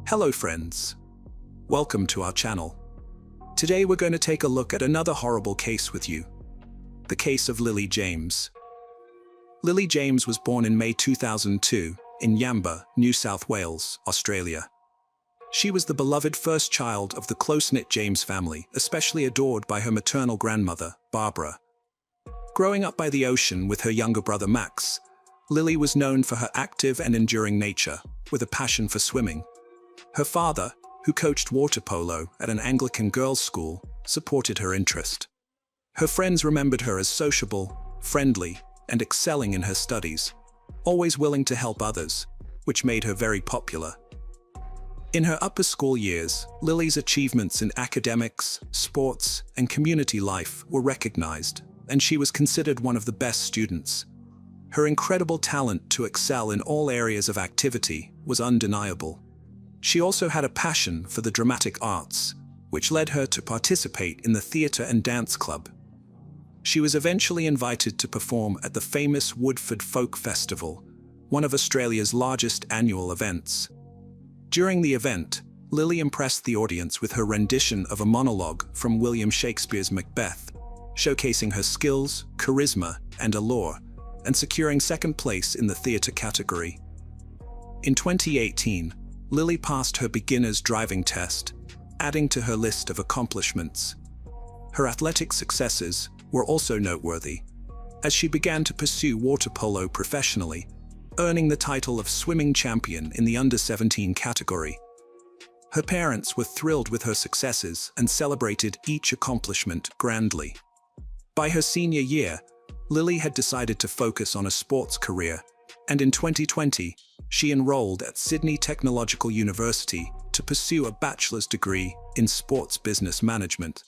Hello friends. Welcome to our channel. Today we're going to take a look at another horrible case with you. The case of Lily James. Lily James was born in May 2002 in Yarborough, New South Wales, Australia. She was the beloved first child of the close-knit James family, especially adored by her maternal grandmother, Barbara. Growing up by the ocean with her younger brother Max, Lily was known for her active and enduring nature, with a passion for swimming. Her father, who coached water polo at an Anglican girls' school, supported her interest. Her friends remembered her as sociable, friendly, and excelling in her studies, always willing to help others, which made her very popular. In her upper school years, Lily's achievements in academics, sports, and community life were recognized, and she was considered one of the best students. Her incredible talent to excel in all areas of activity was undeniable. She also had a passion for the dramatic arts, which led her to participate in the theatre and dance club. She was eventually invited to perform at the famous Woodford Folk Festival, one of Australia's largest annual events. During the event, Lily impressed the audience with her rendition of a monologue from William Shakespeare's Macbeth, showcasing her skills, charisma, and allure, and securing second place in the theatre category. In 2018, Lily passed her beginner's driving test, adding to her list of accomplishments. Her athletic successes were also noteworthy, as she began to pursue water polo professionally, earning the title of swimming champion in the under-17 category. Her parents were thrilled with her successes and celebrated each accomplishment grandly. By her senior year, Lily had decided to focus on a sports career, and in 2020, she enrolled at Sydney Technological University to pursue a bachelor's degree in sports business management.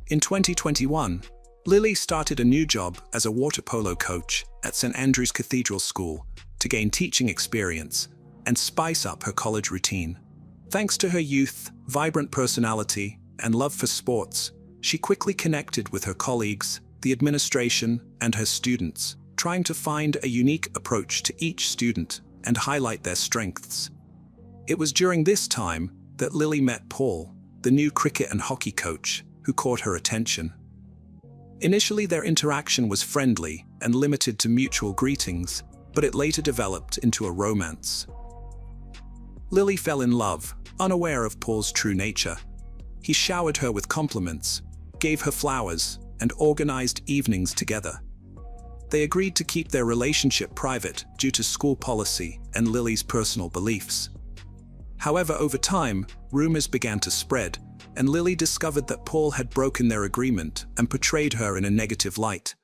In 2021, Lily started a new job as a water polo coach at St Andrew's Cathedral School to gain teaching experience and spice up her college routine. Thanks to her youth, vibrant personality, and love for sports, she quickly connected with her colleagues, the administration, and her students, trying to find a unique approach to each student and highlight their strengths. It was during this time that Lily met Paul, the new cricket and hockey coach, who caught her attention. Initially, their interaction was friendly and limited to mutual greetings, but it later developed into a romance. Lily fell in love, unaware of Paul's true nature. He showered her with compliments, gave her flowers, and organized evenings together. They agreed to keep their relationship private due to school policy and Lily's personal beliefs. However, over time, rumors began to spread, and Lily discovered that Paul had broken their agreement and portrayed her in a negative light.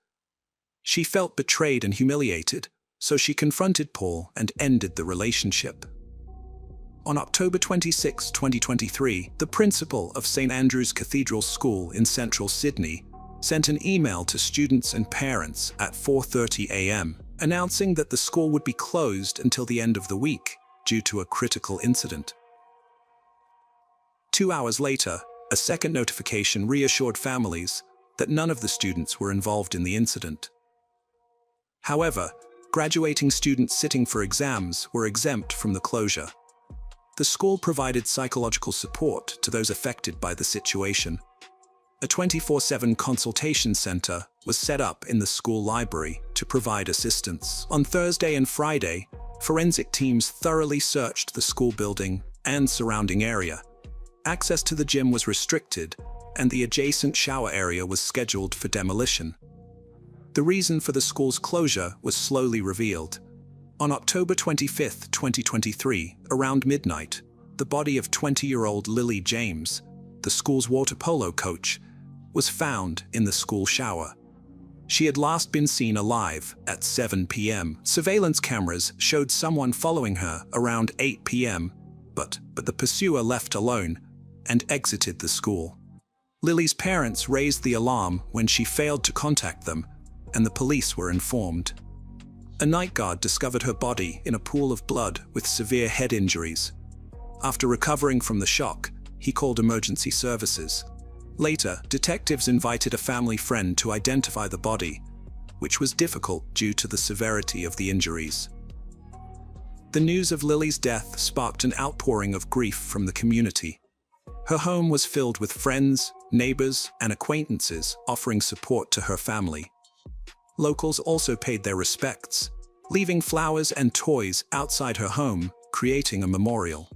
She felt betrayed and humiliated, so she confronted Paul and ended the relationship. On October 26, 2023, the principal of St Andrew's Cathedral School in central Sydney sent an email to students and parents at 4:30 a.m. announcing that the school would be closed until the end of the week due to a critical incident. 2 hours later, a second notification reassured families that none of the students were involved in the incident. However, graduating students sitting for exams were exempt from the closure. The school provided psychological support to those affected by the situation. A 24/7 consultation center was set up in the school library to provide assistance. On Thursday and Friday, forensic teams thoroughly searched the school building and surrounding area. Access to the gym was restricted, and the adjacent shower area was scheduled for demolition. The reason for the school's closure was slowly revealed. On October 25, 2023, around midnight, the body of 20-year-old Lily James, the school's water polo coach, was found in the school shower. She had last been seen alive at 7 p.m. Surveillance cameras showed someone following her around 8 p.m., but the pursuer left alone and exited the school. Lily's parents raised the alarm when she failed to contact them, and the police were informed. A night guard discovered her body in a pool of blood with severe head injuries. After recovering from the shock, he called emergency services. Later, detectives invited a family friend to identify the body, which was difficult due to the severity of the injuries. The news of Lily's death sparked an outpouring of grief from the community. Her home was filled with friends, neighbors, and acquaintances offering support to her family. Locals also paid their respects, leaving flowers and toys outside her home, creating a memorial.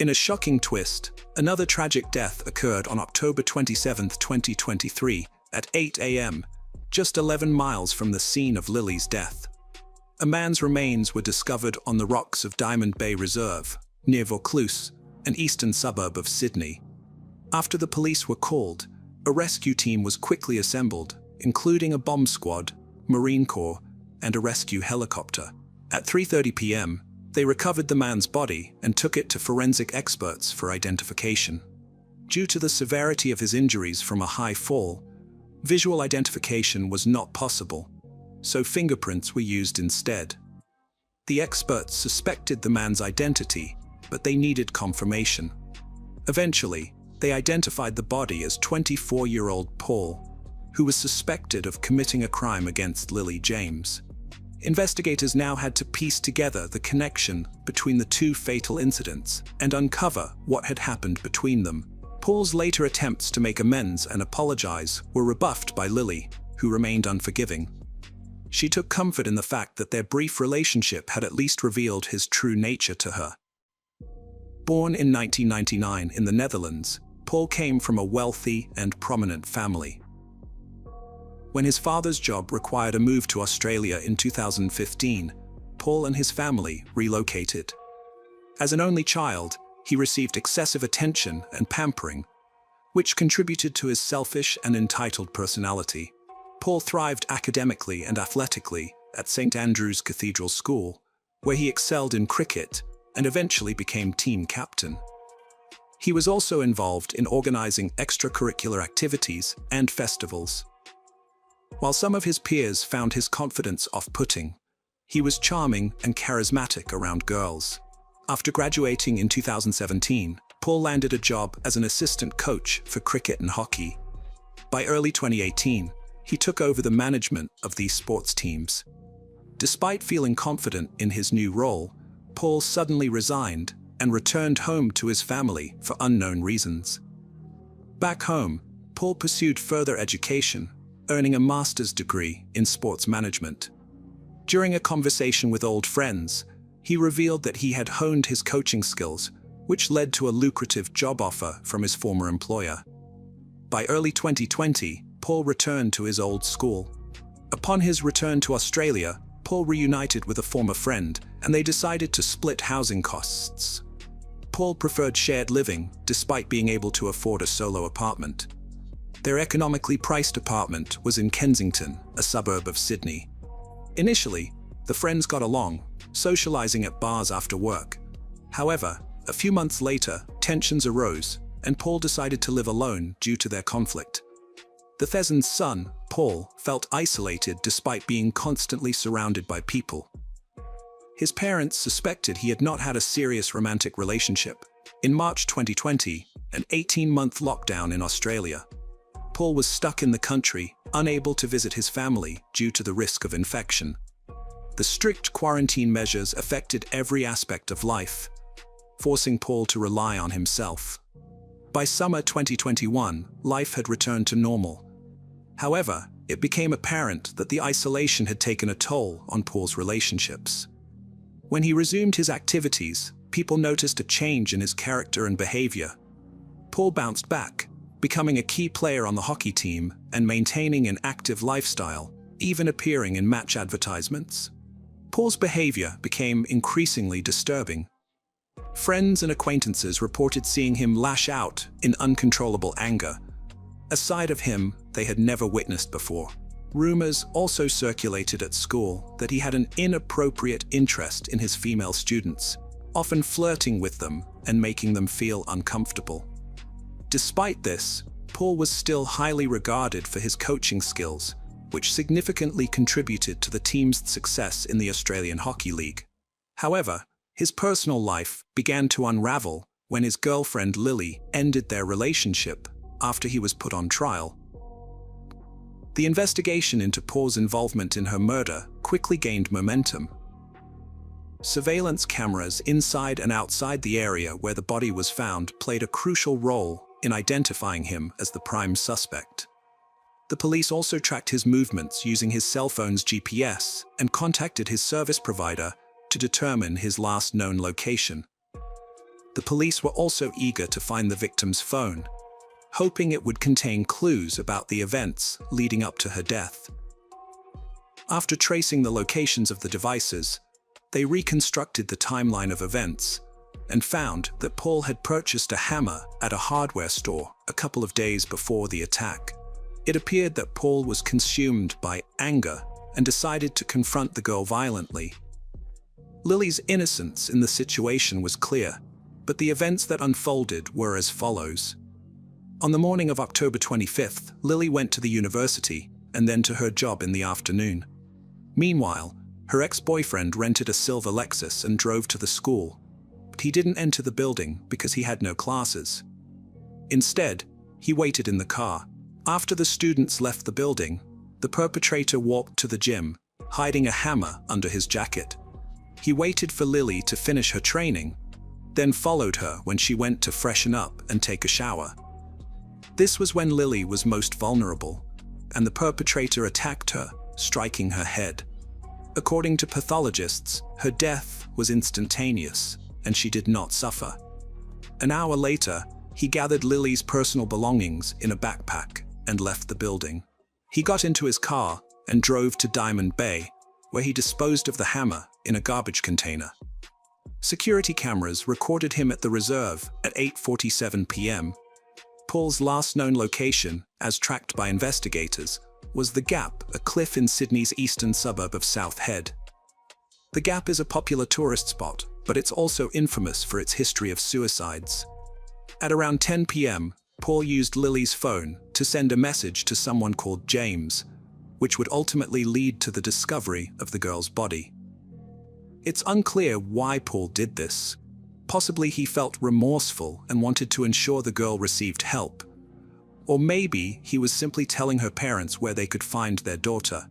In a shocking twist, another tragic death occurred on October 27, 2023, at 8 a.m., just 11 miles from the scene of Lily's death. A man's remains were discovered on the rocks of Diamond Bay Reserve, near Vaucluse, an eastern suburb of Sydney. After the police were called, a rescue team was quickly assembled, including a bomb squad, Marine Corps, and a rescue helicopter. At 3:30 p.m., they recovered the man's body and took it to forensic experts for identification. Due to the severity of his injuries from a high fall, visual identification was not possible, so fingerprints were used instead. The experts suspected the man's identity, but they needed confirmation. Eventually, they identified the body as 24-year-old Paul, who was suspected of committing a crime against Lily James. Investigators now had to piece together the connection between the two fatal incidents and uncover what had happened between them. Paul's later attempts to make amends and apologize were rebuffed by Lily, who remained unforgiving. She took comfort in the fact that their brief relationship had at least revealed his true nature to her. Born in 1999 in the Netherlands, Paul came from a wealthy and prominent family. When his father's job required a move to Australia in 2015, Paul and his family relocated. As an only child, he received excessive attention and pampering, which contributed to his selfish and entitled personality. Paul thrived academically and athletically at St. Andrew's Cathedral School, where he excelled in cricket and eventually became team captain. He was also involved in organizing extracurricular activities and festivals. While some of his peers found his confidence off-putting, he was charming and charismatic around girls. After graduating in 2017, Paul landed a job as an assistant coach for cricket and hockey. By early 2018, he took over the management of these sports teams. Despite feeling confident in his new role, Paul suddenly resigned and returned home to his family for unknown reasons. Back home, Paul pursued further education, earning a master's degree in sports management. During a conversation with old friends, he revealed that he had honed his coaching skills, which led to a lucrative job offer from his former employer. By early 2020, Paul returned to his old school. Upon his return to Australia, Paul reunited with a former friend, and they decided to split housing costs. Paul preferred shared living, despite being able to afford a solo apartment. Their economically priced apartment was in Kensington, a suburb of Sydney. Initially, the friends got along, socializing at bars after work. However, a few months later, tensions arose, and Paul decided to live alone due to their conflict. The Theson's son, Paul, felt isolated despite being constantly surrounded by people. His parents suspected he had not had a serious romantic relationship. In March 2020, an 18-month lockdown in Australia, Paul was stuck in the country, unable to visit his family due to the risk of infection. The strict quarantine measures affected every aspect of life, forcing Paul to rely on himself. By summer 2021, life had returned to normal. However, it became apparent that the isolation had taken a toll on Paul's relationships. When he resumed his activities, people noticed a change in his character and behavior. Paul bounced back, becoming a key player on the hockey team and maintaining an active lifestyle, even appearing in match advertisements. Paul's behavior became increasingly disturbing. Friends and acquaintances reported seeing him lash out in uncontrollable anger, a side of him they had never witnessed before. Rumors also circulated at school that he had an inappropriate interest in his female students, often flirting with them and making them feel uncomfortable. Despite this, Paul was still highly regarded for his coaching skills, which significantly contributed to the team's success in the Australian Hockey League. However, his personal life began to unravel when his girlfriend Lily ended their relationship after he was put on trial. The investigation into Paul's involvement in her murder quickly gained momentum. Surveillance cameras inside and outside the area where the body was found played a crucial role in identifying him as the prime suspect. The police also tracked his movements using his cell phone's GPS and contacted his service provider to determine his last known location. The police were also eager to find the victim's phone, hoping it would contain clues about the events leading up to her death. After tracing the locations of the devices, they reconstructed the timeline of events and found that Paul had purchased a hammer at a hardware store a couple of days before the attack. It appeared that Paul was consumed by anger and decided to confront the girl violently. Lily's innocence in the situation was clear, but the events that unfolded were as follows. On the morning of October 25th, Lily went to the university and then to her job in the afternoon. Meanwhile, her ex-boyfriend rented a silver Lexus and drove to the school, but he didn't enter the building because he had no classes. Instead, he waited in the car. After the students left the building, the perpetrator walked to the gym, hiding a hammer under his jacket. He waited for Lily to finish her training, then followed her when she went to freshen up and take a shower. This was when Lily was most vulnerable, and the perpetrator attacked her, striking her head. According to pathologists, her death was instantaneous, and she did not suffer. An hour later, he gathered Lily's personal belongings in a backpack and left the building. He got into his car and drove to Diamond Bay, where he disposed of the hammer in a garbage container. Security cameras recorded him at the reserve at 8:47 p.m. Paul's last known location, as tracked by investigators, was The Gap, a cliff in Sydney's eastern suburb of South Head. The Gap is a popular tourist spot, but it's also infamous for its history of suicides. At around 10 p.m., Paul used Lily's phone to send a message to someone called James, which would ultimately lead to the discovery of the girl's body. It's unclear why Paul did this. Possibly he felt remorseful and wanted to ensure the girl received help. Or maybe he was simply telling her parents where they could find their daughter.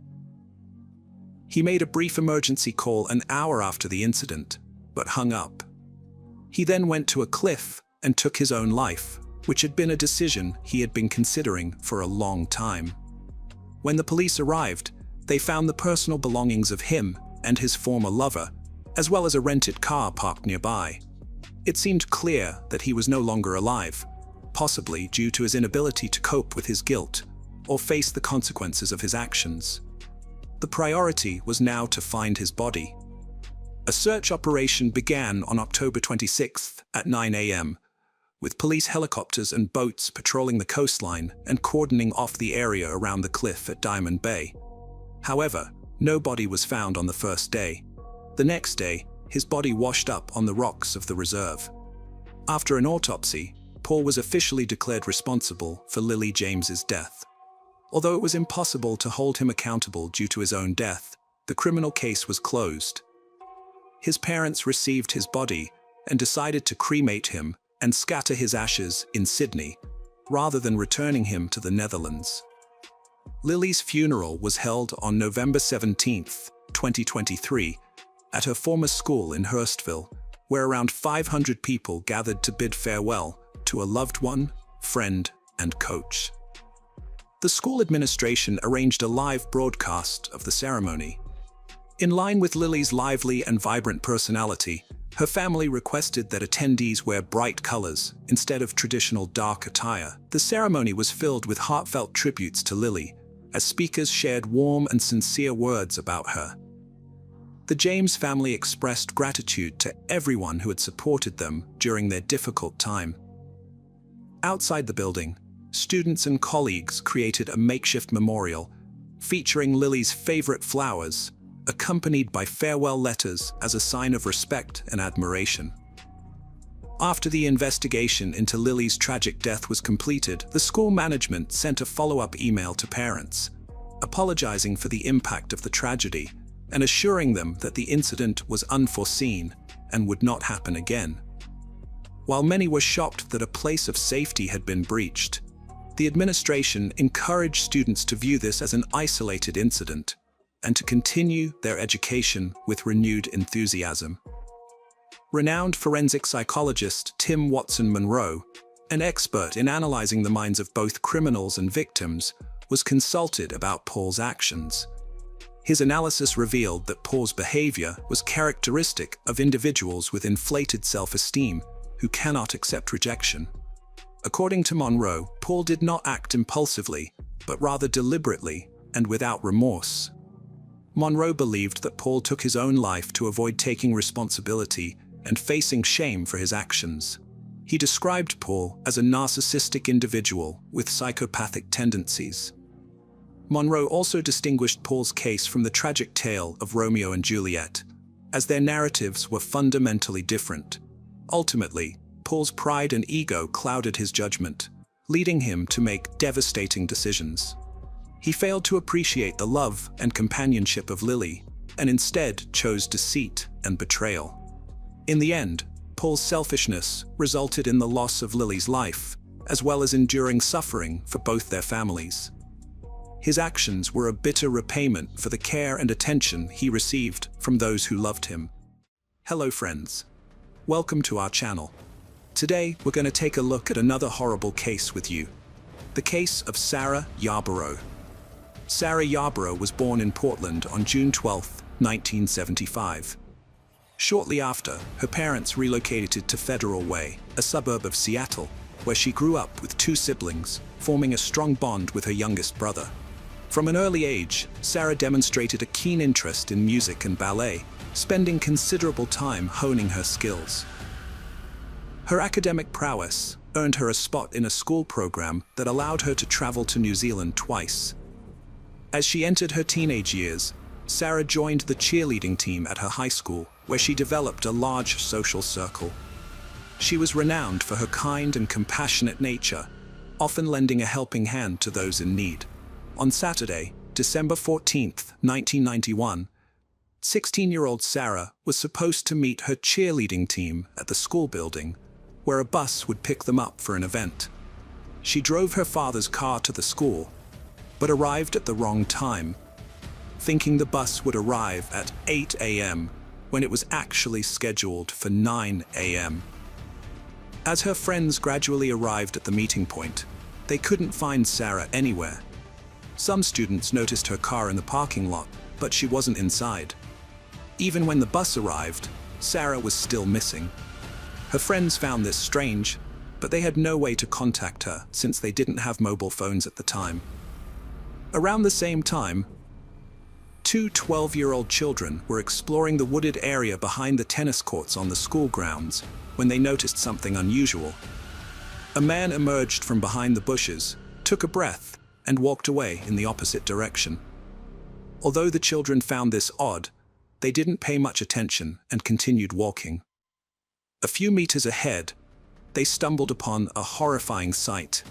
He made a brief emergency call an hour after the incident, but hung up. He then went to a cliff and took his own life, which had been a decision he had been considering for a long time. When the police arrived, they found the personal belongings of him and his former lover, as well as a rented car parked nearby. It seemed clear that he was no longer alive, possibly due to his inability to cope with his guilt or face the consequences of his actions. The priority was now to find his body. A search operation began on October 26th at 9 a.m., with police helicopters and boats patrolling the coastline and cordoning off the area around the cliff at Diamond Bay. However, no body was found on the first day. The next day, his body washed up on the rocks of the reserve. After an autopsy, Paul was officially declared responsible for Lily James's death. Although it was impossible to hold him accountable due to his own death, the criminal case was closed. His parents received his body and decided to cremate him and scatter his ashes in Sydney, rather than returning him to the Netherlands. Lily's funeral was held on November 17, 2023, at her former school in Hurstville, where around 500 people gathered to bid farewell to a loved one, friend, and coach. The school administration arranged a live broadcast of the ceremony. In line with Lily's lively and vibrant personality, her family requested that attendees wear bright colors instead of traditional dark attire. The ceremony was filled with heartfelt tributes to Lily, as speakers shared warm and sincere words about her. The James family expressed gratitude to everyone who had supported them during their difficult time. Outside the building, students and colleagues created a makeshift memorial featuring Lily's favorite flowers, accompanied by farewell letters as a sign of respect and admiration. After the investigation into Lily's tragic death was completed, the school management sent a follow-up email to parents, apologizing for the impact of the tragedy and assuring them that the incident was unforeseen and would not happen again. While many were shocked that a place of safety had been breached, the administration encouraged students to view this as an isolated incident and to continue their education with renewed enthusiasm. Renowned forensic psychologist Tim Watson Monroe, an expert in analyzing the minds of both criminals and victims, was consulted about Paul's actions. His analysis revealed that Paul's behavior was characteristic of individuals with inflated self-esteem who cannot accept rejection. According to Monroe, Paul did not act impulsively, but rather deliberately and without remorse. Monroe believed that Paul took his own life to avoid taking responsibility and facing shame for his actions. He described Paul as a narcissistic individual with psychopathic tendencies. Monroe also distinguished Paul's case from the tragic tale of Romeo and Juliet, as their narratives were fundamentally different. Ultimately, Paul's pride and ego clouded his judgment, leading him to make devastating decisions. He failed to appreciate the love and companionship of Lily, and instead chose deceit and betrayal. In the end, Paul's selfishness resulted in the loss of Lily's life, as well as enduring suffering for both their families. His actions were a bitter repayment for the care and attention he received from those who loved him. Hello friends. Welcome to our channel. Today we're going to take a look at another horrible case with you. The case of Sarah Yarborough. Sarah Yarborough was born in Portland on June 12, 1975. Shortly after, her parents relocated to Federal Way, a suburb of Seattle, where she grew up with two siblings, forming a strong bond with her youngest brother. From an early age, Sarah demonstrated a keen interest in music and ballet, spending considerable time honing her skills. Her academic prowess earned her a spot in a school program that allowed her to travel to New Zealand twice. As she entered her teenage years, Sarah joined the cheerleading team at her high school, where she developed a large social circle. She was renowned for her kind and compassionate nature, often lending a helping hand to those in need. On Saturday, December 14, 1991, 16-year-old Sarah was supposed to meet her cheerleading team at the school building, where a bus would pick them up for an event. She drove her father's car to the school, but arrived at the wrong time, thinking the bus would arrive at 8 a.m. when it was actually scheduled for 9 a.m. As her friends gradually arrived at the meeting point, they couldn't find Sarah anywhere. Some students noticed her car in the parking lot, but she wasn't inside. Even when the bus arrived, Sarah was still missing. Her friends found this strange, but they had no way to contact her since they didn't have mobile phones at the time. Around the same time, two 12-year-old children were exploring the wooded area behind the tennis courts on the school grounds when they noticed something unusual. A man emerged from behind the bushes, took a breath, and walked away in the opposite direction. Although the children found this odd, they didn't pay much attention and continued walking. A few meters ahead, they stumbled upon a horrifying sight.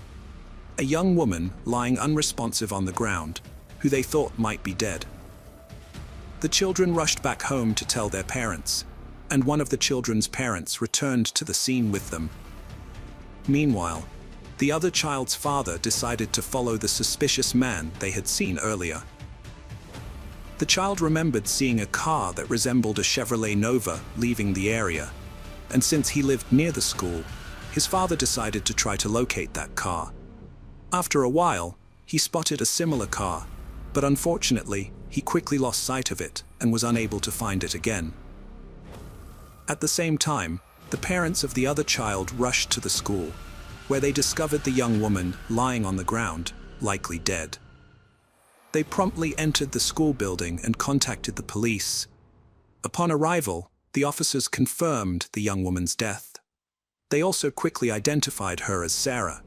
A young woman lying unresponsive on the ground, who they thought might be dead. The children rushed back home to tell their parents, and one of the children's parents returned to the scene with them. Meanwhile, the other child's father decided to follow the suspicious man they had seen earlier. The child remembered seeing a car that resembled a Chevrolet Nova leaving the area, and since he lived near the school, his father decided to try to locate that car. After a while, he spotted a similar car, but unfortunately, he quickly lost sight of it and was unable to find it again. At the same time, the parents of the other child rushed to the school, where they discovered the young woman lying on the ground, likely dead. They promptly entered the school building and contacted the police. Upon arrival, the officers confirmed the young woman's death. They also quickly identified her as Sarah.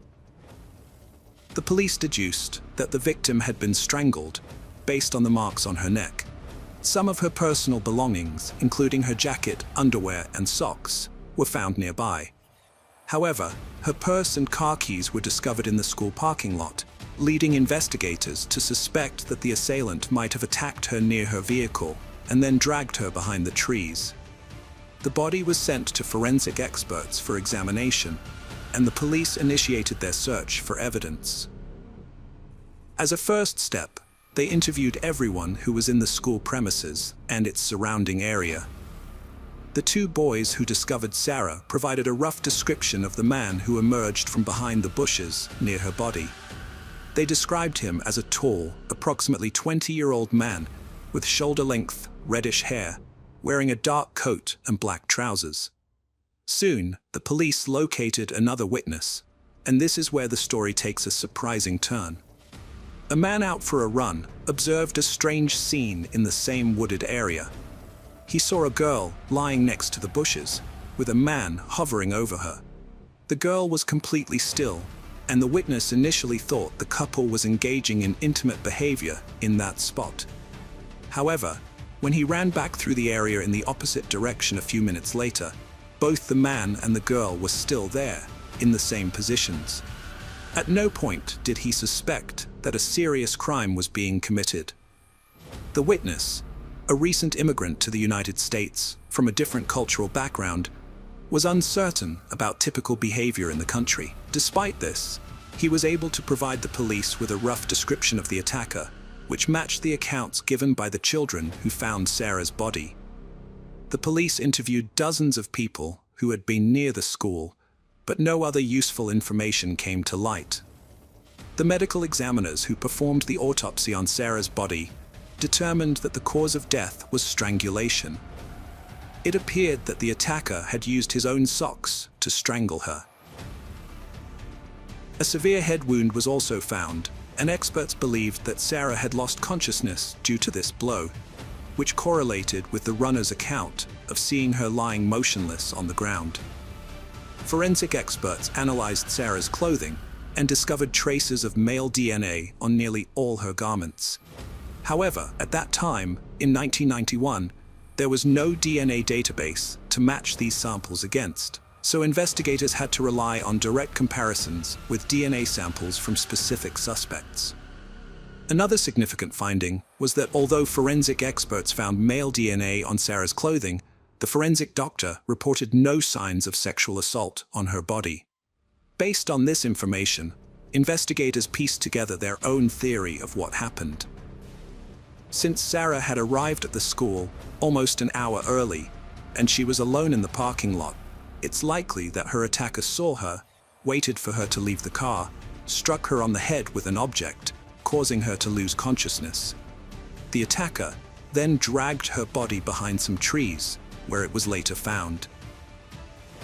The police deduced that the victim had been strangled, based on the marks on her neck. Some of her personal belongings, including her jacket, underwear, and socks, were found nearby. However, her purse and car keys were discovered in the school parking lot, leading investigators to suspect that the assailant might have attacked her near her vehicle and then dragged her behind the trees. The body was sent to forensic experts for examination, and the police initiated their search for evidence. As a first step, They interviewed everyone who was in the school premises and its surrounding area. The two boys who discovered Sarah provided a rough description of the man who emerged from behind the bushes near her body. They described him as a tall, approximately 20-year-old man with shoulder-length, reddish hair, wearing a dark coat and black trousers. Soon, the police located another witness, and this is where the story takes a surprising turn. A man out for a run observed a strange scene in the same wooded area. He saw a girl lying next to the bushes, with a man hovering over her. The girl was completely still, and the witness initially thought the couple was engaging in intimate behavior in that spot. However, when he ran back through the area in the opposite direction a few minutes later, both the man and the girl were still there, in the same positions. At no point did he suspect that a serious crime was being committed. The witness, a recent immigrant to the United States from a different cultural background, was uncertain about typical behavior in the country. Despite this, he was able to provide the police with a rough description of the attacker, which matched the accounts given by the children who found Sarah's body. The police interviewed dozens of people who had been near the school, but no other useful information came to light. The medical examiners who performed the autopsy on Sarah's body determined that the cause of death was strangulation. It appeared that the attacker had used his own socks to strangle her. A severe head wound was also found, and experts believed that Sarah had lost consciousness due to this blow, which correlated with the runner's account of seeing her lying motionless on the ground. Forensic experts analyzed Sarah's clothing and discovered traces of male DNA on nearly all her garments. However, at that time, in 1991, there was no DNA database to match these samples against, so investigators had to rely on direct comparisons with DNA samples from specific suspects. Another significant finding was that although forensic experts found male DNA on Sarah's clothing, the forensic doctor reported no signs of sexual assault on her body. Based on this information, investigators pieced together their own theory of what happened. Since Sarah had arrived at the school almost an hour early, and she was alone in the parking lot, it's likely that her attacker saw her, waited for her to leave the car, struck her on the head with an object, causing her to lose consciousness. The attacker then dragged her body behind some trees, where it was later found.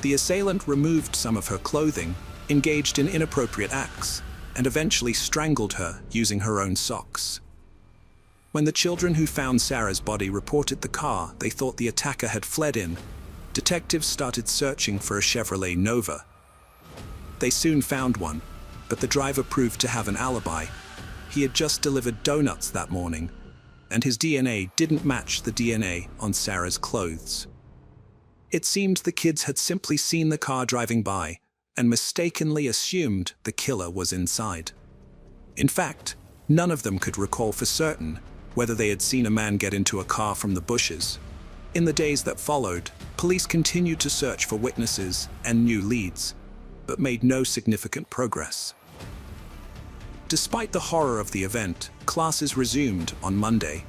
The assailant removed some of her clothing, engaged in inappropriate acts, and eventually strangled her using her own socks. When the children who found Sarah's body reported the car they thought the attacker had fled in, detectives started searching for a Chevrolet Nova. They soon found one, but the driver proved to have an alibi. He had just delivered donuts that morning, and his DNA didn't match the DNA on Sarah's clothes. It seemed the kids had simply seen the car driving by and mistakenly assumed the killer was inside. In fact, none of them could recall for certain whether they had seen a man get into a car from the bushes. In the days that followed, police continued to search for witnesses and new leads, but made no significant progress. Despite the horror of the event, classes resumed on Monday.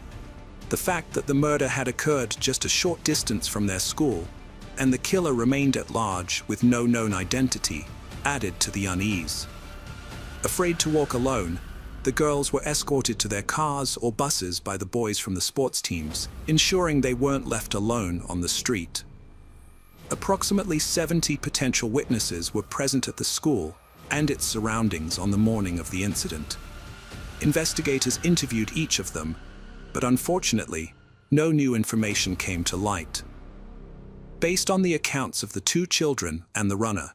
The fact that the murder had occurred just a short distance from their school, and the killer remained at large with no known identity, added to the unease. Afraid to walk alone, the girls were escorted to their cars or buses by the boys from the sports teams, ensuring they weren't left alone on the street. Approximately 70 potential witnesses were present at the school and its surroundings on the morning of the incident. Investigators interviewed each of them, but unfortunately, no new information came to light. Based on the accounts of the two children and the runner,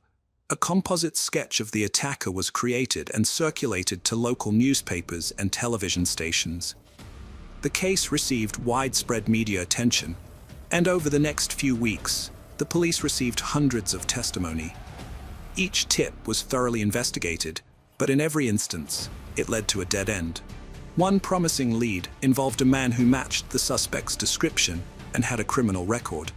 a composite sketch of the attacker was created and circulated to local newspapers and television stations. The case received widespread media attention, and over the next few weeks, the police received hundreds of testimony. Each tip was thoroughly investigated, but in every instance, it led to a dead end. One promising lead involved a man who matched the suspect's description and had a criminal record.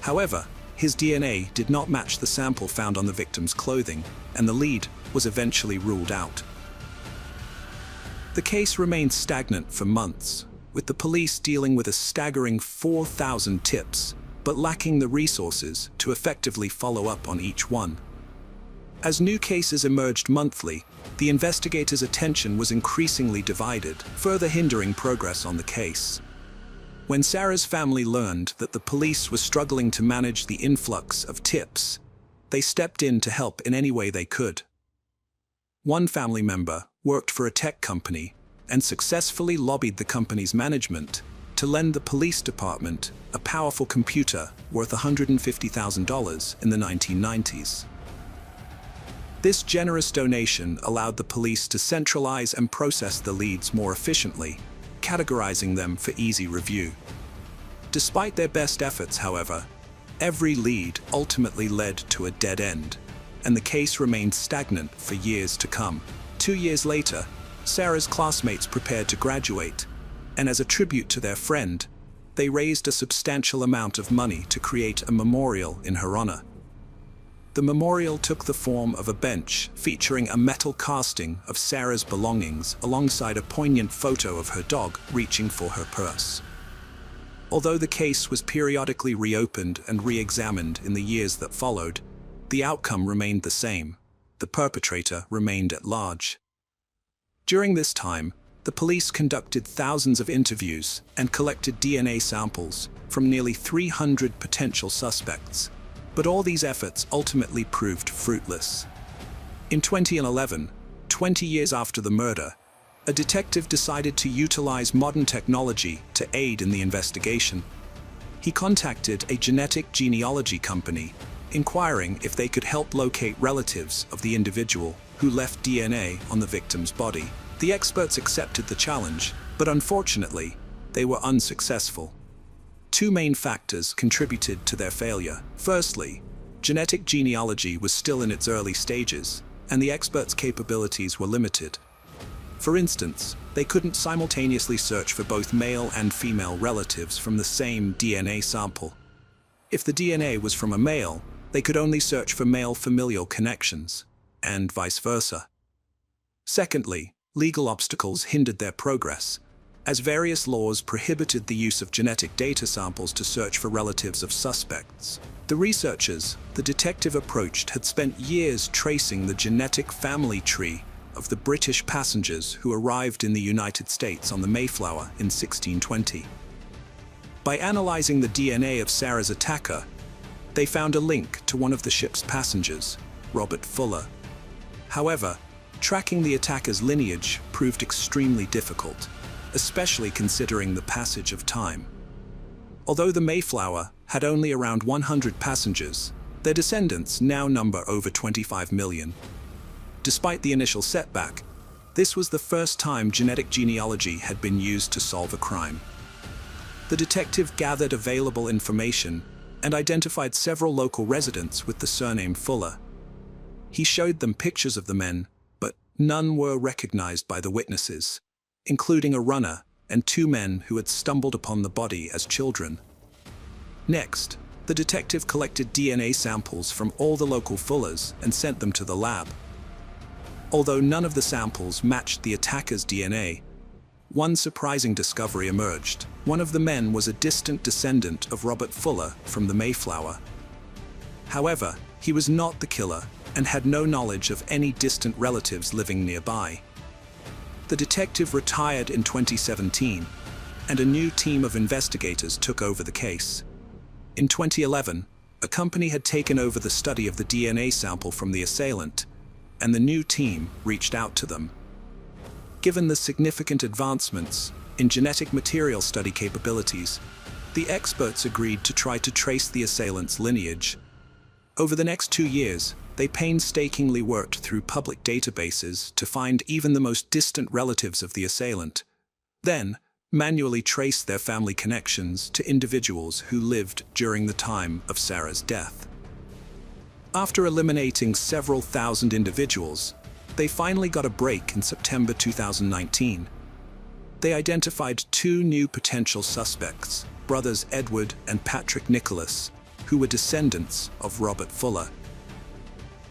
However, his DNA did not match the sample found on the victim's clothing, and the lead was eventually ruled out. The case remained stagnant for months, with the police dealing with a staggering 4,000 tips, but lacking the resources to effectively follow up on each one. As new cases emerged monthly, the investigators' attention was increasingly divided, further hindering progress on the case. When Sarah's family learned that the police were struggling to manage the influx of tips, they stepped in to help in any way they could. One family member worked for a tech company and successfully lobbied the company's management to lend the police department a powerful computer worth $150,000 in the 1990s. This generous donation allowed the police to centralize and process the leads more efficiently, categorizing them for easy review. Despite their best efforts, however, every lead ultimately led to a dead end, and the case remained stagnant for years to come. 2 years later, Sarah's classmates prepared to graduate, and as a tribute to their friend, they raised a substantial amount of money to create a memorial in her honor. The memorial took the form of a bench featuring a metal casting of Sarah's belongings alongside a poignant photo of her dog reaching for her purse. Although the case was periodically reopened and re-examined in the years that followed, the outcome remained the same. The perpetrator remained at large. During this time, the police conducted thousands of interviews and collected DNA samples from nearly 300 potential suspects. But all these efforts ultimately proved fruitless. In 2011, 20 years after the murder, a detective decided to utilize modern technology to aid in the investigation. He contacted a genetic genealogy company, inquiring if they could help locate relatives of the individual who left DNA on the victim's body. The experts accepted the challenge, but unfortunately, they were unsuccessful. Two main factors contributed to their failure. Firstly, genetic genealogy was still in its early stages, and the experts' capabilities were limited. For instance, they couldn't simultaneously search for both male and female relatives from the same DNA sample. If the DNA was from a male, they could only search for male familial connections, and vice versa. Secondly, legal obstacles hindered their progress, as various laws prohibited the use of genetic data samples to search for relatives of suspects. The researchers the detective approached had spent years tracing the genetic family tree of the British passengers who arrived in the United States on the Mayflower in 1620. By analyzing the DNA of Sarah's attacker, they found a link to one of the ship's passengers, Robert Fuller. However, tracking the attacker's lineage proved extremely difficult, especially considering the passage of time. Although the Mayflower had only around 100 passengers, their descendants now number over 25 million. Despite the initial setback, this was the first time genetic genealogy had been used to solve a crime. The detective gathered available information and identified several local residents with the surname Fuller. He showed them pictures of the men, but none were recognized by the witnesses, including a runner and 2 men who had stumbled upon the body as children. Next, the detective collected DNA samples from all the local Fullers and sent them to the lab. Although none of the samples matched the attacker's DNA, one surprising discovery emerged. One of the men was a distant descendant of Robert Fuller from the Mayflower. However, he was not the killer and had no knowledge of any distant relatives living nearby. The detective retired in 2017, and a new team of investigators took over the case. In 2011, a company had taken over the study of the DNA sample from the assailant, and the new team reached out to them. Given the significant advancements in genetic material study capabilities, the experts agreed to try to trace the assailant's lineage. Over the next 2 years, they painstakingly worked through public databases to find even the most distant relatives of the assailant, then manually traced their family connections to individuals who lived during the time of Sarah's death. After eliminating several thousand individuals, they finally got a break in September 2019. They identified 2 new potential suspects, brothers Edward and Patrick Nicholas, who were descendants of Robert Fuller.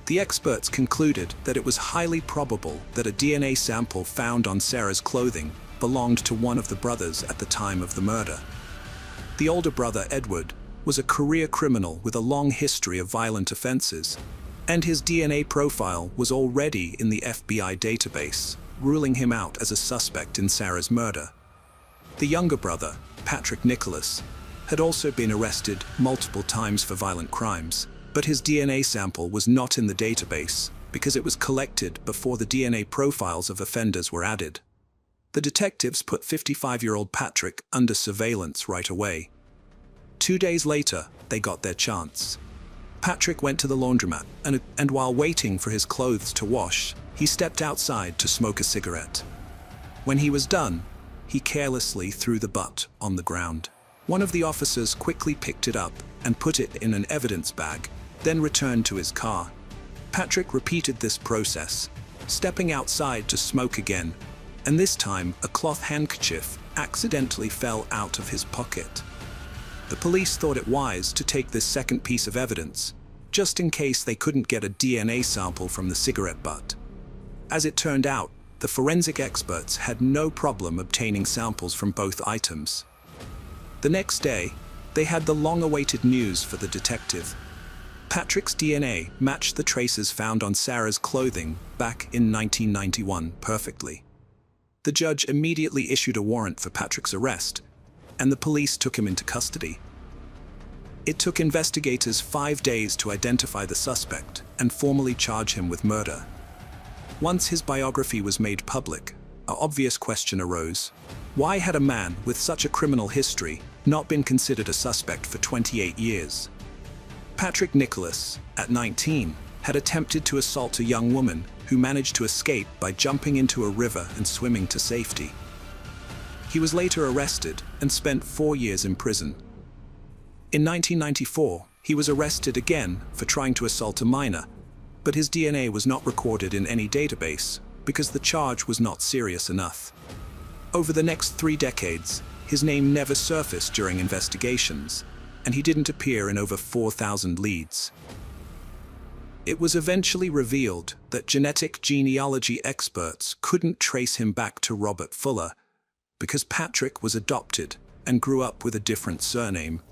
The experts concluded that it was highly probable that a DNA sample found on Sarah's clothing belonged to one of the brothers at the time of the murder. The older brother, Edward, was a career criminal with a long history of violent offenses, and his DNA profile was already in the FBI database, ruling him out as a suspect in Sarah's murder. The younger brother, Patrick Nicholas, had also been arrested multiple times for violent crimes, but his DNA sample was not in the database because it was collected before the DNA profiles of offenders were added. The detectives put 55-year-old Patrick under surveillance right away. 2 days later, they got their chance. Patrick went to the laundromat, and while waiting for his clothes to wash, he stepped outside to smoke a cigarette. When he was done, he carelessly threw the butt on the ground. One of the officers quickly picked it up and put it in an evidence bag, then returned to his car. Patrick repeated this process, stepping outside to smoke again, and this time a cloth handkerchief accidentally fell out of his pocket. The police thought it wise to take this second piece of evidence, just in case they couldn't get a DNA sample from the cigarette butt. As it turned out, the forensic experts had no problem obtaining samples from both items. The next day, they had the long-awaited news for the detective. Patrick's DNA matched the traces found on Sarah's clothing back in 1991 perfectly. The judge immediately issued a warrant for Patrick's arrest, and the police took him into custody. It took investigators 5 days to identify the suspect and formally charge him with murder. Once his biography was made public, an obvious question arose. Why had a man with such a criminal history not been considered a suspect for 28 years? Patrick Nicholas, at 19, had attempted to assault a young woman who managed to escape by jumping into a river and swimming to safety. He was later arrested and spent 4 years in prison. In 1994, he was arrested again for trying to assault a minor, but his DNA was not recorded in any database because the charge was not serious enough. Over the next 3 decades, his name never surfaced during investigations, and he didn't appear in over 4,000 leads. It was eventually revealed that genetic genealogy experts couldn't trace him back to Robert Fuller because Patrick was adopted and grew up with a different surname.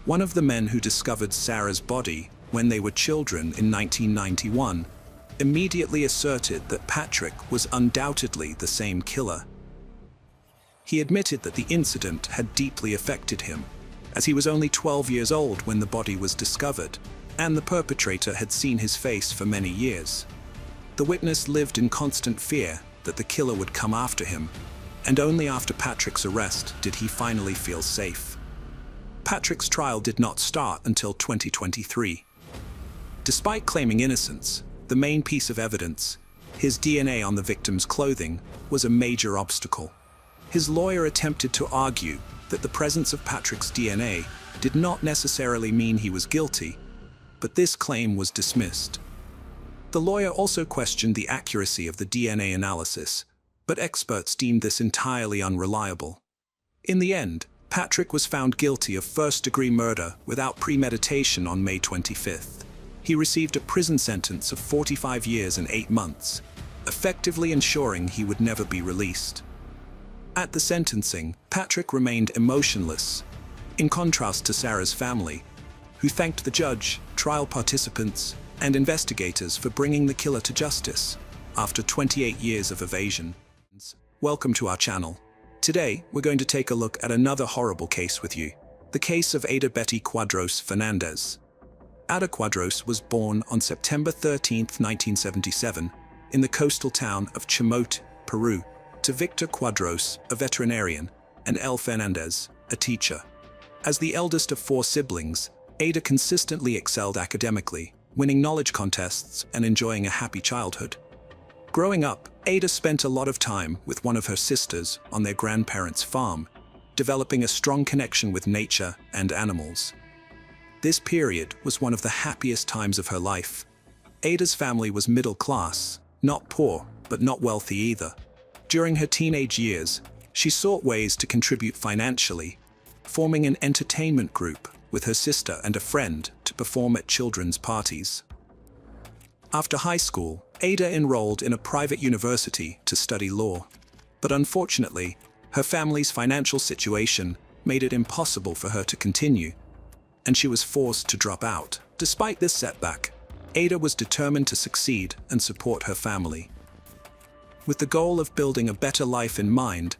One of the men who discovered Sarah's body when they were children in 1991 immediately asserted that Patrick was undoubtedly the same killer. He admitted that the incident had deeply affected him, as he was only 12 years old when the body was discovered, and the perpetrator had seen his face for many years. The witness lived in constant fear that the killer would come after him, and only after Patrick's arrest did he finally feel safe. Patrick's trial did not start until 2023. Despite claiming innocence, the main piece of evidence, his DNA on the victim's clothing, was a major obstacle. His lawyer attempted to argue that the presence of Patrick's DNA did not necessarily mean he was guilty, but this claim was dismissed. The lawyer also questioned the accuracy of the DNA analysis, but experts deemed this entirely unreliable. In the end, Patrick was found guilty of first-degree murder without premeditation on May 25th. He received a prison sentence of 45 years and 8 months, effectively ensuring he would never be released. At the sentencing, Patrick remained emotionless, in contrast to Sarah's family, who thanked the judge, trial participants, and investigators for bringing the killer to justice after 28 years of evasion. Welcome to our channel. Today, we're going to take a look at another horrible case with you, the case of Ada Betty Cuadros Fernandez. Ada Cuadros was born on September 13, 1977, in the coastal town of Chimote, Peru, to Victor Cuadros, a veterinarian, and Elle Fernandez, a teacher. As the eldest of 4 siblings, Ada consistently excelled academically, winning knowledge contests and enjoying a happy childhood. Growing up, Ada spent a lot of time with one of her sisters on their grandparents' farm, developing a strong connection with nature and animals. This period was one of the happiest times of her life. Ada's family was middle class, not poor, but not wealthy either. During her teenage years, she sought ways to contribute financially, forming an entertainment group with her sister and a friend to perform at children's parties. After high school, Ada enrolled in a private university to study law. But unfortunately, her family's financial situation made it impossible for her to continue, and she was forced to drop out. Despite this setback, Ada was determined to succeed and support her family. With the goal of building a better life in mind,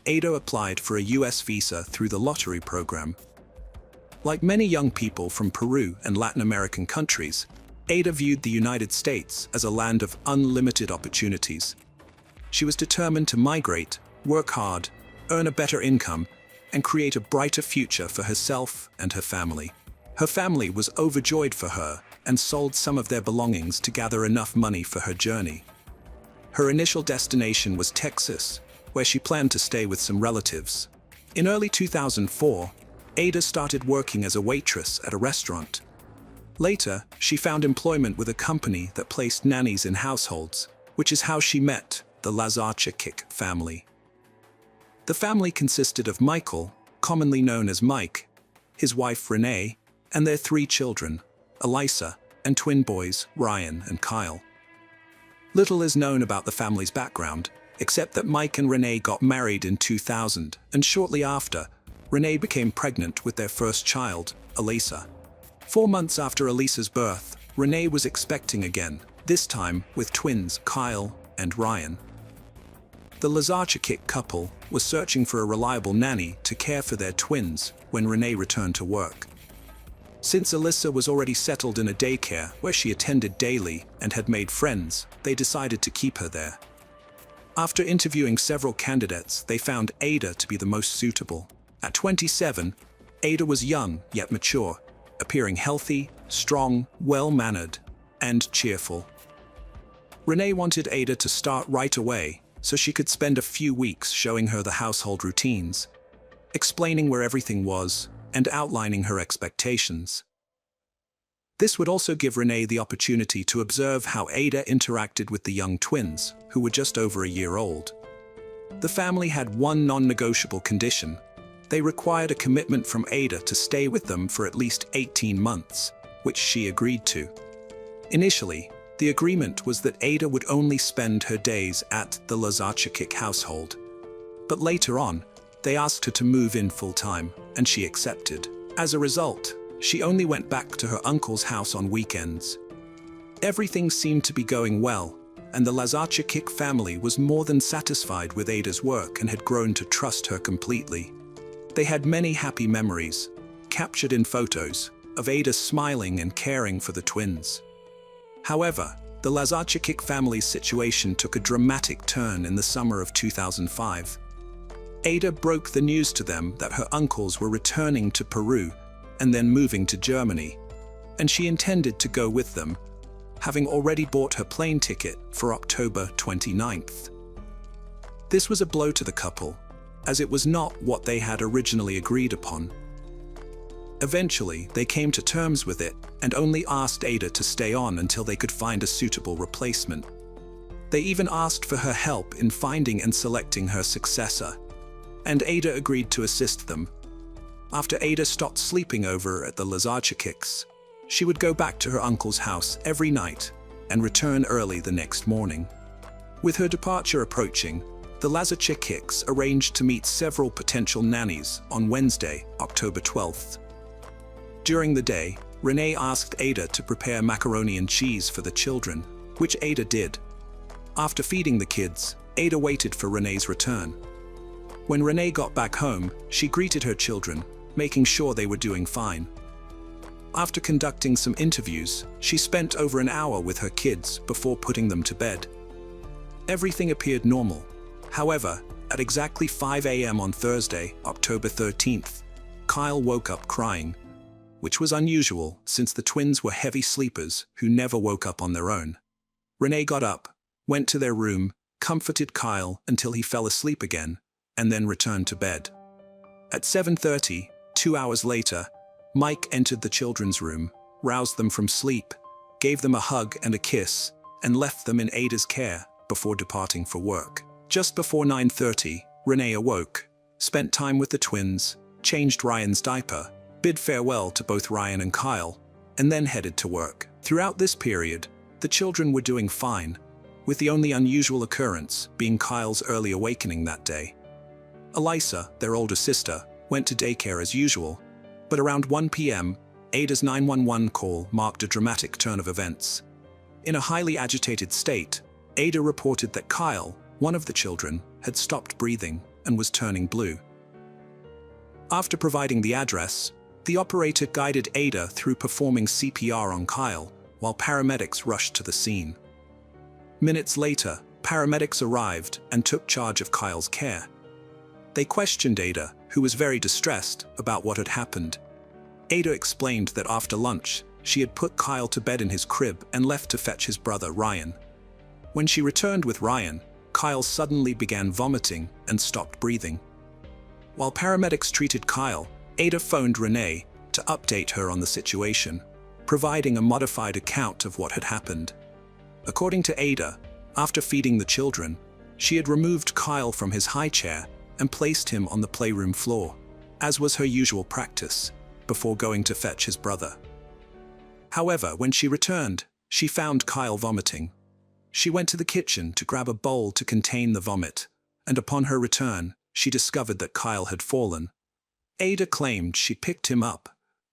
Ada applied for a US visa through the lottery program. Like many young people from Peru and Latin American countries, Ada viewed the United States as a land of unlimited opportunities. She was determined to migrate, work hard, earn a better income, and create a brighter future for herself and her family. Her family was overjoyed for her and sold some of their belongings to gather enough money for her journey. Her initial destination was Texas, where she planned to stay with some relatives. In early 2004, Ada started working as a waitress at a restaurant. Later, she found employment with a company that placed nannies in households, which is how she met the Lazarchik family. The family consisted of Michael, commonly known as Mike, his wife Renee, and their 3 children, Elisa, and twin boys Ryan and Kyle. Little is known about the family's background, except that Mike and Renee got married in 2000, and shortly after, Renee became pregnant with their first child, Elisa. 4 months after Elisa's birth, Renee was expecting again, this time with twins Kyle and Ryan. The Lazarchik couple was searching for a reliable nanny to care for their twins when Renee returned to work. Since Elisa was already settled in a daycare where she attended daily and had made friends, they decided to keep her there. After interviewing several candidates, they found Ada to be the most suitable. At 27, Ada was young yet mature, appearing healthy, strong, well-mannered, and cheerful. Renee wanted Ada to start right away, so she could spend a few weeks showing her the household routines, explaining where everything was, and outlining her expectations. This would also give Renee the opportunity to observe how Ada interacted with the young twins, who were just over a year old. The family had one non-negotiable condition. They required a commitment from Ada to stay with them for at least 18 months, which she agreed to. Initially, the agreement was that Ada would only spend her days at the Lazarchik household. But later on, they asked her to move in full-time, and she accepted. As a result, she only went back to her uncle's house on weekends. Everything seemed to be going well, and the Lazarchik family was more than satisfied with Ada's work and had grown to trust her completely. They had many happy memories, captured in photos, of Ada smiling and caring for the twins. However, the Lazarchik family's situation took a dramatic turn in the summer of 2005. Ada broke the news to them that her uncles were returning to Peru and then moving to Germany, and she intended to go with them, having already bought her plane ticket for October 29th. This was a blow to the couple, as it was not what they had originally agreed upon. Eventually, they came to terms with it and only asked Ada to stay on until they could find a suitable replacement. They even asked for her help in finding and selecting her successor, and Ada agreed to assist them. After Ada stopped sleeping over at the Lazarchiks, she would go back to her uncle's house every night and return early the next morning. With her departure approaching, the Lazarchiks arranged to meet several potential nannies on Wednesday, October 12th. During the day, Renee asked Ada to prepare macaroni and cheese for the children, which Ada did. After feeding the kids, Ada waited for Renee's return. When Renee got back home, she greeted her children, making sure they were doing fine. After conducting some interviews, she spent over an hour with her kids before putting them to bed. Everything appeared normal. However, at exactly 5 a.m. on Thursday, October 13th, Kyle woke up crying, which was unusual since the twins were heavy sleepers who never woke up on their own. Renee got up, went to their room, comforted Kyle until he fell asleep again, and then returned to bed. At 7:30, 2 hours later, Mike entered the children's room, roused them from sleep, gave them a hug and a kiss, and left them in Ada's care before departing for work. Just before 9:30, Renee awoke, spent time with the twins, changed Ryan's diaper, bid farewell to both Ryan and Kyle, and then headed to work. Throughout this period, The children were doing fine, with the only unusual occurrence being Kyle's early awakening that day. Elisa, their older sister, went to daycare as usual, but around 1 p.m., Ada's 911 call marked a dramatic turn of events. In a highly agitated state, Ada reported that Kyle, one of the children, had stopped breathing and was turning blue. After providing the address, the operator guided Ada through performing CPR on Kyle, while paramedics rushed to the scene. Minutes later, paramedics arrived and took charge of Kyle's care. They questioned Ada, who was very distressed about what had happened. Ada explained that after lunch, she had put Kyle to bed in his crib and left to fetch his brother Ryan. When she returned with Ryan, Kyle suddenly began vomiting and stopped breathing. While paramedics treated Kyle, Ada phoned Renee to update her on the situation, providing a modified account of what had happened. According to Ada, after feeding the children, she had removed Kyle from his high chair and placed him on the playroom floor, as was her usual practice, before going to fetch his brother. However, when she returned, she found Kyle vomiting. She went to the kitchen to grab a bowl to contain the vomit, and upon her return, she discovered that Kyle had fallen. Ada claimed she picked him up,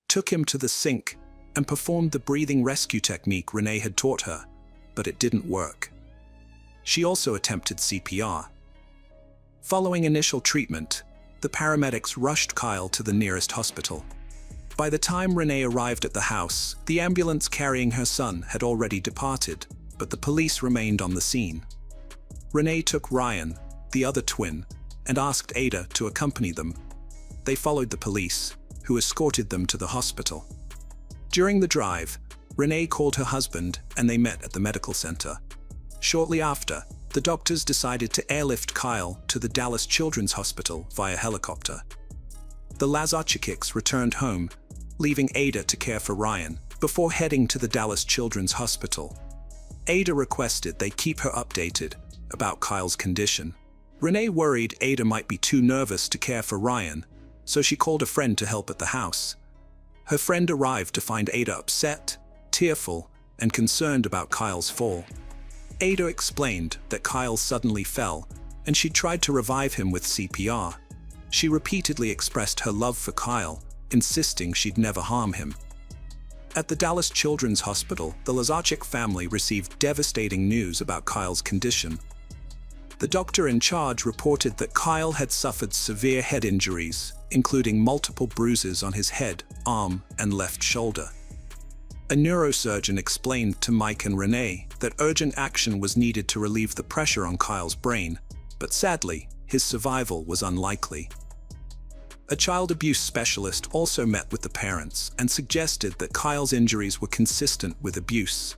took him to the sink, and performed the breathing rescue technique Renee had taught her, but it didn't work. She also attempted CPR. Following initial treatment, the paramedics rushed Kyle to the nearest hospital. By the time Renee arrived at the house, the ambulance carrying her son had already departed, but the police remained on the scene. Renee took Ryan, the other twin, and asked Ada to accompany them. They followed the police, who escorted them to the hospital. During the drive, Renee called her husband and they met at the medical center. Shortly after, the doctors decided to airlift Kyle to the Dallas Children's Hospital via helicopter. The Lazarevics returned home, leaving Ada to care for Ryan, before heading to the Dallas Children's Hospital. Ada requested they keep her updated about Kyle's condition. Renee worried Ada might be too nervous to care for Ryan, so she called a friend to help at the house. Her friend arrived to find Ada upset, tearful, and concerned about Kyle's fall. Ada explained that Kyle suddenly fell, and she tried to revive him with CPR. She repeatedly expressed her love for Kyle, insisting she'd never harm him. At the Dallas Children's Hospital, the Lazarevic family received devastating news about Kyle's condition. The doctor in charge reported that Kyle had suffered severe head injuries, including multiple bruises on his head, arm, and left shoulder. A neurosurgeon explained to Mike and Renee that urgent action was needed to relieve the pressure on Kyle's brain, but sadly, his survival was unlikely. A child abuse specialist also met with the parents and suggested that Kyle's injuries were consistent with abuse.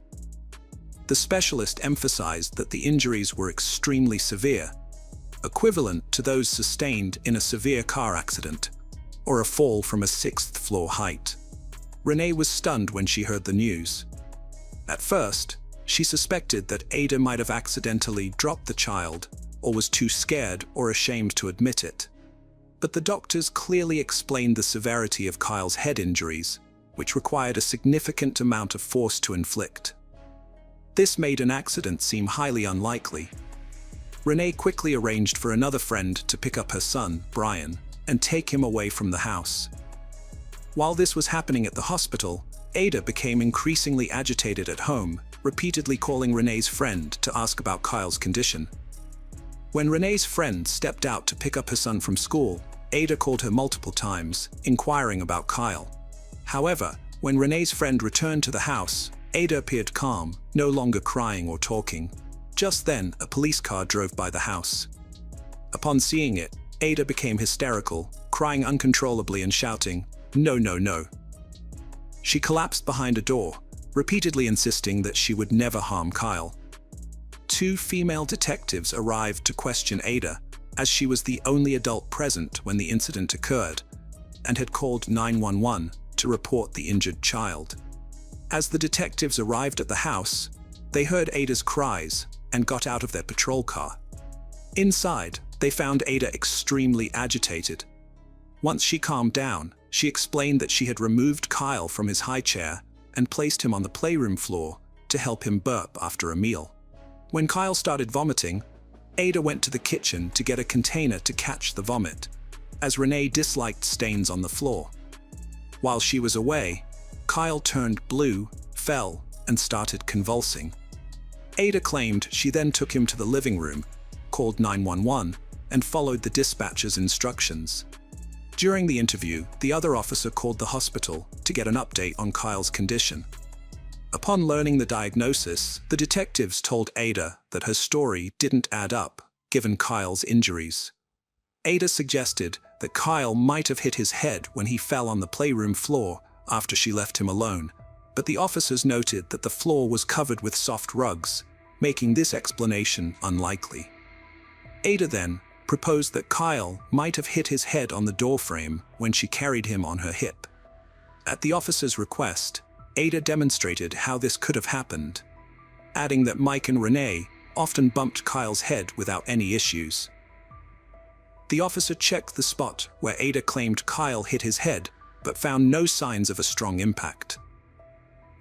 The specialist emphasized that the injuries were extremely severe, equivalent to those sustained in a severe car accident or a fall from a 6th-floor height. Renee was stunned when she heard the news. At first, she suspected that Ada might have accidentally dropped the child or was too scared or ashamed to admit it. But the doctors clearly explained the severity of Kyle's head injuries, which required a significant amount of force to inflict. This made an accident seem highly unlikely. Renee quickly arranged for another friend to pick up her son, Brian, and take him away from the house. While this was happening at the hospital, Ada became increasingly agitated at home, repeatedly calling Renee's friend to ask about Kyle's condition. When Renee's friend stepped out to pick up her son from school, Ada called her multiple times, inquiring about Kyle. However, when Renee's friend returned to the house, Ada appeared calm, no longer crying or talking. Just then, a police car drove by the house. Upon seeing it, Ada became hysterical, crying uncontrollably and shouting, "No, no, no." She collapsed behind a door, repeatedly insisting that she would never harm Kyle. 2 female detectives arrived to question Ada, as she was the only adult present when the incident occurred, and had called 911 to report the injured child. As the detectives arrived at the house, they heard Ada's cries and got out of their patrol car. Inside, they found Ada extremely agitated. Once she calmed down, she explained that she had removed Kyle from his high chair and placed him on the playroom floor to help him burp after a meal. When Kyle started vomiting, Ada went to the kitchen to get a container to catch the vomit, as Renee disliked stains on the floor. While she was away, Kyle turned blue, fell, and started convulsing. Ada claimed she then took him to the living room, called 911, and followed the dispatcher's instructions. During the interview, the other officer called the hospital to get an update on Kyle's condition. Upon learning the diagnosis, the detectives told Ada that her story didn't add up, given Kyle's injuries. Ada suggested that Kyle might have hit his head when he fell on the playroom floor after she left him alone, but the officers noted that the floor was covered with soft rugs, making this explanation unlikely. Ada then proposed that Kyle might have hit his head on the doorframe when she carried him on her hip. At the officer's request, Ada demonstrated how this could have happened, adding that Mike and Renee often bumped Kyle's head without any issues. The officer checked the spot where Ada claimed Kyle hit his head, but found no signs of a strong impact.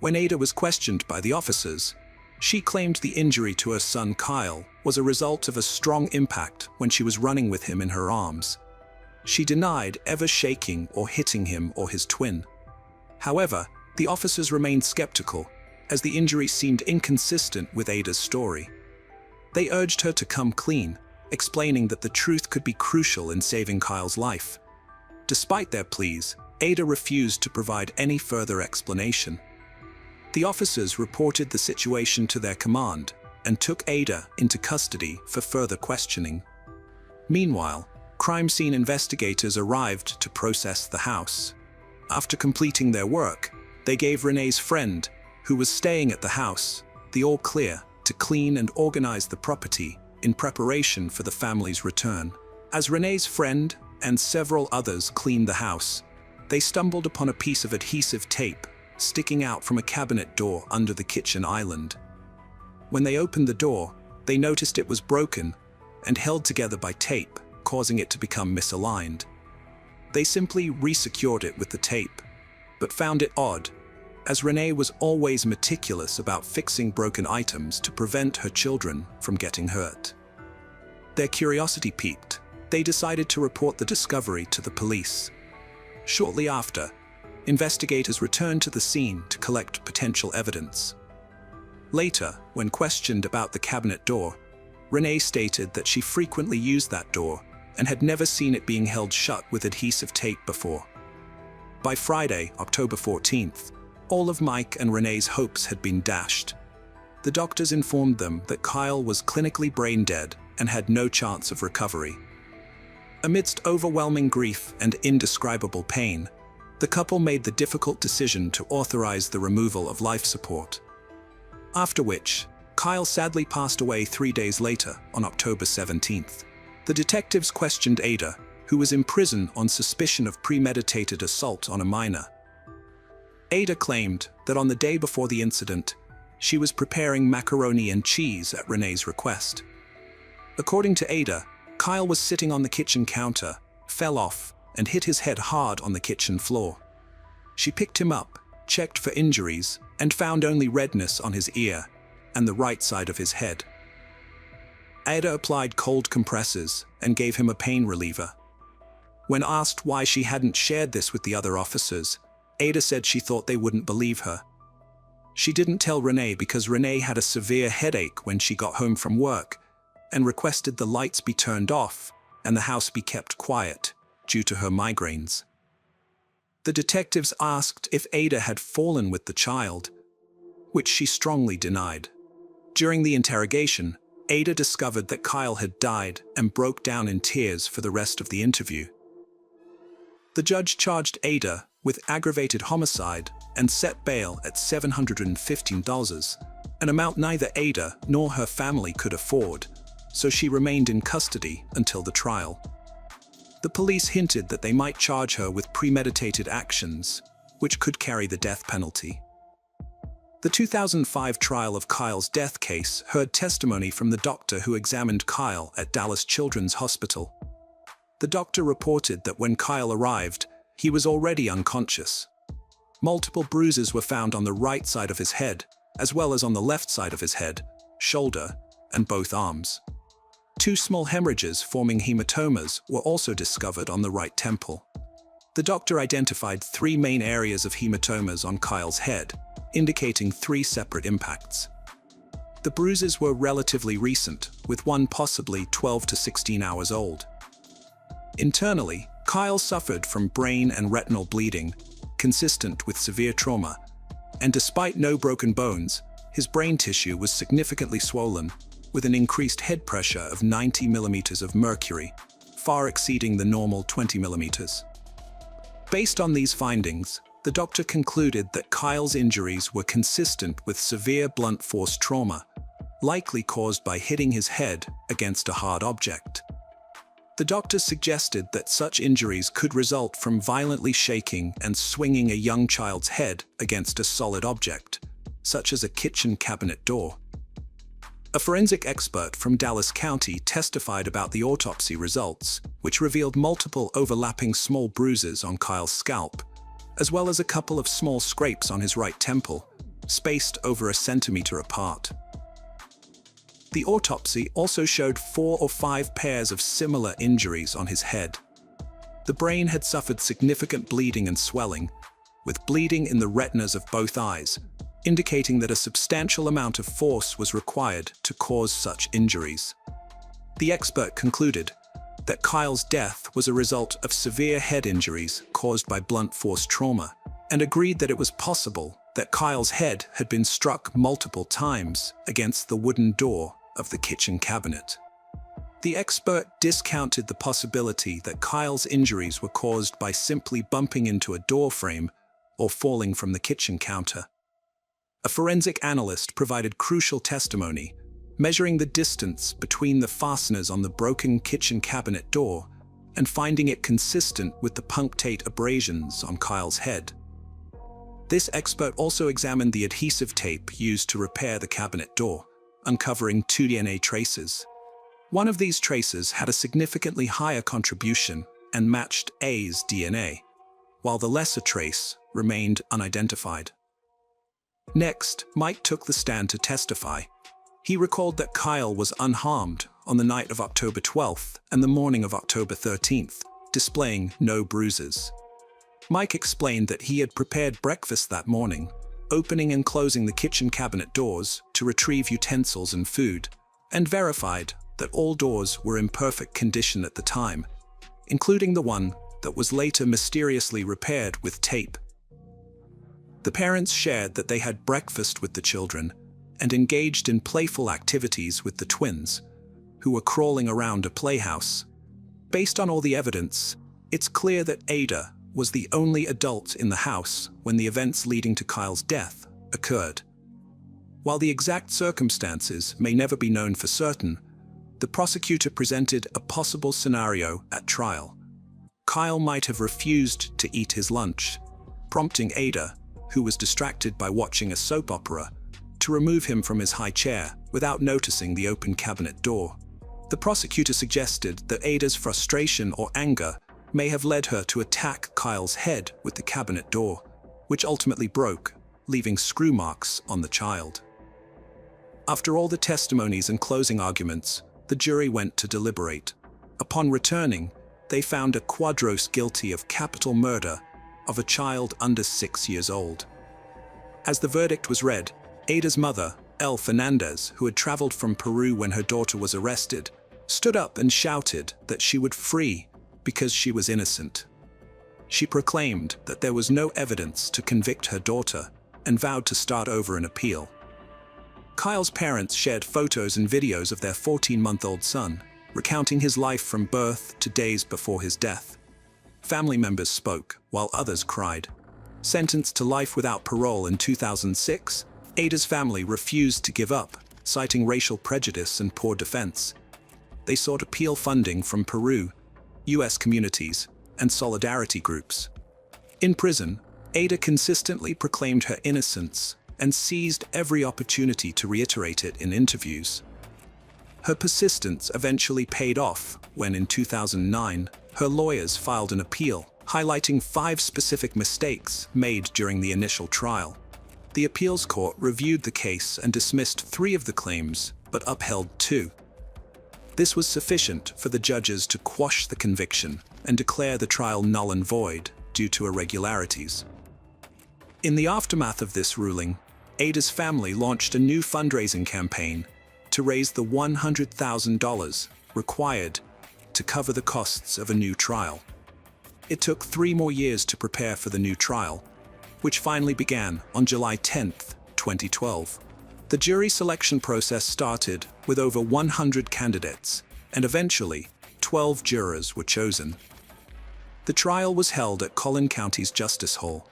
When Ada was questioned by the officers, she claimed the injury to her son Kyle was a result of a strong impact when she was running with him in her arms. She denied ever shaking or hitting him or his twin. However, the officers remained skeptical, as the injury seemed inconsistent with Ada's story. They urged her to come clean, explaining that the truth could be crucial in saving Kyle's life. Despite their pleas, Ada refused to provide any further explanation. The officers reported the situation to their command and took Ada into custody for further questioning. Meanwhile, crime scene investigators arrived to process the house. After completing their work, they gave Renee's friend, who was staying at the house, the all clear to clean and organize the property in preparation for the family's return. As Renee's friend and several others cleaned the house, they stumbled upon a piece of adhesive tape sticking out from a cabinet door under the kitchen island. When they opened the door, they noticed it was broken and held together by tape, causing it to become misaligned. They simply resecured it with the tape, but found it odd, as Renee was always meticulous about fixing broken items to prevent her children from getting hurt. Their curiosity piqued. They decided to report the discovery to the police. Shortly after, investigators returned to the scene to collect potential evidence. Later, when questioned about the cabinet door, Renee stated that she frequently used that door and had never seen it being held shut with adhesive tape before. By Friday, October 14th, all of Mike and Renee's hopes had been dashed. The doctors informed them that Kyle was clinically brain dead and had no chance of recovery. Amidst overwhelming grief and indescribable pain, the couple made the difficult decision to authorize the removal of life support. After which, Kyle sadly passed away 3 days later, on October 17th. The detectives questioned Ada, who was in prison on suspicion of premeditated assault on a minor. Ada claimed that on the day before the incident, she was preparing macaroni and cheese at Renee's request. According to Ada, Kyle was sitting on the kitchen counter, fell off, and hit his head hard on the kitchen floor. She picked him up, checked for injuries, and found only redness on his ear and the right side of his head. Ada applied cold compresses and gave him a pain reliever. When asked why she hadn't shared this with the other officers, Ada said she thought they wouldn't believe her. She didn't tell Renee because Renee had a severe headache when she got home from work and requested the lights be turned off and the house be kept quiet due to her migraines. The detectives asked if Ada had fallen with the child, which she strongly denied. During the interrogation, Ada discovered that Kyle had died and broke down in tears for the rest of the interview. The judge charged Ada with aggravated homicide and set bail at $715, an amount neither Ada nor her family could afford, so she remained in custody until the trial. The police hinted that they might charge her with premeditated actions, which could carry the death penalty. The 2005 trial of Kyle's death case heard testimony from the doctor who examined Kyle at Dallas Children's Hospital. The doctor reported that when Kyle arrived, he was already unconscious. Multiple bruises were found on the right side of his head, as well as on the left side of his head, shoulder, and both arms. 2 small hemorrhages forming hematomas were also discovered on the right temple. The doctor identified 3 main areas of hematomas on Kyle's head, indicating 3 separate impacts. The bruises were relatively recent, with one possibly 12 to 16 hours old. Internally, Kyle suffered from brain and retinal bleeding, consistent with severe trauma, and despite no broken bones, his brain tissue was significantly swollen, with an increased head pressure of 90 millimeters of mercury, far exceeding the normal 20 millimeters. Based on these findings, the doctor concluded that Kyle's injuries were consistent with severe blunt force trauma, likely caused by hitting his head against a hard object. The doctor suggested that such injuries could result from violently shaking and swinging a young child's head against a solid object, such as a kitchen cabinet door. A forensic expert from Dallas County testified about the autopsy results, which revealed multiple overlapping small bruises on Kyle's scalp, as well as a couple of small scrapes on his right temple, spaced over a centimeter apart. The autopsy also showed 4 or 5 pairs of similar injuries on his head. The brain had suffered significant bleeding and swelling, with bleeding in the retinas of both eyes, indicating that a substantial amount of force was required to cause such injuries. The expert concluded that Kyle's death was a result of severe head injuries caused by blunt force trauma, and agreed that it was possible that Kyle's head had been struck multiple times against the wooden door of the kitchen cabinet. The expert discounted the possibility that Kyle's injuries were caused by simply bumping into a door frame or falling from the kitchen counter. A forensic analyst provided crucial testimony, measuring the distance between the fasteners on the broken kitchen cabinet door and finding it consistent with the punctate abrasions on Kyle's head. This expert also examined the adhesive tape used to repair the cabinet door, uncovering 2 DNA traces. One of these traces had a significantly higher contribution and matched A's DNA, while the lesser trace remained unidentified. Next, Mike took the stand to testify. He recalled that Kyle was unharmed on the night of October 12th and the morning of October 13th, displaying no bruises. Mike explained that he had prepared breakfast that morning, opening and closing the kitchen cabinet doors to retrieve utensils and food, and verified that all doors were in perfect condition at the time, including the one that was later mysteriously repaired with tape. The parents shared that they had breakfast with the children and engaged in playful activities with the twins, who were crawling around a playhouse. Based on all the evidence, it's clear that Ada was the only adult in the house when the events leading to Kyle's death occurred. While the exact circumstances may never be known for certain, the prosecutor presented a possible scenario at trial. Kyle might have refused to eat his lunch, prompting Ada, who was distracted by watching a soap opera, to remove him from his high chair without noticing the open cabinet door. The prosecutor suggested that Ada's frustration or anger may have led her to attack Kyle's head with the cabinet door, which ultimately broke, leaving screw marks on the child. After all the testimonies and closing arguments, the jury went to deliberate. Upon returning, they found a Quadros guilty of capital murder of a child under 6 years old. As the verdict was read, Ada's mother, Elle Fernandez, who had traveled from Peru when her daughter was arrested, stood up and shouted that she would free because she was innocent. She proclaimed that there was no evidence to convict her daughter and vowed to start over an appeal. Kyle's parents shared photos and videos of their 14-month-old son, recounting his life from birth to days before his death. Family members spoke, while others cried. Sentenced to life without parole in 2006, Ada's family refused to give up, citing racial prejudice and poor defense. They sought appeal funding from Peru, U.S. communities, and solidarity groups. In prison, Ada consistently proclaimed her innocence and seized every opportunity to reiterate it in interviews. Her persistence eventually paid off when, in 2009, her lawyers filed an appeal, highlighting 5 specific mistakes made during the initial trial. The appeals court reviewed the case and dismissed 3 of the claims, but upheld 2. This was sufficient for the judges to quash the conviction and declare the trial null and void due to irregularities. In the aftermath of this ruling, Ada's family launched a new fundraising campaign to raise the $100,000 required to cover the costs of a new trial. It took 3 more years to prepare for the new trial, which finally began on July 10, 2012. The jury selection process started with over 100 candidates, and eventually 12 jurors were chosen. The trial was held at Collin County's Justice Hall.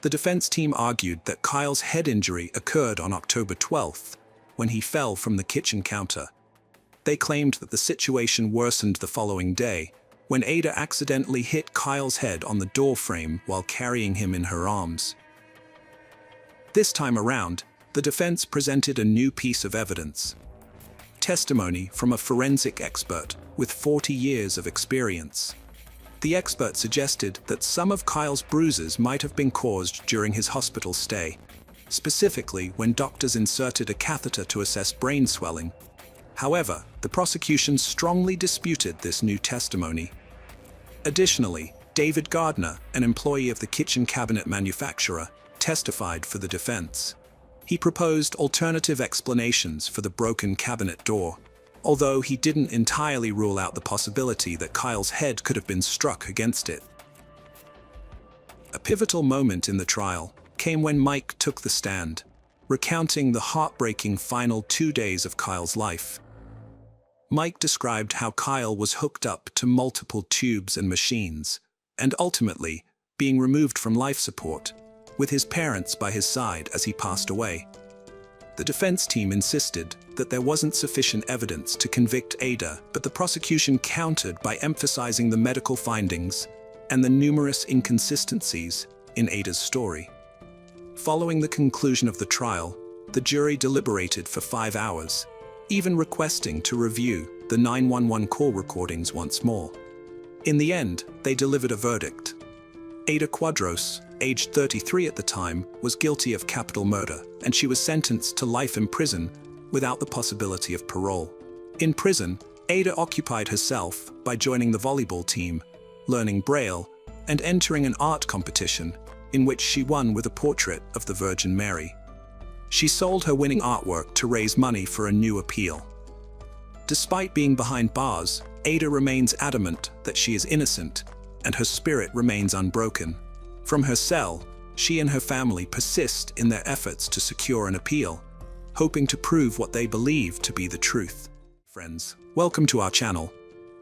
The defense team argued that Kyle's head injury occurred on October 12th, when he fell from the kitchen counter. They claimed that the situation worsened the following day, when Ada accidentally hit Kyle's head on the door frame while carrying him in her arms. This time around, the defense presented a new piece of evidence: testimony from a forensic expert with 40 years of experience. The expert suggested that some of Kyle's bruises might have been caused during his hospital stay, specifically when doctors inserted a catheter to assess brain swelling. However, the prosecution strongly disputed this new testimony. Additionally, David Gardner, an employee of the kitchen cabinet manufacturer, testified for the defense. He proposed alternative explanations for the broken cabinet door, although he didn't entirely rule out the possibility that Kyle's head could have been struck against it. A pivotal moment in the trial came when Mike took the stand, recounting the heartbreaking final 2 days of Kyle's life. Mike described how Kyle was hooked up to multiple tubes and machines, and ultimately being removed from life support, with his parents by his side as he passed away. The defense team insisted that there wasn't sufficient evidence to convict Ada, but the prosecution countered by emphasizing the medical findings and the numerous inconsistencies in Ada's story. Following the conclusion of the trial, the jury deliberated for 5 hours, even requesting to review the 911 call recordings once more. In the end, they delivered a verdict. Ada Quadros, aged 33 at the time, was guilty of capital murder, and she was sentenced to life in prison without the possibility of parole. In prison, Ada occupied herself by joining the volleyball team, learning Braille, and entering an art competition in which she won with a portrait of the Virgin Mary. She sold her winning artwork to raise money for a new appeal. Despite being behind bars, Ada remains adamant that she is innocent, and her spirit remains unbroken. From her cell, she and her family persist in their efforts to secure an appeal, hoping to prove what they believe to be the truth. Friends, welcome to our channel.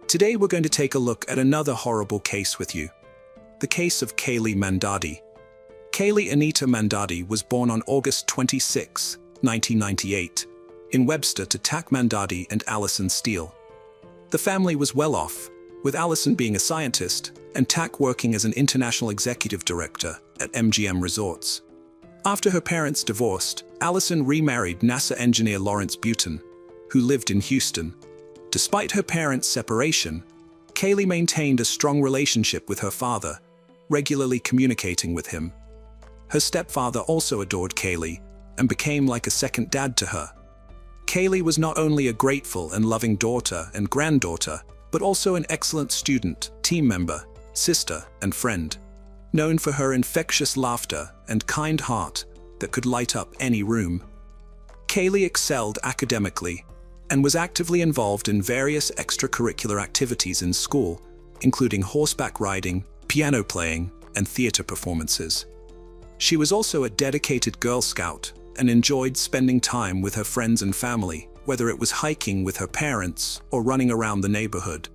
Today we're going to take a look at another horrible case with you. The case of Kaylee Mandadi. Kaylee Anita Mandadi was born on August 26, 1998, in Webster to Tak Mandadi and Allison Steele. The family was well off, with Allison being a scientist and Tak working as an international executive director at MGM Resorts. After her parents divorced, Allison remarried NASA engineer Lawrence Buton, who lived in Houston. Despite her parents' separation, Kaylee maintained a strong relationship with her father, regularly communicating with him. Her stepfather also adored Kaylee and became like a second dad to her. Kaylee was not only a grateful and loving daughter and granddaughter, but also an excellent student, team member, sister, and friend, known for her infectious laughter and kind heart that could light up any room. Kaylee excelled academically and was actively involved in various extracurricular activities in school, including horseback riding, piano playing, and theater performances. She was also a dedicated Girl Scout and enjoyed spending time with her friends and family, whether it was hiking with her parents or running around the neighborhood.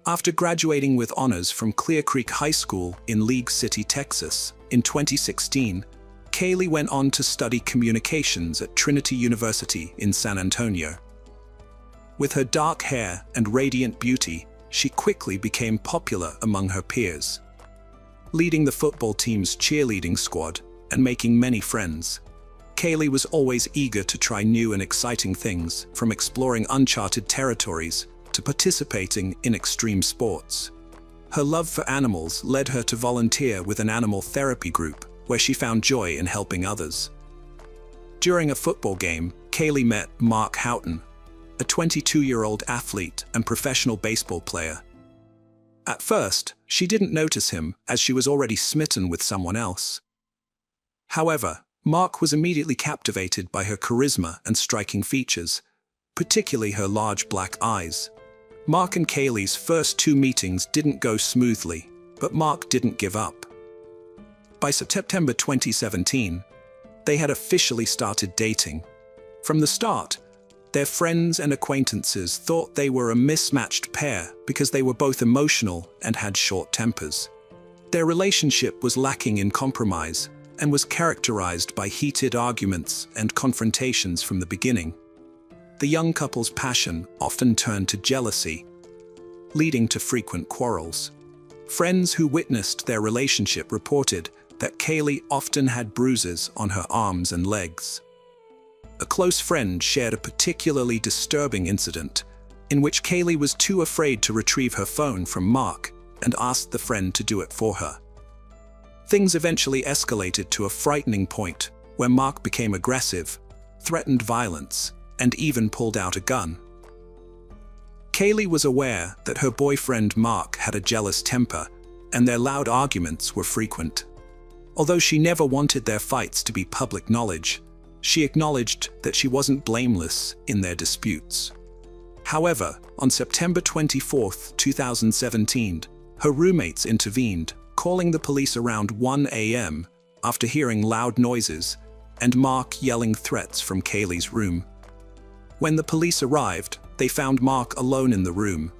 After graduating with honors from Clear Creek High School in League City, Texas, in 2016, Kaylee went on to study communications at Trinity University in San Antonio. With her dark hair and radiant beauty, she quickly became popular among her peers, leading the football team's cheerleading squad and making many friends. Kaylee was always eager to try new and exciting things, from exploring uncharted territories to participating in extreme sports. Her love for animals led her to volunteer with an animal therapy group, where she found joy in helping others. During a football game, Kaylee met Mark Houghton, a 22-year-old athlete and professional baseball player. At first, she didn't notice him as she was already smitten with someone else. However, Mark was immediately captivated by her charisma and striking features, particularly her large black eyes. Mark and Kaylee's first 2 meetings didn't go smoothly, but Mark didn't give up. By September 2017, they had officially started dating. From the start, their friends and acquaintances thought they were a mismatched pair because they were both emotional and had short tempers. Their relationship was lacking in compromise and was characterized by heated arguments and confrontations from the beginning. The young couple's passion often turned to jealousy, leading to frequent quarrels. Friends who witnessed their relationship reported that Kaylee often had bruises on her arms and legs. A close friend shared a particularly disturbing incident in which Kaylee was too afraid to retrieve her phone from Mark and asked the friend to do it for her. Things eventually escalated to a frightening point where Mark became aggressive, threatened violence, and even pulled out a gun. Kaylee was aware that her boyfriend Mark had a jealous temper, and their loud arguments were frequent. Although she never wanted their fights to be public knowledge, she acknowledged that she wasn't blameless in their disputes. However, on September 24, 2017, her roommates intervened, calling the police around 1 a.m. after hearing loud noises and Mark yelling threats from Kaylee's room. When the police arrived, they found Mark alone in the room.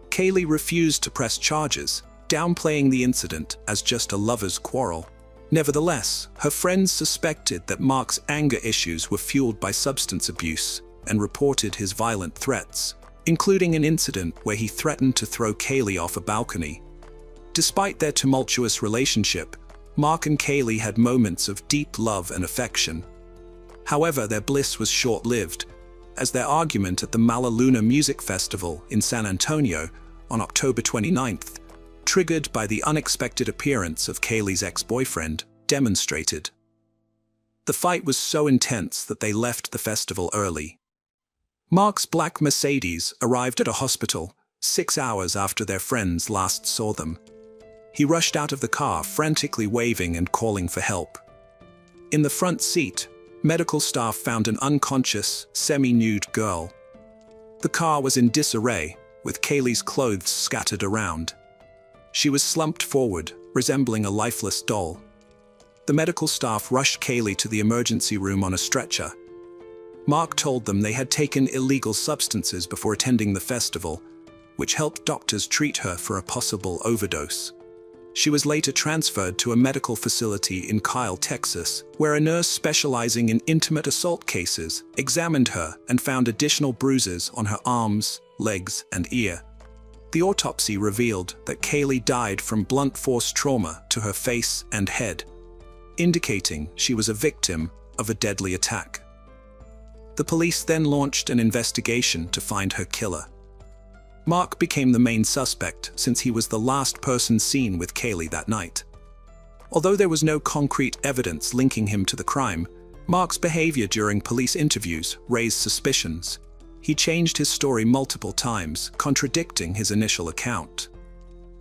Kaylee refused to press charges, downplaying the incident as just a lover's quarrel. Nevertheless, her friends suspected that Mark's anger issues were fueled by substance abuse and reported his violent threats, including an incident where he threatened to throw Kaylee off a balcony. Despite their tumultuous relationship, Mark and Kaylee had moments of deep love and affection. However, their bliss was short-lived, as their argument at the Luna Music Festival in San Antonio on October 29th, triggered by the unexpected appearance of Kaylee's ex-boyfriend, demonstrated. The fight was so intense that they left the festival early. Mark's black Mercedes arrived at a hospital 6 hours after their friends last saw them. He rushed out of the car, frantically waving and calling for help. In the front seat, medical staff found an unconscious, semi-nude girl. The car was in disarray, with Kaylee's clothes scattered around. She was slumped forward, resembling a lifeless doll. The medical staff rushed Kaylee to the emergency room on a stretcher. Mark told them they had taken illegal substances before attending the festival, which helped doctors treat her for a possible overdose. She was later transferred to a medical facility in Kyle, Texas, where a nurse specializing in intimate assault cases examined her and found additional bruises on her arms, legs, and ear. The autopsy revealed that Kaylee died from blunt force trauma to her face and head, indicating she was a victim of a deadly attack. The police then launched an investigation to find her killer. Mark became the main suspect since he was the last person seen with Kaylee that night. Although there was no concrete evidence linking him to the crime, Mark's behavior during police interviews raised suspicions. He changed his story multiple times, contradicting his initial account.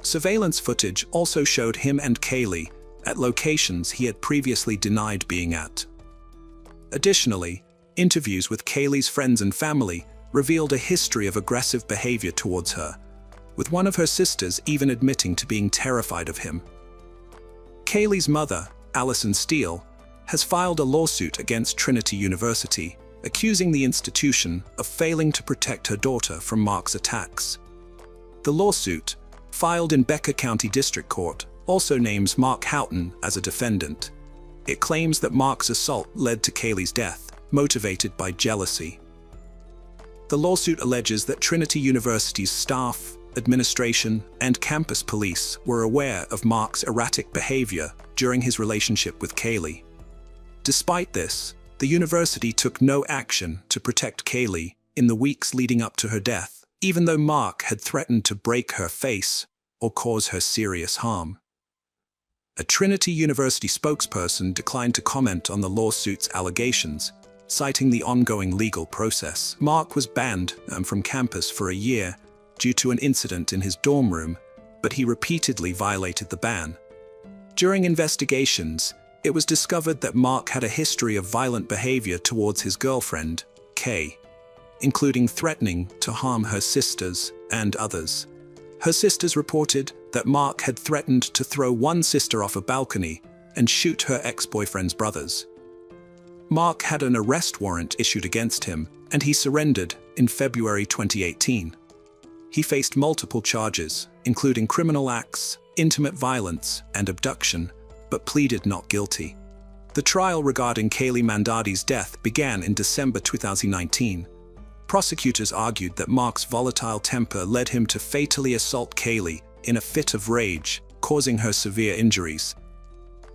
Surveillance footage also showed him and Kaylee at locations he had previously denied being at. Additionally, interviews with Kaylee's friends and family revealed a history of aggressive behavior towards her, with one of her sisters even admitting to being terrified of him. Kaylee's mother, Allison Steele, has filed a lawsuit against Trinity University, accusing the institution of failing to protect her daughter from Mark's attacks. The lawsuit, filed in Becker County District Court, also names Mark Houghton as a defendant. It claims that Mark's assault led to Kaylee's death, motivated by jealousy. The lawsuit alleges that Trinity University's staff, administration, and campus police were aware of Mark's erratic behavior during his relationship with Kaylee. Despite this, the university took no action to protect Kaylee in the weeks leading up to her death, even though Mark had threatened to break her face or cause her serious harm. A Trinity University spokesperson declined to comment on the lawsuit's allegations, citing the ongoing legal process. Mark was banned from campus for a year due to an incident in his dorm room, but he repeatedly violated the ban. During investigations, it was discovered that Mark had a history of violent behavior towards his girlfriend, Kay, including threatening to harm her sisters and others. Her sisters reported that Mark had threatened to throw one sister off a balcony and shoot her ex-boyfriend's brothers. Mark had an arrest warrant issued against him, and he surrendered in February 2018. He faced multiple charges, including criminal acts, intimate violence, and abduction, but pleaded not guilty. The trial regarding Kaylee Mandadi's death began in December 2019. Prosecutors argued that Mark's volatile temper led him to fatally assault Kaylee in a fit of rage, causing her severe injuries.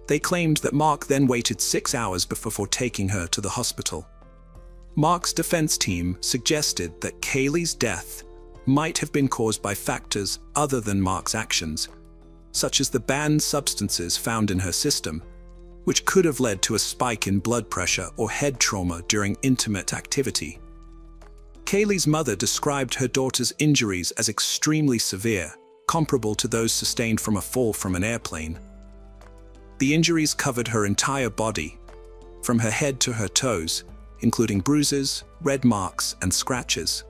They claimed that Mark then waited 6 hours before taking her to the hospital. Mark's defense team suggested that Kaylee's death might have been caused by factors other than Mark's actions, such as the banned substances found in her system, which could have led to a spike in blood pressure or head trauma during intimate activity. Kaylee's mother described her daughter's injuries as extremely severe, comparable to those sustained from a fall from an airplane. The injuries covered her entire body, from her head to her toes, including bruises, red marks, and scratches.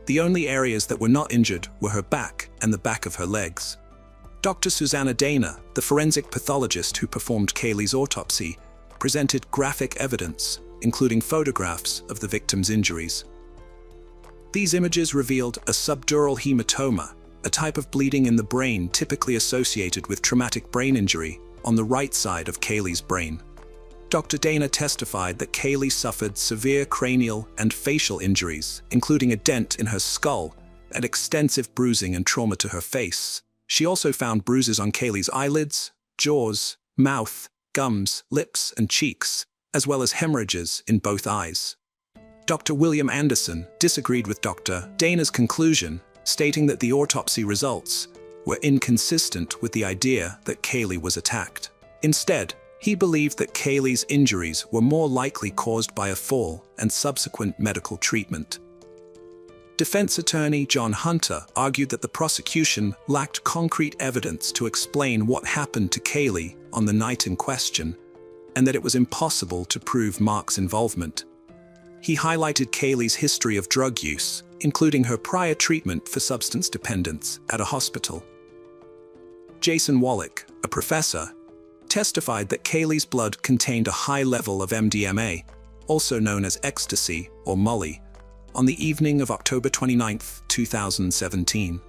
The only areas that were not injured were her back and the back of her legs. Dr. Susanna Dana, the forensic pathologist who performed Kaylee's autopsy, presented graphic evidence, including photographs of the victim's injuries. These images revealed a subdural hematoma, a type of bleeding in the brain typically associated with traumatic brain injury, on the right side of Kaylee's brain. Dr. Dana testified that Kaylee suffered severe cranial and facial injuries, including a dent in her skull and extensive bruising and trauma to her face. She also found bruises on Kaylee's eyelids, jaws, mouth, gums, lips, and cheeks, as well as hemorrhages in both eyes. Dr. William Anderson disagreed with Dr. Dana's conclusion, stating that the autopsy results were inconsistent with the idea that Kaylee was attacked. Instead, he believed that Kaylee's injuries were more likely caused by a fall and subsequent medical treatment. Defense attorney John Hunter argued that the prosecution lacked concrete evidence to explain what happened to Kaylee on the night in question, and that it was impossible to prove Mark's involvement. He highlighted Kaylee's history of drug use, including her prior treatment for substance dependence at a hospital. Jason Wallach, a professor, testified that Kaylee's blood contained a high level of MDMA, also known as ecstasy or Molly, on the evening of October 29, 2017.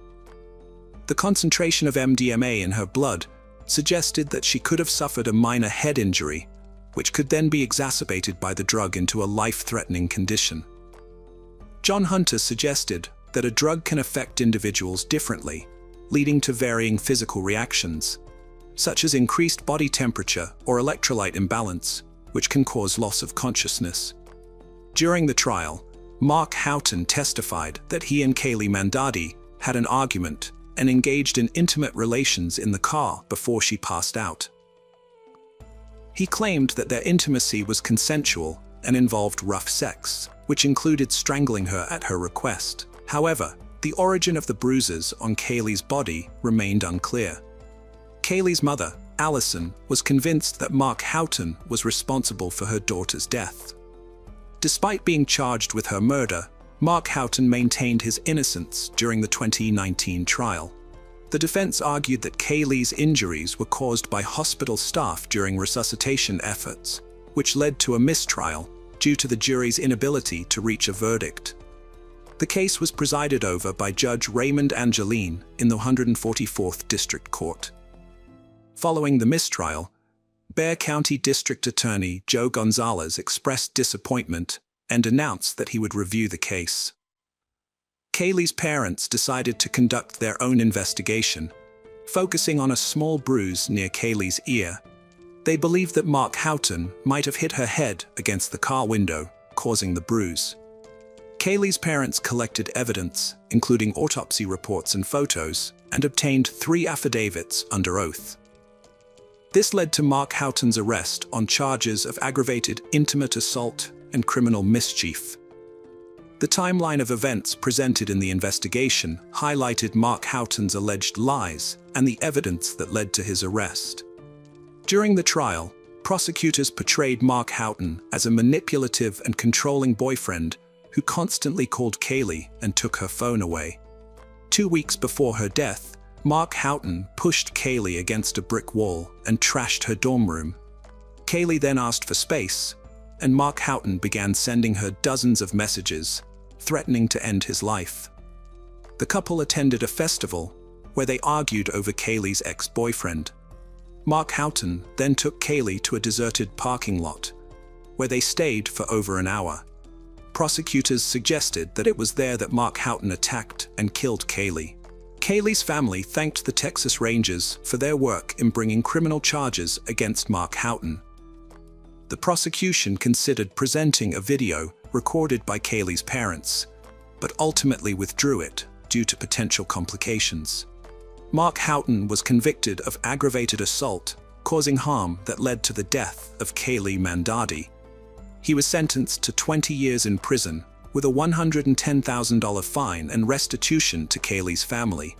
The concentration of MDMA in her blood suggested that she could have suffered a minor head injury, which could then be exacerbated by the drug into a life-threatening condition. John Hunter suggested that a drug can affect individuals differently, leading to varying physical reactions, such as increased body temperature or electrolyte imbalance, which can cause loss of consciousness. During the trial, Mark Houghton testified that he and Kaylee Mandadi had an argument and engaged in intimate relations in the car before she passed out. He claimed that their intimacy was consensual and involved rough sex, which included strangling her at her request. However, the origin of the bruises on Kaylee's body remained unclear. Kaylee's mother, Allison, was convinced that Mark Houghton was responsible for her daughter's death. Despite being charged with her murder, Mark Houghton maintained his innocence during the 2019 trial. The defense argued that Kaylee's injuries were caused by hospital staff during resuscitation efforts, which led to a mistrial due to the jury's inability to reach a verdict. The case was presided over by Judge Raymond Angeline in the 144th District Court. Following the mistrial, Bexar County District Attorney Joe Gonzalez expressed disappointment and announced that he would review the case. Kaylee's parents decided to conduct their own investigation, focusing on a small bruise near Kaylee's ear. They believed that Mark Houghton might have hit her head against the car window, causing the bruise. Kaylee's parents collected evidence, including autopsy reports and photos, and obtained 3 affidavits under oath. This led to Mark Houghton's arrest on charges of aggravated intimate assault, and criminal mischief. The timeline of events presented in the investigation highlighted Mark Houghton's alleged lies and the evidence that led to his arrest. During the trial, prosecutors portrayed Mark Houghton as a manipulative and controlling boyfriend who constantly called Kaylee and took her phone away. 2 weeks before her death, Mark Houghton pushed Kaylee against a brick wall and trashed her dorm room. Kaylee then asked for space, and Mark Houghton began sending her dozens of messages, threatening to end his life. The couple attended a festival where they argued over Kaylee's ex-boyfriend. Mark Houghton then took Kaylee to a deserted parking lot, where they stayed for over an hour. Prosecutors suggested that it was there that Mark Houghton attacked and killed Kaylee. Kaylee's family thanked the Texas Rangers for their work in bringing criminal charges against Mark Houghton. The prosecution considered presenting a video recorded by Kaylee's parents, but ultimately withdrew it due to potential complications. Mark Houghton was convicted of aggravated assault, causing harm that led to the death of Kaylee Mandadi. He was sentenced to 20 years in prison, with a $110,000 fine and restitution to Kaylee's family.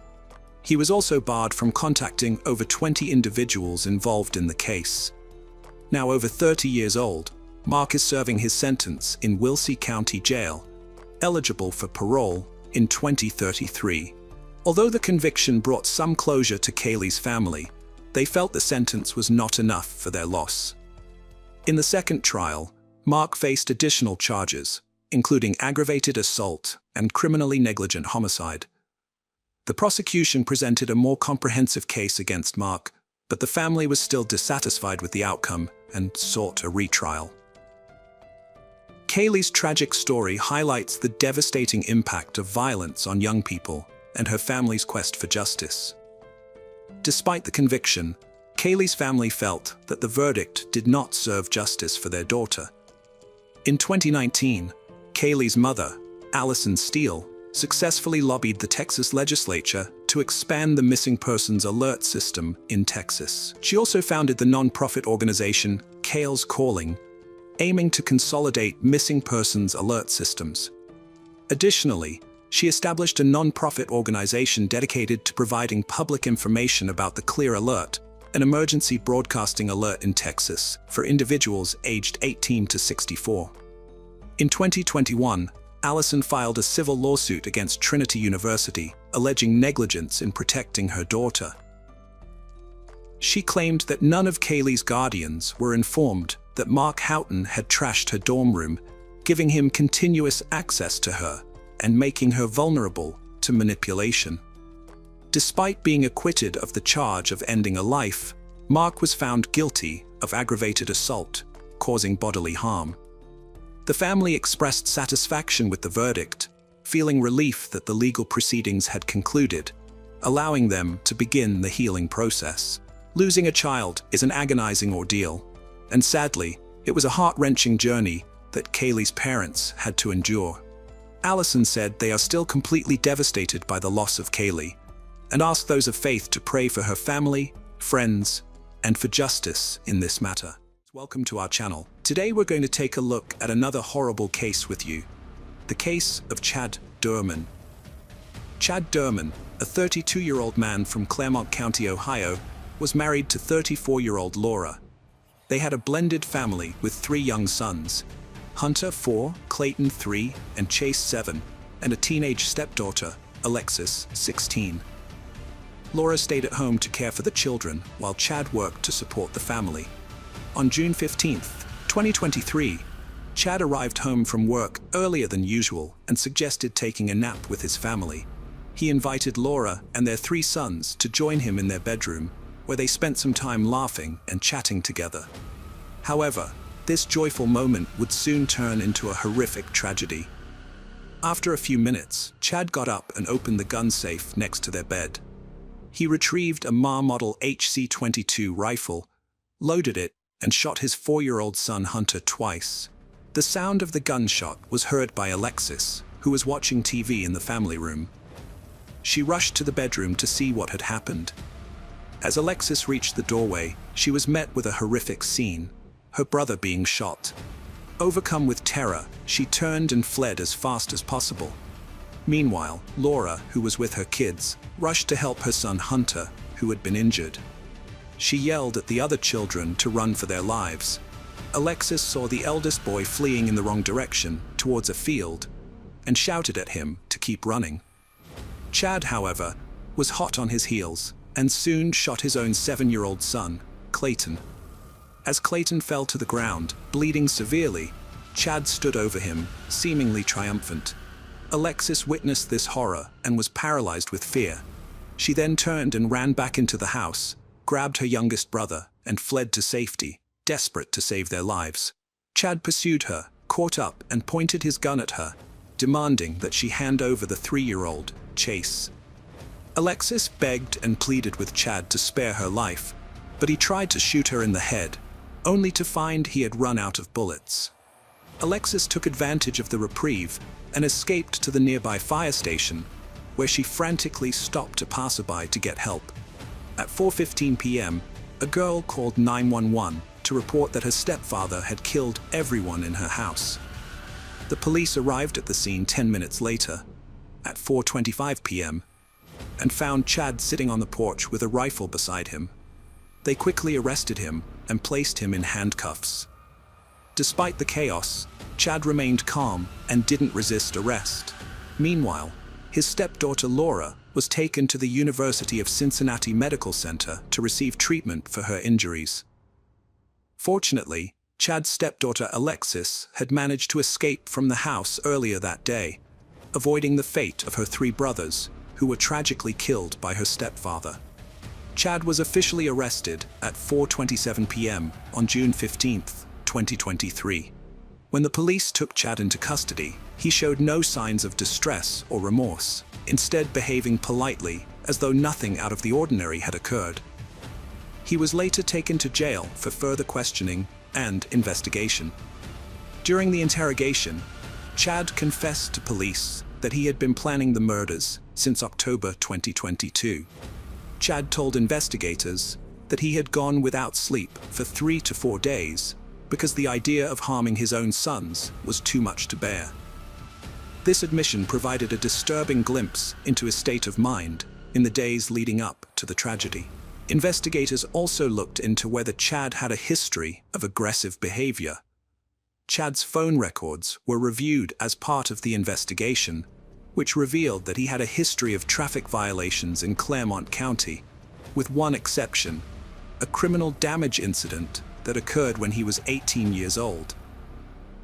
He was also barred from contacting over 20 individuals involved in the case. Now over 30 years old, Mark is serving his sentence in Wilsey County Jail, eligible for parole in 2033. Although the conviction brought some closure to Kaylee's family, they felt the sentence was not enough for their loss. In the second trial, Mark faced additional charges, including aggravated assault and criminally negligent homicide. The prosecution presented a more comprehensive case against Mark, but the family was still dissatisfied with the outcome and sought a retrial. Kaylee's tragic story highlights the devastating impact of violence on young people and her family's quest for justice. Despite the conviction, Kaylee's family felt that the verdict did not serve justice for their daughter. In 2019, Kaylee's mother, Allison Steele, successfully lobbied the Texas legislature to expand the missing persons alert system in Texas. She also founded the nonprofit organization Kaylee's Calling, aiming to consolidate missing persons alert systems. Additionally, she established a nonprofit organization dedicated to providing public information about the Clear Alert, an emergency broadcasting alert in Texas for individuals aged 18 to 64. In 2021, Allison filed a civil lawsuit against Trinity University, alleging negligence in protecting her daughter. She claimed that none of Kaylee's guardians were informed that Mark Houghton had trashed her dorm room, giving him continuous access to her and making her vulnerable to manipulation. Despite being acquitted of the charge of ending a life, Mark was found guilty of aggravated assault, causing bodily harm. The family expressed satisfaction with the verdict, feeling relief that the legal proceedings had concluded, allowing them to begin the healing process. Losing a child is an agonizing ordeal, and sadly, it was a heart-wrenching journey that Kaylee's parents had to endure. Allison said they are still completely devastated by the loss of Kaylee, and asked those of faith to pray for her family, friends, and for justice in this matter. Welcome to our channel. Today we're going to take a look at another horrible case with you. The case of Chad Durman. Chad Durman, a 32-year-old man from Claremont County, Ohio, was married to 34-year-old Laura. They had a blended family with 3 young sons, Hunter 4, Clayton 3, and Chase 7, and a teenage stepdaughter, Alexis 16. Laura stayed at home to care for the children while Chad worked to support the family. On June 15, 2023, Chad arrived home from work earlier than usual and suggested taking a nap with his family. He invited Laura and their 3 sons to join him in their bedroom, where they spent some time laughing and chatting together. However, this joyful moment would soon turn into a horrific tragedy. After a few minutes, Chad got up and opened the gun safe next to their bed. He retrieved a MAR model HC-22 rifle, loaded it, and shot his 4-year-old son Hunter twice. The sound of the gunshot was heard by Alexis, who was watching TV in the family room. She rushed to the bedroom to see what had happened. As Alexis reached the doorway, she was met with a horrific scene, her brother being shot. Overcome with terror, she turned and fled as fast as possible. Meanwhile, Laura, who was with her kids, rushed to help her son Hunter, who had been injured. She yelled at the other children to run for their lives. Alexis saw the eldest boy fleeing in the wrong direction, towards a field, and shouted at him to keep running. Chad, however, was hot on his heels, and soon shot his own 7-year-old son, Clayton. As Clayton fell to the ground, bleeding severely, Chad stood over him, seemingly triumphant. Alexis witnessed this horror and was paralyzed with fear. She then turned and ran back into the house, grabbed her youngest brother, and fled to safety, desperate to save their lives. Chad pursued her, caught up, and pointed his gun at her, demanding that she hand over the 3-year-old, Chase. Alexis begged and pleaded with Chad to spare her life, but he tried to shoot her in the head, only to find he had run out of bullets. Alexis took advantage of the reprieve and escaped to the nearby fire station, where she frantically stopped a passerby to get help. At 4:15 p.m., a girl called 911 to report that her stepfather had killed everyone in her house. The police arrived at the scene 10 minutes later, at 4:25 p.m., and found Chad sitting on the porch with a rifle beside him. They quickly arrested him and placed him in handcuffs. Despite the chaos, Chad remained calm and didn't resist arrest. Meanwhile, his stepdaughter Laura was taken to the University of Cincinnati Medical Center to receive treatment for her injuries. Fortunately, Chad's stepdaughter Alexis had managed to escape from the house earlier that day, avoiding the fate of her 3 brothers, who were tragically killed by her stepfather. Chad was officially arrested at 4:27 p.m. on June 15, 2023. When the police took Chad into custody, he showed no signs of distress or remorse, instead behaving politely as though nothing out of the ordinary had occurred. He was later taken to jail for further questioning and investigation. During the interrogation, Chad confessed to police that he had been planning the murders since October 2022. Chad told investigators that he had gone without sleep for 3 to 4 days because the idea of harming his own sons was too much to bear. This admission provided a disturbing glimpse into his state of mind in the days leading up to the tragedy. Investigators also looked into whether Chad had a history of aggressive behavior. Chad's phone records were reviewed as part of the investigation, which revealed that he had a history of traffic violations in Claremont County, with one exception, a criminal damage incident that occurred when he was 18 years old.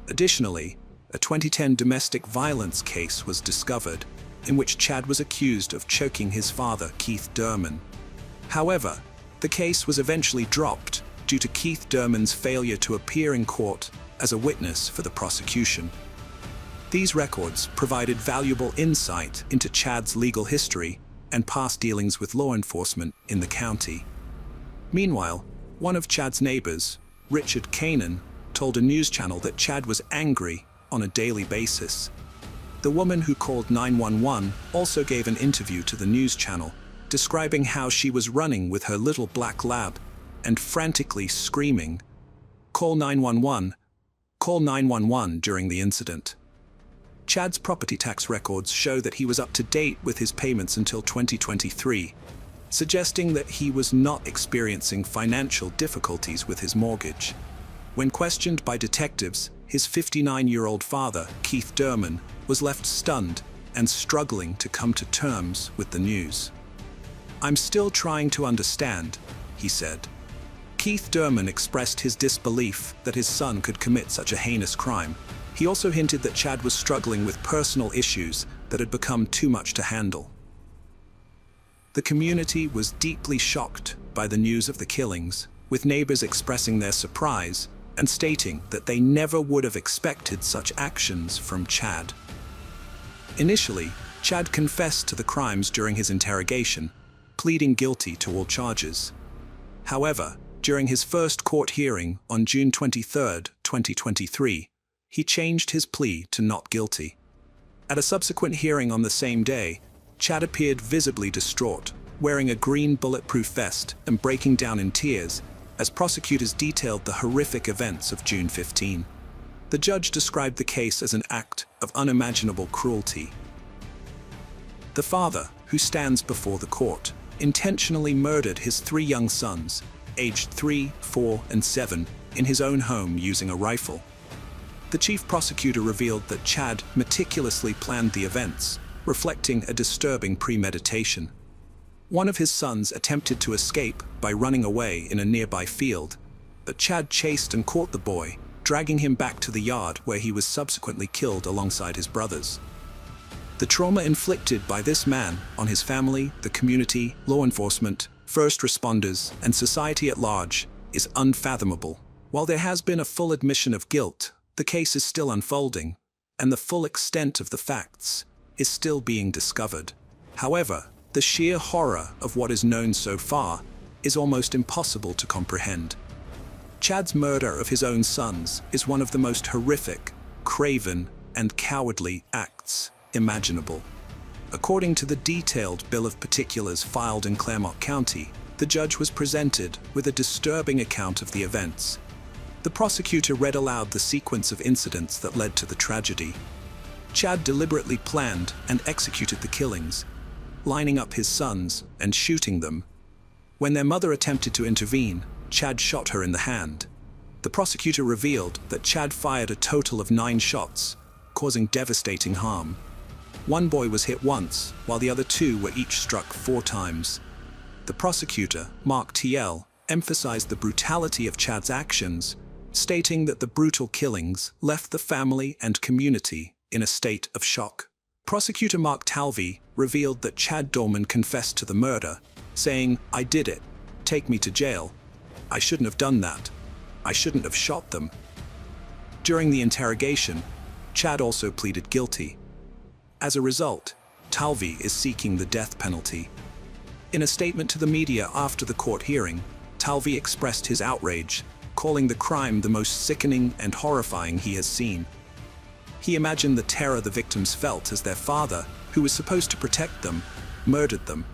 Additionally, a 2010 domestic violence case was discovered, in which Chad was accused of choking his father, Keith Derman. However, the case was eventually dropped due to Keith Derman's failure to appear in court as a witness for the prosecution. These records provided valuable insight into Chad's legal history and past dealings with law enforcement in the county. Meanwhile, one of Chad's neighbors, Richard Kanan, told a news channel that Chad was angry on a daily basis. The woman who called 911 also gave an interview to the news channel, describing how she was running with her little black lab and frantically screaming, "Call 911, call 911" during the incident. Chad's property tax records show that he was up to date with his payments until 2023, suggesting that he was not experiencing financial difficulties with his mortgage. When questioned by detectives, his 59-year-old father, Keith Derman, was left stunned and struggling to come to terms with the news. "I'm still trying to understand," he said. Keith Derman expressed his disbelief that his son could commit such a heinous crime. He also hinted that Chad was struggling with personal issues that had become too much to handle. The community was deeply shocked by the news of the killings, with neighbors expressing their surprise and stating that they never would have expected such actions from Chad. Initially, Chad confessed to the crimes during his interrogation, pleading guilty to all charges. However, during his first court hearing on June 23, 2023, he changed his plea to not guilty. At a subsequent hearing on the same day, Chad appeared visibly distraught, wearing a green bulletproof vest and breaking down in tears as prosecutors detailed the horrific events of June 15. The judge described the case as an act of unimaginable cruelty. The father, who stands before the court, intentionally murdered his 3 young sons, aged 3, 4, and 7, in his own home using a rifle. The chief prosecutor revealed that Chad meticulously planned the events, reflecting a disturbing premeditation. One of his sons attempted to escape by running away in a nearby field, but Chad chased and caught the boy, dragging him back to the yard where he was subsequently killed alongside his brothers. The trauma inflicted by this man on his family, the community, law enforcement, first responders, and society at large is unfathomable. While there has been a full admission of guilt, the case is still unfolding, and the full extent of the facts is still being discovered. However, the sheer horror of what is known so far is almost impossible to comprehend. Chad's murder of his own sons is one of the most horrific, craven, and cowardly acts imaginable. According to the detailed bill of particulars filed in Clermont County, the judge was presented with a disturbing account of the events. The prosecutor read aloud the sequence of incidents that led to the tragedy. Chad deliberately planned and executed the killings, lining up his sons and shooting them. When their mother attempted to intervene, Chad shot her in the hand. The prosecutor revealed that Chad fired a total of 9 shots, causing devastating harm. One boy was hit once, while the other 2 were each struck 4 times. The prosecutor, Mark T.L., emphasized the brutality of Chad's actions, stating that the brutal killings left the family and community in a state of shock. Prosecutor Mark Talvey revealed that Chad Dorman confessed to the murder, saying, "I did it. Take me to jail. I shouldn't have done that. I shouldn't have shot them." During the interrogation, Chad also pleaded guilty. As a result, Talvey is seeking the death penalty. In a statement to the media after the court hearing, Talvey expressed his outrage, calling the crime the most sickening and horrifying he has seen. He imagined the terror the victims felt as their father, who was supposed to protect them, murdered them.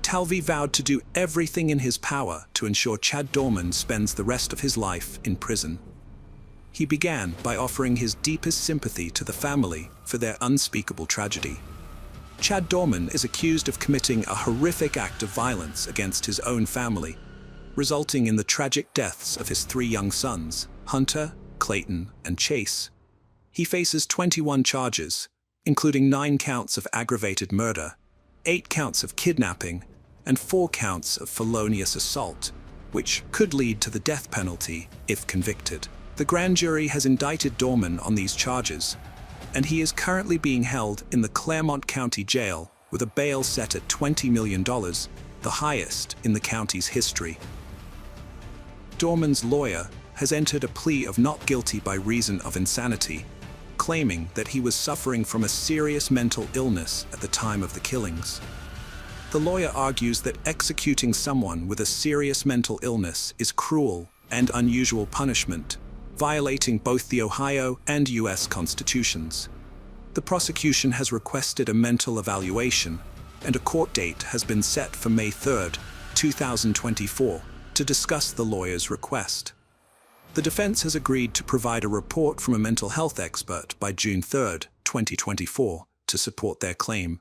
Talvey vowed to do everything in his power to ensure Chad Dorman spends the rest of his life in prison. He began by offering his deepest sympathy to the family for their unspeakable tragedy. Chad Dorman is accused of committing a horrific act of violence against his own family, resulting in the tragic deaths of his 3 young sons, Hunter, Clayton, and Chase. He faces 21 charges, including 9 counts of aggravated murder, 8 counts of kidnapping, and 4 counts of felonious assault, which could lead to the death penalty if convicted. The grand jury has indicted Dorman on these charges, and he is currently being held in the Clermont County Jail with a bail set at $20 million, the highest in the county's history. Dorman's lawyer has entered a plea of not guilty by reason of insanity, claiming that he was suffering from a serious mental illness at the time of the killings. The lawyer argues that executing someone with a serious mental illness is cruel and unusual punishment, violating both the Ohio and U.S. constitutions. The prosecution has requested a mental evaluation, and a court date has been set for May 3, 2024, to discuss the lawyer's request. The defense has agreed to provide a report from a mental health expert by June 3, 2024, to support their claim.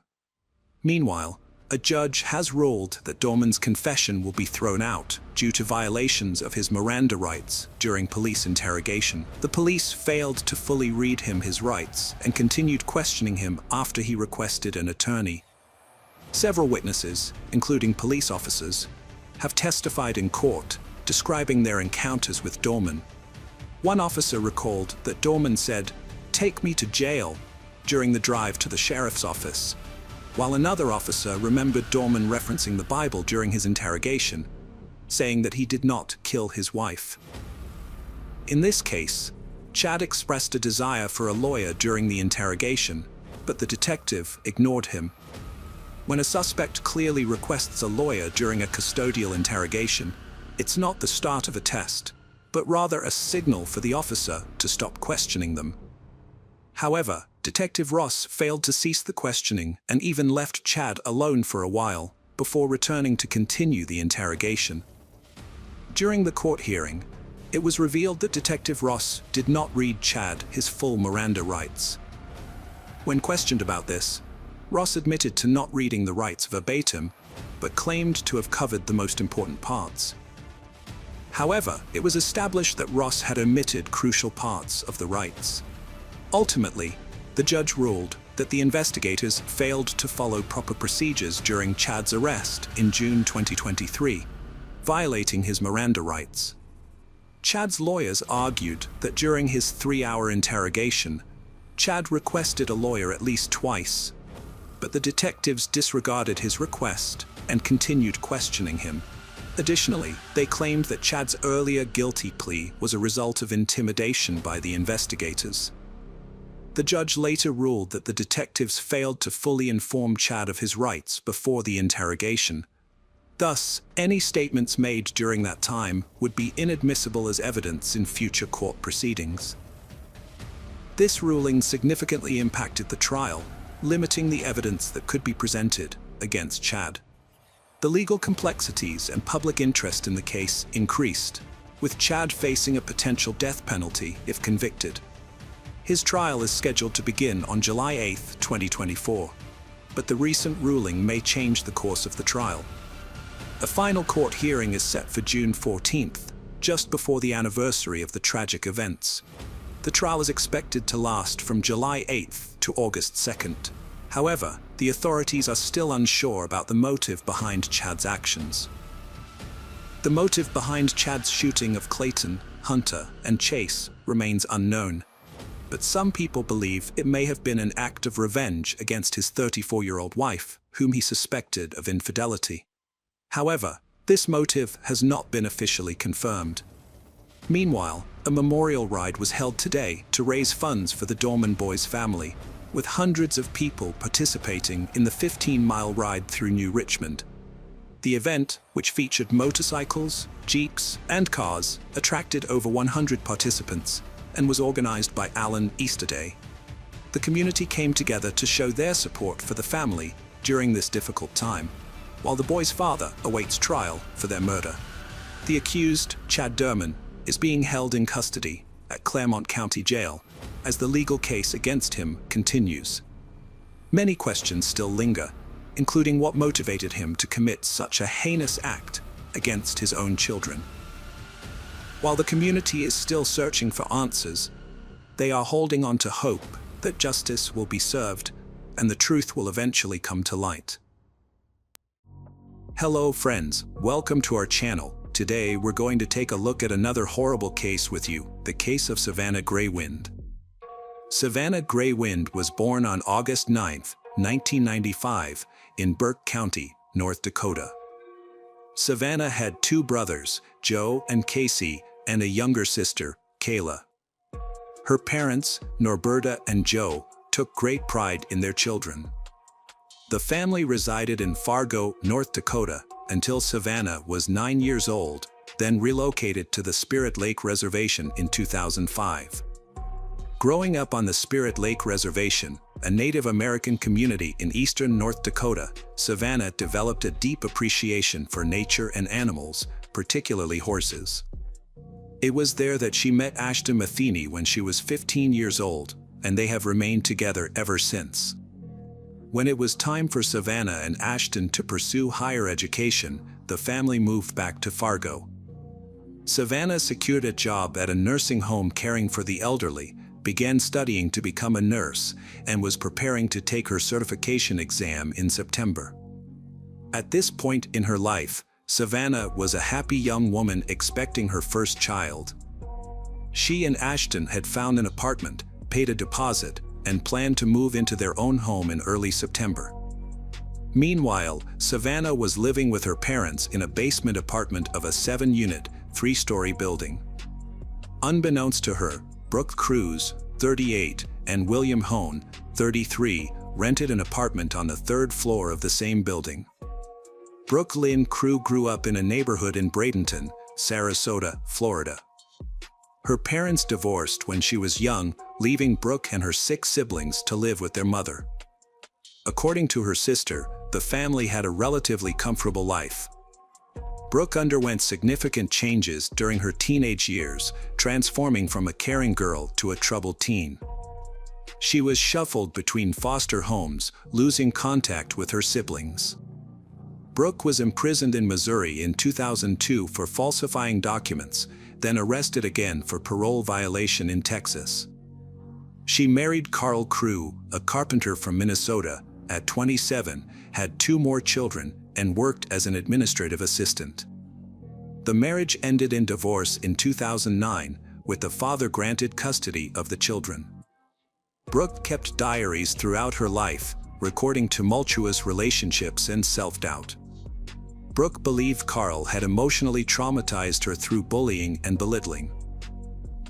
Meanwhile, a judge has ruled that Dorman's confession will be thrown out due to violations of his Miranda rights during police interrogation. The police failed to fully read him his rights and continued questioning him after he requested an attorney. Several witnesses, including police officers, have testified in court, describing their encounters with Dorman. One officer recalled that Dorman said, "Take me to jail," during the drive to the sheriff's office, while another officer remembered Dorman referencing the Bible during his interrogation, saying that he did not kill his wife. In this case, Chad expressed a desire for a lawyer during the interrogation, but the detective ignored him. When a suspect clearly requests a lawyer during a custodial interrogation, it's not the start of a test, but rather a signal for the officer to stop questioning them. However, Detective Ross failed to cease the questioning and even left Chad alone for a while, before returning to continue the interrogation. During the court hearing, it was revealed that Detective Ross did not read Chad his full Miranda rights. When questioned about this, Ross admitted to not reading the rights verbatim, but claimed to have covered the most important parts. However, it was established that Ross had omitted crucial parts of the rights. Ultimately, the judge ruled that the investigators failed to follow proper procedures during Chad's arrest in June 2023, violating his Miranda rights. Chad's lawyers argued that during his 3-hour interrogation, Chad requested a lawyer at least twice, but the detectives disregarded his request and continued questioning him. Additionally, they claimed that Chad's earlier guilty plea was a result of intimidation by the investigators. The judge later ruled that the detectives failed to fully inform Chad of his rights before the interrogation. Thus, any statements made during that time would be inadmissible as evidence in future court proceedings. This ruling significantly impacted the trial, limiting the evidence that could be presented against Chad. The legal complexities and public interest in the case increased, with Chad facing a potential death penalty if convicted. His trial is scheduled to begin on July 8, 2024, but the recent ruling may change the course of the trial. A final court hearing is set for June 14th, just before the anniversary of the tragic events. The trial is expected to last from July 8th to August 2nd. However, the authorities are still unsure about the motive behind Chad's actions. The motive behind Chad's shooting of Clayton, Hunter, and Chase remains unknown, but some people believe it may have been an act of revenge against his 34-year-old wife, whom he suspected of infidelity. However, this motive has not been officially confirmed. Meanwhile, a memorial ride was held today to raise funds for the Dorman boys' family, with hundreds of people participating in the 15-mile ride through New Richmond. The event, which featured motorcycles, jeeps, and cars, attracted over 100 participants and was organized by Alan Easterday. The community came together to show their support for the family during this difficult time, while the boys' father awaits trial for their murder. The accused, Chad Dorman, is being held in custody at Claremont County Jail as the legal case against him continues. Many questions still linger, including what motivated him to commit such a heinous act against his own children. While the community is still searching for answers, they are holding on to hope that justice will be served and the truth will eventually come to light. Hello friends, welcome to our channel. Today we're going to take a look at another horrible case with you, the case of Savannah Greywind. Savannah Greywind was born on August 9, 1995, in Burke County, North Dakota. Savannah had 2 brothers, Joe and Casey, and a younger sister, Kayla. Her parents, Norberta and Joe, took great pride in their children. The family resided in Fargo, North Dakota, until Savannah was 9 years old, then relocated to the Spirit Lake Reservation in 2005. Growing up on the Spirit Lake Reservation, a Native American community in eastern North Dakota, Savannah developed a deep appreciation for nature and animals, particularly horses. It was there that she met Ashton Matheny when she was 15 years old, and they have remained together ever since. When it was time for Savannah and Ashton to pursue higher education, the family moved back to Fargo. Savannah secured a job at a nursing home caring for the elderly, began studying to become a nurse, and was preparing to take her certification exam in September. At this point in her life, Savannah was a happy young woman expecting her first child. She and Ashton had found an apartment, paid a deposit, and planned to move into their own home in early September. Meanwhile, Savannah was living with her parents in a basement apartment of a 7-unit, 3-story building. Unbeknownst to her, Brooke Cruz, 38, and William Hone, 33, rented an apartment on the 3rd floor of the same building. Brooke Lynn Crew grew up in a neighborhood in Bradenton, Sarasota, Florida. Her parents divorced when she was young, leaving Brooke and her 6 siblings to live with their mother. According to her sister, the family had a relatively comfortable life. Brooke underwent significant changes during her teenage years, transforming from a caring girl to a troubled teen. She was shuffled between foster homes, losing contact with her siblings. Brooke was imprisoned in Missouri in 2002 for falsifying documents, then arrested again for parole violation in Texas. She married Carl Crew, a carpenter from Minnesota, at 27, had 2 more children, and worked as an administrative assistant. The marriage ended in divorce in 2009, with the father granted custody of the children. Brooke kept diaries throughout her life, recording tumultuous relationships and self-doubt. Brooke believed Carl had emotionally traumatized her through bullying and belittling.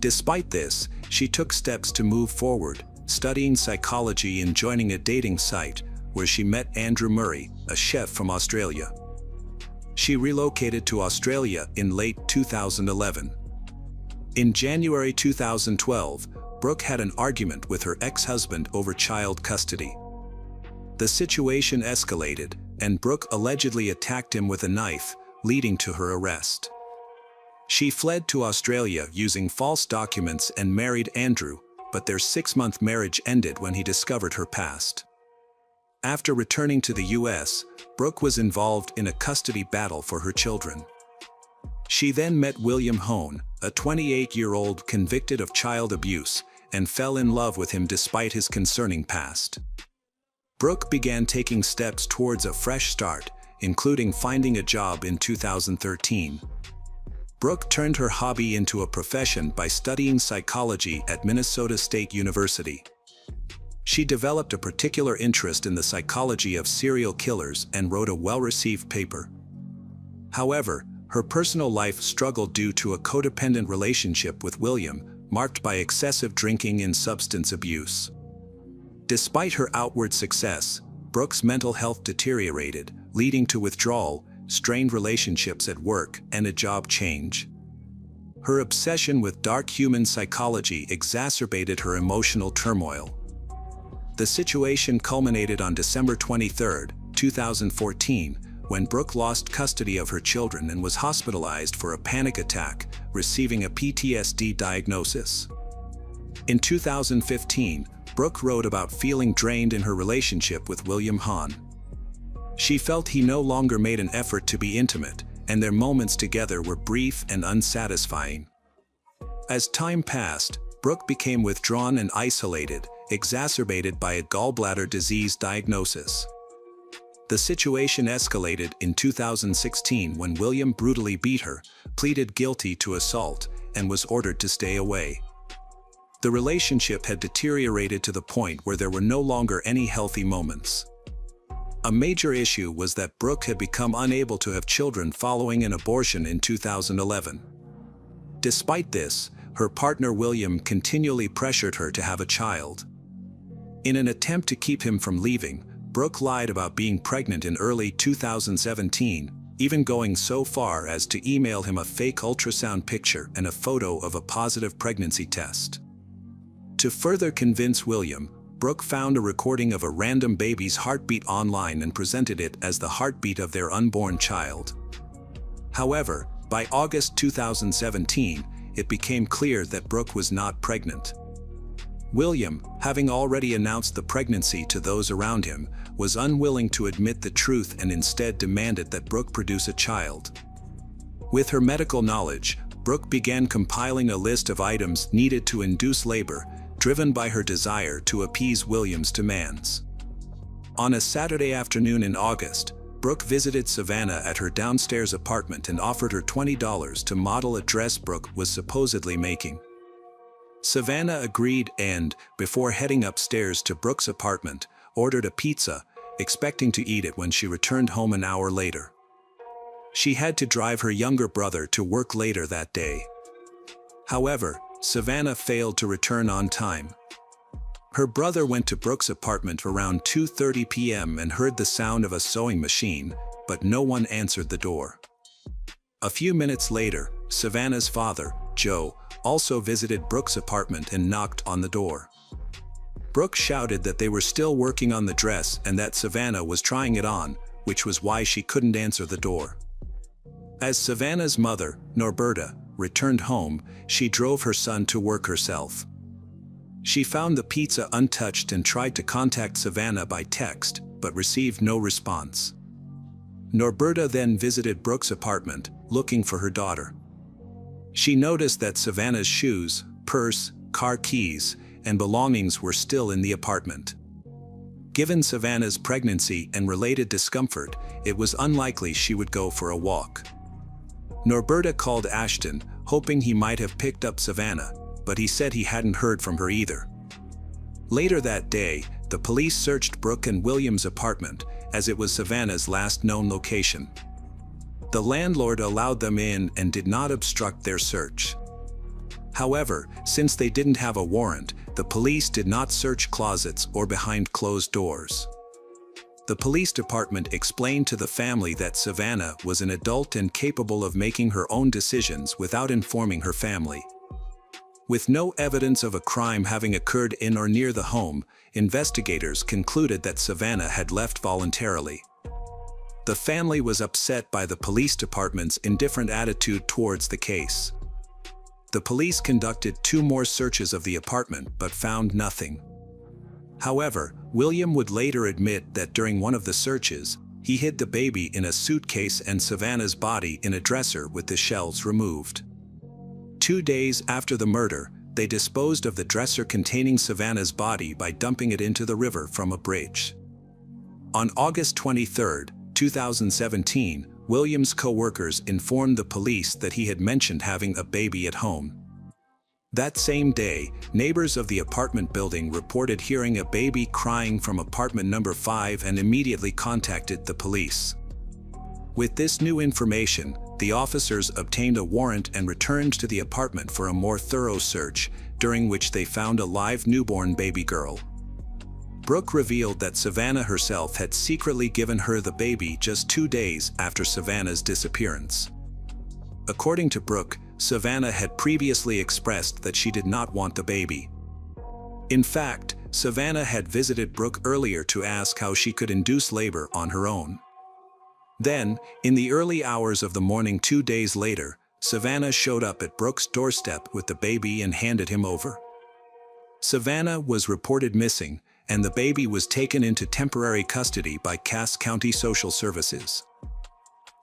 Despite this, she took steps to move forward, studying psychology and joining a dating site, where she met Andrew Murray, a chef from Australia. She relocated to Australia in late 2011. In January 2012, Brooke had an argument with her ex-husband over child custody. The situation escalated, and Brooke allegedly attacked him with a knife, leading to her arrest. She fled to Australia using false documents and married Andrew, but their 6-month marriage ended when he discovered her past. After returning to the US, Brooke was involved in a custody battle for her children. She then met William Hone, a 28-year-old convicted of child abuse, and fell in love with him despite his concerning past. Brooke began taking steps towards a fresh start, including finding a job in 2013. Brooke turned her hobby into a profession by studying psychology at Minnesota State University. She developed a particular interest in the psychology of serial killers and wrote a well-received paper. However, her personal life struggled due to a codependent relationship with William, marked by excessive drinking and substance abuse. Despite her outward success, Brooke's mental health deteriorated, leading to withdrawal, strained relationships at work, and a job change. Her obsession with dark human psychology exacerbated her emotional turmoil. The situation culminated on December 23, 2014, when Brooke lost custody of her children and was hospitalized for a panic attack, receiving a PTSD diagnosis. In 2015, Brooke wrote about feeling drained in her relationship with William Hahn. She felt he no longer made an effort to be intimate, and their moments together were brief and unsatisfying. As time passed, Brooke became withdrawn and isolated, exacerbated by a gallbladder disease diagnosis. The situation escalated in 2016 when William brutally beat her, pleaded guilty to assault, and was ordered to stay away. The relationship had deteriorated to the point where there were no longer any healthy moments. A major issue was that Brooke had become unable to have children following an abortion in 2011. Despite this, her partner William continually pressured her to have a child. In an attempt to keep him from leaving, Brooke lied about being pregnant in early 2017, even going so far as to email him a fake ultrasound picture and a photo of a positive pregnancy test. To further convince William, Brooke found a recording of a random baby's heartbeat online and presented it as the heartbeat of their unborn child. However, by August 2017, it became clear that Brooke was not pregnant. William, having already announced the pregnancy to those around him, was unwilling to admit the truth and instead demanded that Brooke produce a child. With her medical knowledge, Brooke began compiling a list of items needed to induce labor, driven by her desire to appease William's demands. On a Saturday afternoon in August, Brooke visited Savannah at her downstairs apartment and offered her $20 to model a dress Brooke was supposedly making. Savannah agreed and, before heading upstairs to Brooke's apartment, ordered a pizza, expecting to eat it when she returned home an hour later. She had to drive her younger brother to work later that day. However, Savannah failed to return on time. Her brother went to Brooke's apartment around 2:30 p.m. and heard the sound of a sewing machine, but no one answered the door. A few minutes later, Savannah's father, Joe, also visited Brooke's apartment and knocked on the door. Brooke shouted that they were still working on the dress and that Savannah was trying it on, which was why she couldn't answer the door. As Savannah's mother, Norberta, returned home, she drove her son to work herself. She found the pizza untouched and tried to contact Savannah by text, but received no response. Norberta then visited Brooke's apartment, looking for her daughter. She noticed that Savannah's shoes, purse, car keys, and belongings were still in the apartment. Given Savannah's pregnancy and related discomfort, it was unlikely she would go for a walk. Norberta called Ashton, hoping he might have picked up Savannah, but he said he hadn't heard from her either. Later that day, the police searched Brooke and William's apartment, as it was Savannah's last known location. The landlord allowed them in and did not obstruct their search. However, since they didn't have a warrant, the police did not search closets or behind closed doors. The police department explained to the family that Savannah was an adult and capable of making her own decisions without informing her family. With no evidence of a crime having occurred in or near the home, investigators concluded that Savannah had left voluntarily. The family was upset by the police department's indifferent attitude towards the case. The police conducted 2 more searches of the apartment but found nothing. However, William would later admit that during one of the searches, he hid the baby in a suitcase and Savannah's body in a dresser with the shells removed. 2 days after the murder, they disposed of the dresser containing Savannah's body by dumping it into the river from a bridge. On August 23, 2017, William's co-workers informed the police that he had mentioned having a baby at home. That same day, neighbors of the apartment building reported hearing a baby crying from apartment number 5 and immediately contacted the police. With this new information, the officers obtained a warrant and returned to the apartment for a more thorough search, during which they found a live newborn baby girl. Brooke revealed that Savannah herself had secretly given her the baby just 2 days after Savannah's disappearance. According to Brooke, Savannah had previously expressed that she did not want the baby. In fact, Savannah had visited Brooke earlier to ask how she could induce labor on her own. Then, in the early hours of the morning 2 days later, Savannah showed up at Brooke's doorstep with the baby and handed him over. Savannah was reported missing, and the baby was taken into temporary custody by Cass County Social Services.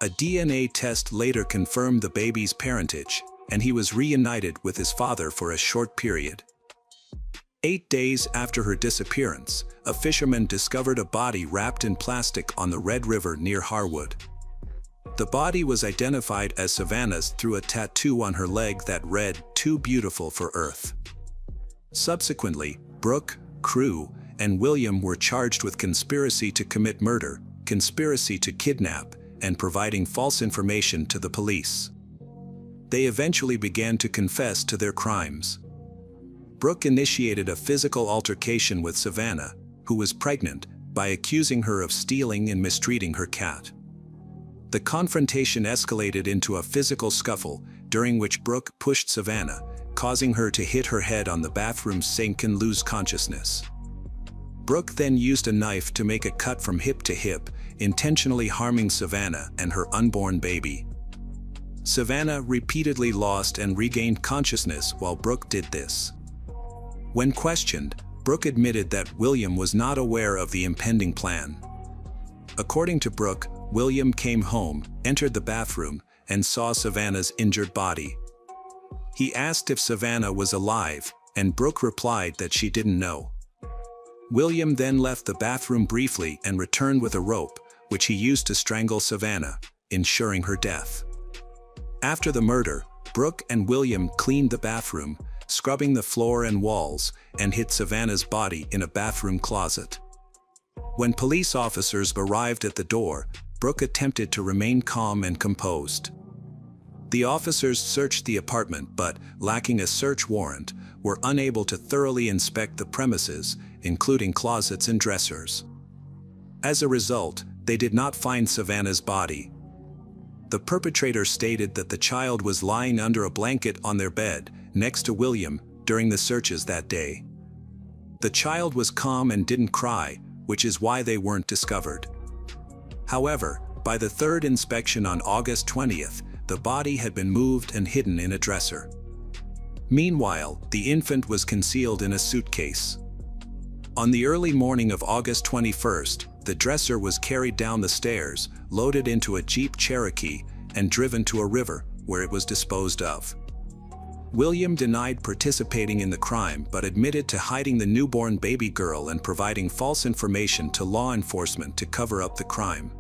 A DNA test later confirmed the baby's parentage, and he was reunited with his father for a short period. 8 days after her disappearance, a fisherman discovered a body wrapped in plastic on the Red River near Harwood. The body was identified as Savannah's through a tattoo on her leg that read, "Too beautiful for Earth." Subsequently, Brooke, Crew, and William were charged with conspiracy to commit murder, conspiracy to kidnap, and providing false information to the police. They eventually began to confess to their crimes. Brooke initiated a physical altercation with Savannah, who was pregnant, by accusing her of stealing and mistreating her cat. The confrontation escalated into a physical scuffle, during which Brooke pushed Savannah, causing her to hit her head on the bathroom sink and lose consciousness. Brooke then used a knife to make a cut from hip to hip, intentionally harming Savannah and her unborn baby. Savannah repeatedly lost and regained consciousness while Brooke did this. When questioned, Brooke admitted that William was not aware of the impending plan. According to Brooke, William came home, entered the bathroom, and saw Savannah's injured body. He asked if Savannah was alive, and Brooke replied that she didn't know. William then left the bathroom briefly and returned with a rope, which he used to strangle Savannah, ensuring her death. After the murder, Brooke and William cleaned the bathroom, scrubbing the floor and walls, and hid Savannah's body in a bathroom closet. When police officers arrived at the door, Brooke attempted to remain calm and composed. The officers searched the apartment but, lacking a search warrant, were unable to thoroughly inspect the premises, including closets and dressers. As a result, they did not find Savannah's body. The perpetrator stated that the child was lying under a blanket on their bed, next to William, during the searches that day. The child was calm and didn't cry, which is why they weren't discovered. However, By the third inspection on August 20th, the body had been moved and hidden in a dresser. Meanwhile, the infant was concealed in a suitcase. On the early morning of August 21st, the dresser was carried down the stairs, loaded into a Jeep Cherokee, and driven to a river, where it was disposed of. William denied participating in the crime but admitted to hiding the newborn baby girl and providing false information to law enforcement to cover up the crime.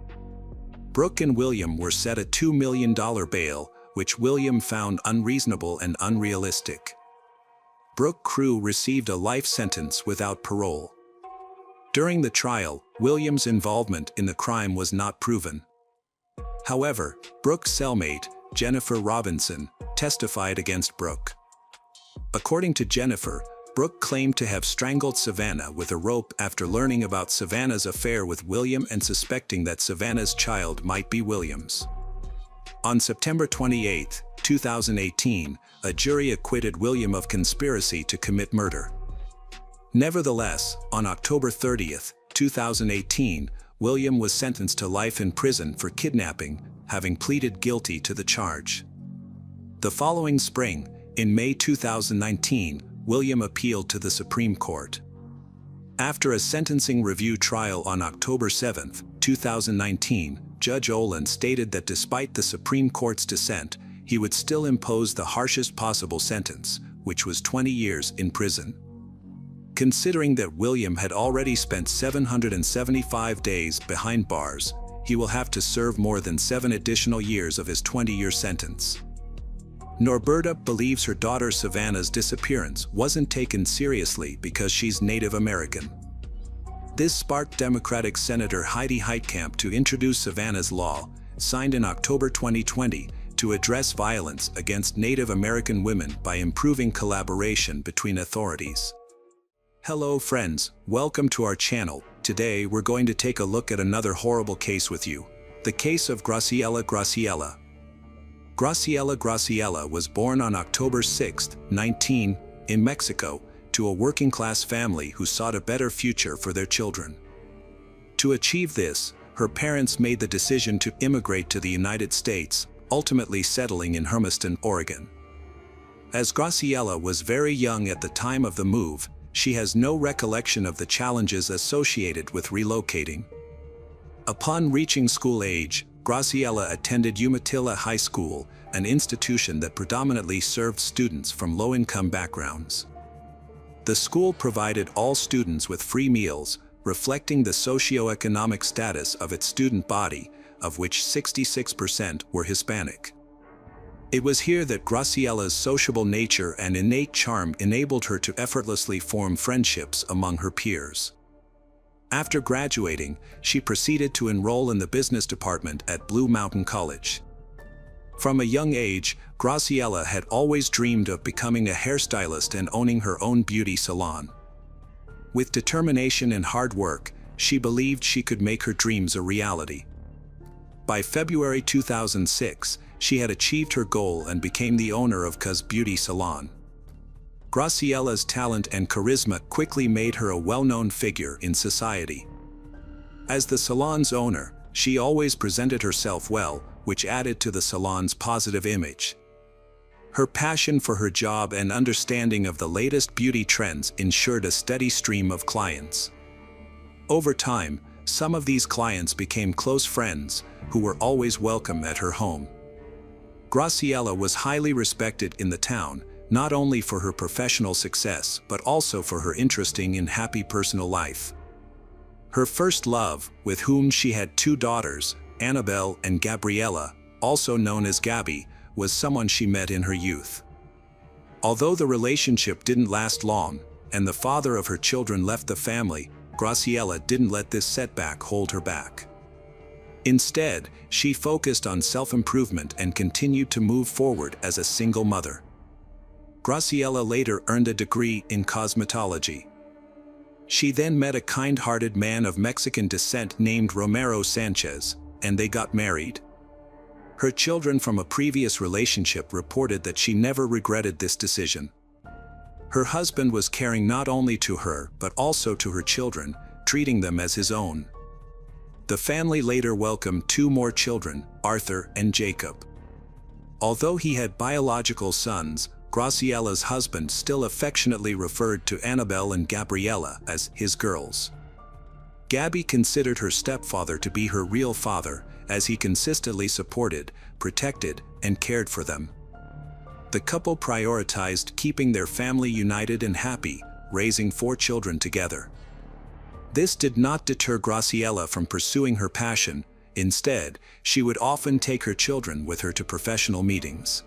Brooke and William were set a $2 million bail, which William found unreasonable and unrealistic. Brooke Crew received a life sentence without parole. During the trial, William's involvement in the crime was not proven. However, Brooke's cellmate, Jennifer Robinson, testified against Brooke. According to Jennifer, Brooke claimed to have strangled Savannah with a rope after learning about Savannah's affair with William and suspecting that Savannah's child might be William's. On September 28, 2018, a jury acquitted William of conspiracy to commit murder. Nevertheless, on October 30, 2018, William was sentenced to life in prison for kidnapping, having pleaded guilty to the charge. The following spring, in May 2019, William appealed to the Supreme Court. After a sentencing review trial on October 7, 2019, Judge Olin stated that despite the Supreme Court's dissent, he would still impose the harshest possible sentence, which was 20 years in prison. Considering that William had already spent 775 days behind bars, he will have to serve more than 7 additional years of his 20-year sentence. Norberta believes her daughter Savannah's disappearance wasn't taken seriously because she's Native American. This sparked Democratic Senator Heidi Heitkamp to introduce Savannah's Law, signed in October 2020, to address violence against Native American women by improving collaboration between authorities. Hello friends, welcome to our channel. Today we're going to take a look at another horrible case with you. The case of Graciela Graciela. Graciela Graciela was born on October 6, 19, in Mexico, to a working-class family who sought a better future for their children. To achieve this, her parents made the decision to immigrate to the United States, ultimately settling in Hermiston, Oregon. As Graciela was very young at the time of the move, she has no recollection of the challenges associated with relocating. Upon reaching school age, Graciela attended Umatilla High School, an institution that predominantly served students from low-income backgrounds. The school provided all students with free meals, reflecting the socioeconomic status of its student body, of which 66% were Hispanic. It was here that Graciela's sociable nature and innate charm enabled her to effortlessly form friendships among her peers. After graduating, she proceeded to enroll in the business department at Blue Mountain College. From a young age, Graciela had always dreamed of becoming a hairstylist and owning her own beauty salon. With determination and hard work, she believed she could make her dreams a reality. By February 2006, she had achieved her goal and became the owner of Cuz Beauty Salon. Graciela's talent and charisma quickly made her a well-known figure in society. As the salon's owner, she always presented herself well, which added to the salon's positive image. Her passion for her job and understanding of the latest beauty trends ensured a steady stream of clients. Over time, some of these clients became close friends, who were always welcome at her home. Graciela was highly respected in the town, not only for her professional success but also for her interesting and happy personal life. Her first love, with whom she had 2 daughters, Annabelle and Gabriella, also known as Gabby, was someone she met in her youth. Although the relationship didn't last long, and the father of her children left the family, Graciela didn't let this setback hold her back. Instead, she focused on self-improvement and continued to move forward as a single mother. Graciela later earned a degree in cosmetology. She then met a kind-hearted man of Mexican descent named Romero Sanchez, and they got married. Her children from a previous relationship reported that she never regretted this decision. Her husband was caring not only to her but also to her children, treating them as his own. The family later welcomed two more children, Arthur and Jacob. Although he had biological sons, Graciella's husband still affectionately referred to Annabelle and Gabriella as his girls. Gabby considered her stepfather to be her real father, as he consistently supported, protected, and cared for them. The couple prioritized keeping their family united and happy, raising 4 children together. This did not deter Graciella from pursuing her passion. Instead, she would often take her children with her to professional meetings.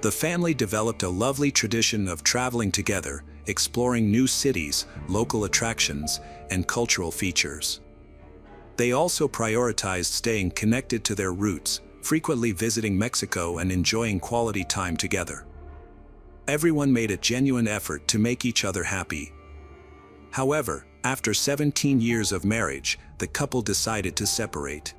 The family developed a lovely tradition of traveling together, exploring new cities, local attractions, and cultural features. They also prioritized staying connected to their roots, frequently visiting Mexico and enjoying quality time together. Everyone made a genuine effort to make each other happy. However, after 17 years of marriage, the couple decided to separate.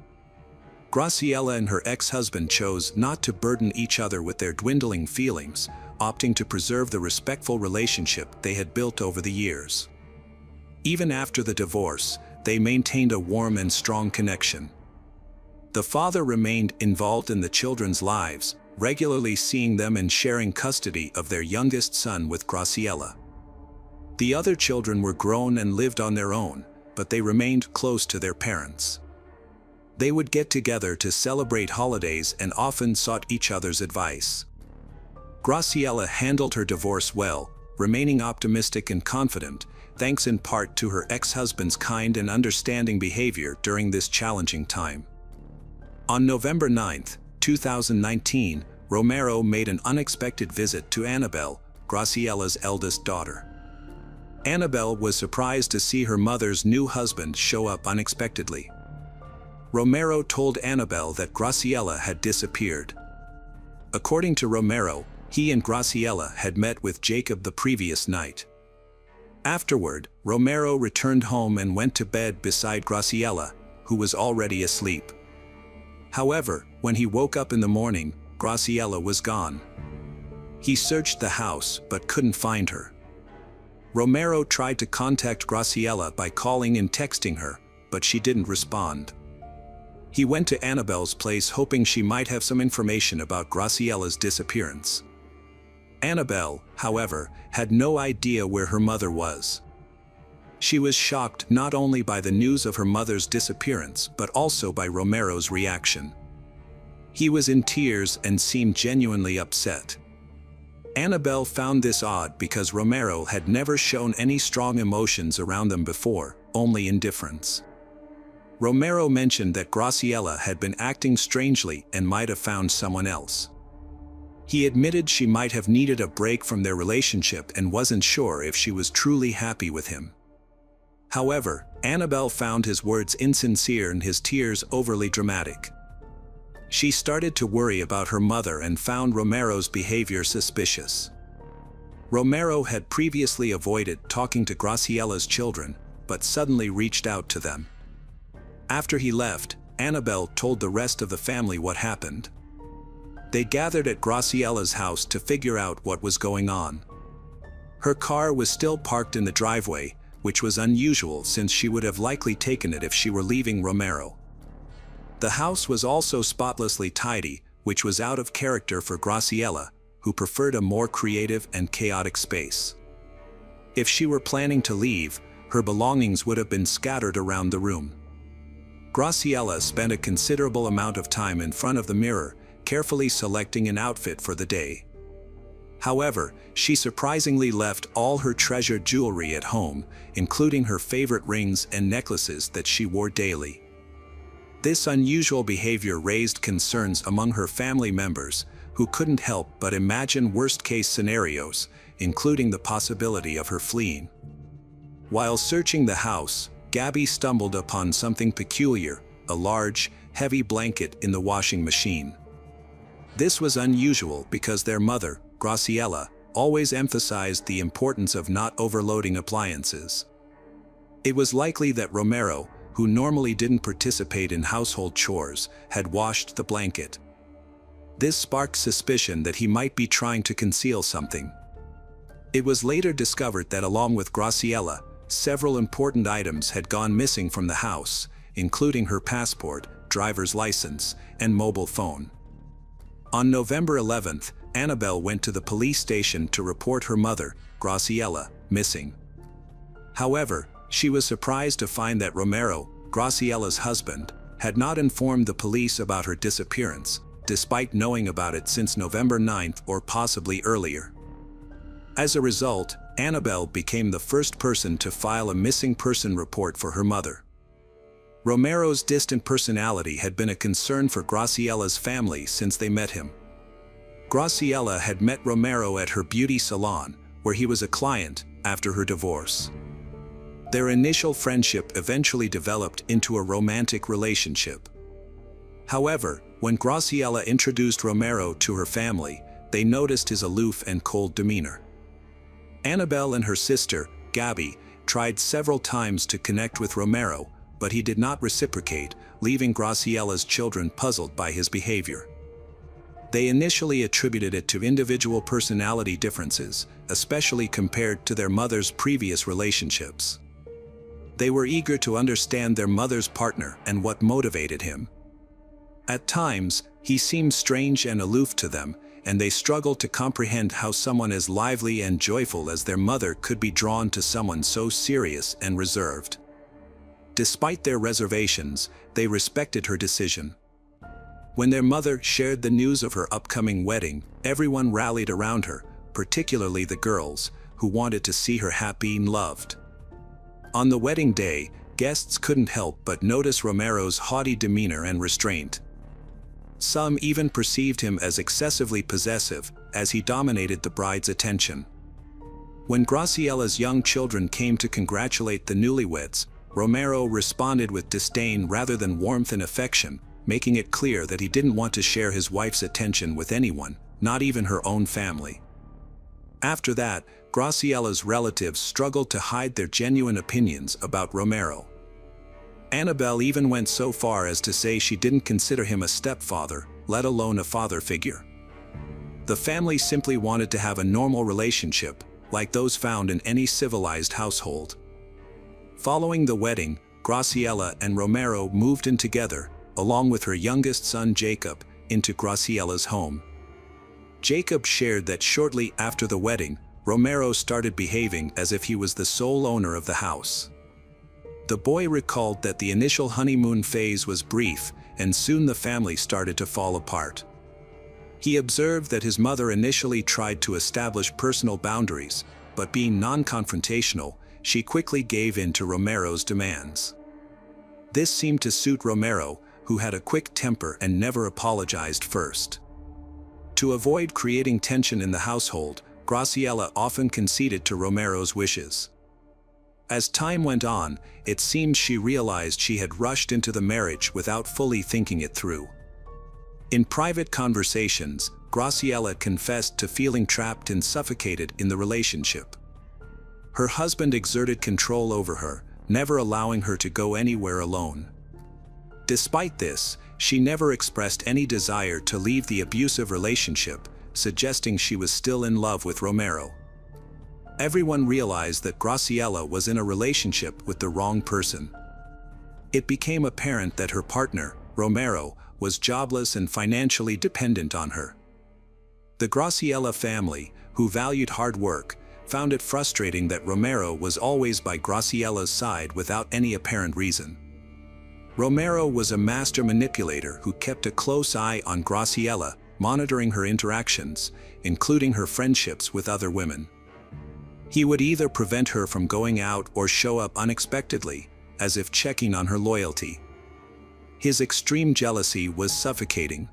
Graciella and her ex-husband chose not to burden each other with their dwindling feelings, opting to preserve the respectful relationship they had built over the years. Even after the divorce, they maintained a warm and strong connection. The father remained involved in the children's lives, regularly seeing them and sharing custody of their youngest son with Graciella. The other children were grown and lived on their own, but they remained close to their parents. They would get together to celebrate holidays and often sought each other's advice. Graciella handled her divorce well, remaining optimistic and confident, thanks in part to her ex-husband's kind and understanding behavior during this challenging time. On November 9, 2019, Romero made an unexpected visit to Annabelle, Graciella's eldest daughter. Annabelle was surprised to see her mother's new husband show up unexpectedly. Romero told Annabelle that Graciella had disappeared. According to Romero, he and Graciella had met with Jacob the previous night. Afterward, Romero returned home and went to bed beside Graciella, who was already asleep. However, when he woke up in the morning, Graciella was gone. He searched the house but couldn't find her. Romero tried to contact Graciella by calling and texting her, but she didn't respond. He went to Annabelle's place hoping she might have some information about Graciella's disappearance. Annabelle, however, had no idea where her mother was. She was shocked not only by the news of her mother's disappearance but also by Romero's reaction. He was in tears and seemed genuinely upset. Annabelle found this odd because Romero had never shown any strong emotions around them before, only indifference. Romero mentioned that Graciella had been acting strangely and might have found someone else. He admitted she might have needed a break from their relationship and wasn't sure if she was truly happy with him. However, Annabelle found his words insincere and his tears overly dramatic. She started to worry about her mother and found Romero's behavior suspicious. Romero had previously avoided talking to Graciella's children, but suddenly reached out to them. After he left, Annabelle told the rest of the family what happened. They gathered at Graciella's house to figure out what was going on. Her car was still parked in the driveway, which was unusual since she would have likely taken it if she were leaving Romero. The house was also spotlessly tidy, which was out of character for Graciella, who preferred a more creative and chaotic space. If she were planning to leave, her belongings would have been scattered around the room. Graciella spent a considerable amount of time in front of the mirror, carefully selecting an outfit for the day. However, she surprisingly left all her treasured jewelry at home, including her favorite rings and necklaces that she wore daily. This unusual behavior raised concerns among her family members, who couldn't help but imagine worst-case scenarios, including the possibility of her fleeing. While searching the house, Gabby stumbled upon something peculiar, a large, heavy blanket in the washing machine. This was unusual because their mother, Graciella, always emphasized the importance of not overloading appliances. It was likely that Romero, who normally didn't participate in household chores, had washed the blanket. This sparked suspicion that he might be trying to conceal something. It was later discovered that along with Graciella, several important items had gone missing from the house, including her passport, driver's license, and mobile phone. On November 11th, Annabelle went to the police station to report her mother, Graciela, missing. However, she was surprised to find that Romero, Graciela's husband, had not informed the police about her disappearance, despite knowing about it since November 9th or possibly earlier. As a result, Annabelle became the first person to file a missing person report for her mother. Romero's distant personality had been a concern for Graciela's family since they met him. Graciela had met Romero at her beauty salon, where he was a client, after her divorce. Their initial friendship eventually developed into a romantic relationship. However, when Graciela introduced Romero to her family, they noticed his aloof and cold demeanor. Annabelle and her sister, Gabby, tried several times to connect with Romero, but he did not reciprocate, leaving Graciela's children puzzled by his behavior. They initially attributed it to individual personality differences, especially compared to their mother's previous relationships. They were eager to understand their mother's partner and what motivated him. At times, he seemed strange and aloof to them, and they struggled to comprehend how someone as lively and joyful as their mother could be drawn to someone so serious and reserved. Despite their reservations, they respected her decision. When their mother shared the news of her upcoming wedding, everyone rallied around her, particularly the girls, who wanted to see her happy and loved. On the wedding day, guests couldn't help but notice Romero's haughty demeanor and restraint. Some even perceived him as excessively possessive, as he dominated the bride's attention. When Graciela's young children came to congratulate the newlyweds, Romero responded with disdain rather than warmth and affection, making it clear that he didn't want to share his wife's attention with anyone, not even her own family. After that, Graciela's relatives struggled to hide their genuine opinions about Romero. Annabelle even went so far as to say she didn't consider him a stepfather, let alone a father figure. The family simply wanted to have a normal relationship, like those found in any civilized household. Following the wedding, Graciela and Romero moved in together, along with her youngest son Jacob, into Graciela's home. Jacob shared that shortly after the wedding, Romero started behaving as if he was the sole owner of the house. The boy recalled that the initial honeymoon phase was brief, and soon the family started to fall apart. He observed that his mother initially tried to establish personal boundaries, but being non-confrontational, she quickly gave in to Romero's demands. This seemed to suit Romero, who had a quick temper and never apologized first. To avoid creating tension in the household, Graciela often conceded to Romero's wishes. As time went on, it seemed she realized she had rushed into the marriage without fully thinking it through. In private conversations, Graciela confessed to feeling trapped and suffocated in the relationship. Her husband exerted control over her, never allowing her to go anywhere alone. Despite this, she never expressed any desire to leave the abusive relationship, suggesting she was still in love with Romero. Everyone realized that Graciela was in a relationship with the wrong person. It became apparent that her partner, Romero, was jobless and financially dependent on her. The Graciela family, who valued hard work, found it frustrating that Romero was always by Graciela's side without any apparent reason. Romero was a master manipulator who kept a close eye on Graciela, monitoring her interactions, including her friendships with other women. He would either prevent her from going out or show up unexpectedly, as if checking on her loyalty. His extreme jealousy was suffocating.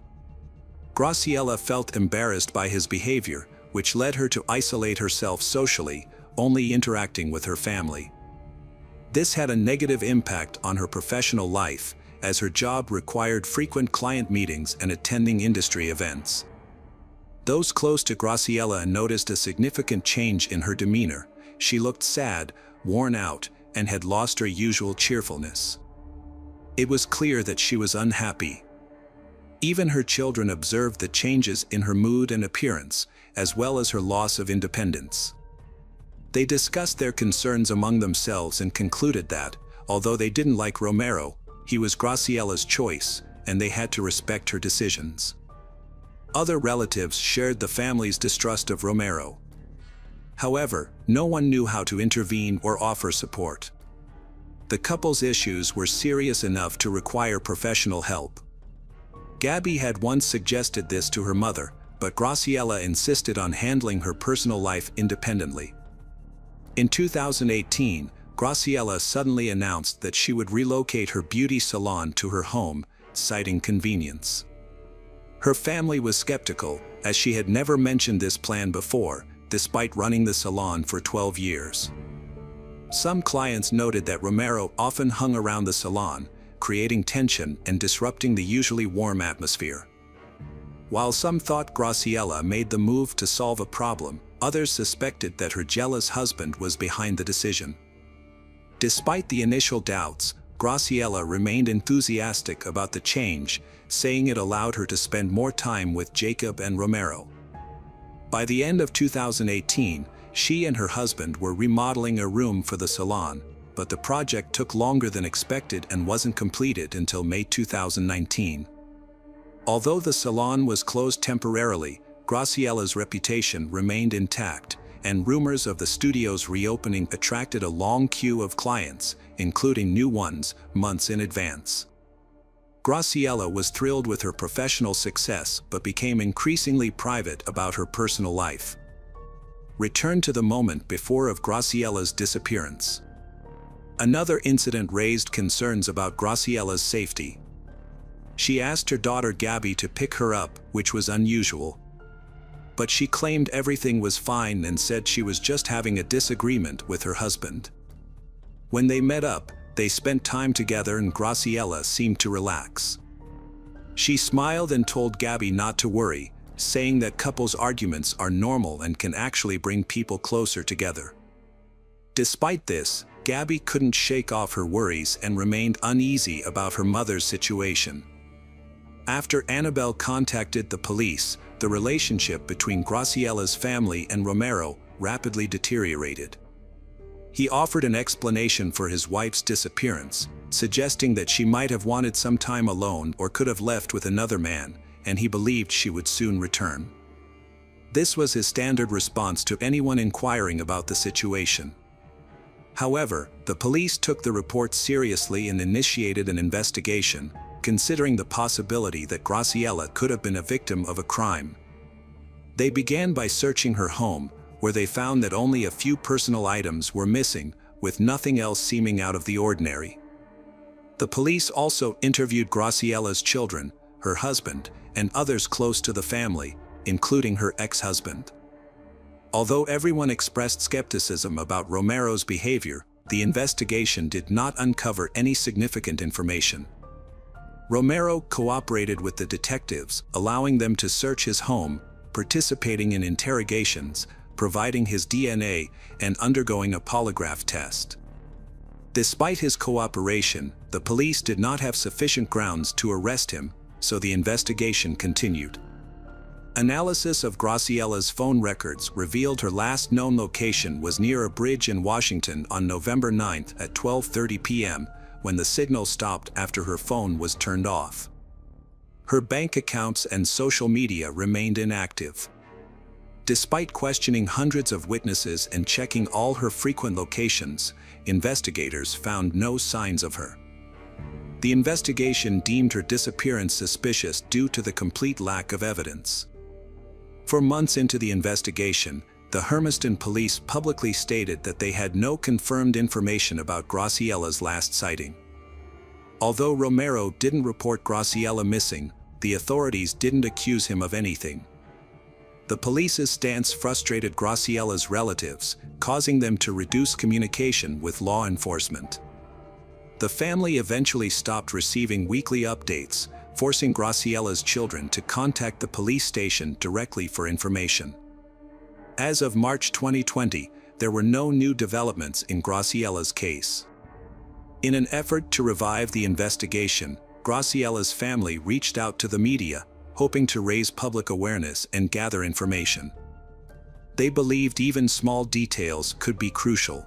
Graciela felt embarrassed by his behavior, which led her to isolate herself socially, only interacting with her family. This had a negative impact on her professional life, as her job required frequent client meetings and attending industry events. Those close to Graciela noticed a significant change in her demeanor. She looked sad, worn out, and had lost her usual cheerfulness. It was clear that she was unhappy. Even her children observed the changes in her mood and appearance, as well as her loss of independence. They discussed their concerns among themselves and concluded that, although they didn't like Romero, He was Graciella's choice, and they had to respect her decisions. Other relatives shared the family's distrust of Romero. However, no one knew how to intervene or offer support. The couple's issues were serious enough to require professional help. Gabby had once suggested this to her mother, but Graciella insisted on handling her personal life independently. In 2018, Graciella suddenly announced that she would relocate her beauty salon to her home, citing convenience. Her family was skeptical, as she had never mentioned this plan before, despite running the salon for 12 years. Some clients noted that Romero often hung around the salon, creating tension and disrupting the usually warm atmosphere. While some thought Graciella made the move to solve a problem, others suspected that her jealous husband was behind the decision. Despite the initial doubts, Graciella remained enthusiastic about the change, saying it allowed her to spend more time with Jacob and Romero. By the end of 2018, she and her husband were remodeling a room for the salon, but the project took longer than expected and wasn't completed until May 2019. Although the salon was closed temporarily, Graciella's reputation remained intact, and rumors of the studio's reopening attracted a long queue of clients, including new ones, months in advance. Graciella was thrilled with her professional success but became increasingly private about her personal life. Return to the moment before of Graciella's disappearance. Another incident raised concerns about Graciella's safety. She asked her daughter Gabby to pick her up, which was unusual. But she claimed everything was fine and said she was just having a disagreement with her husband. When they met up, they spent time together and Graciella seemed to relax. She smiled and told Gabby not to worry, saying that couples' arguments are normal and can actually bring people closer together. Despite this, Gabby couldn't shake off her worries and remained uneasy about her mother's situation. After Annabelle contacted the police, the relationship between Graciella's family and Romero rapidly deteriorated. He offered an explanation for his wife's disappearance, suggesting that she might have wanted some time alone or could have left with another man, and he believed she would soon return. This was his standard response to anyone inquiring about the situation. However, the police took the report seriously and initiated an investigation, considering the possibility that Graciella could have been a victim of a crime. They began by searching her home, where they found that only a few personal items were missing, with nothing else seeming out of the ordinary. The police also interviewed Graciella's children, her husband, and others close to the family, including her ex-husband. Although everyone expressed skepticism about Romero's behavior, the investigation did not uncover any significant information. Romero cooperated with the detectives, allowing them to search his home, participating in interrogations, providing his DNA, and undergoing a polygraph test. Despite his cooperation, the police did not have sufficient grounds to arrest him, so the investigation continued. Analysis of Graciella's phone records revealed her last known location was near a bridge in Washington on November 9 at 12:30 p.m., when the signal stopped after her phone was turned off. Her bank accounts and social media remained inactive. Despite questioning hundreds of witnesses and checking all her frequent locations, investigators found no signs of her. The investigation deemed her disappearance suspicious due to the complete lack of evidence. For months into the investigation, the Hermiston police publicly stated that they had no confirmed information about Graciella's last sighting. Although Romero didn't report Graciella missing, the authorities didn't accuse him of anything. The police's stance frustrated Graciella's relatives, causing them to reduce communication with law enforcement. The family eventually stopped receiving weekly updates, forcing Graciella's children to contact the police station directly for information. As of March 2020, there were no new developments in Graciella's case. In an effort to revive the investigation, Graciella's family reached out to the media, hoping to raise public awareness and gather information. They believed even small details could be crucial.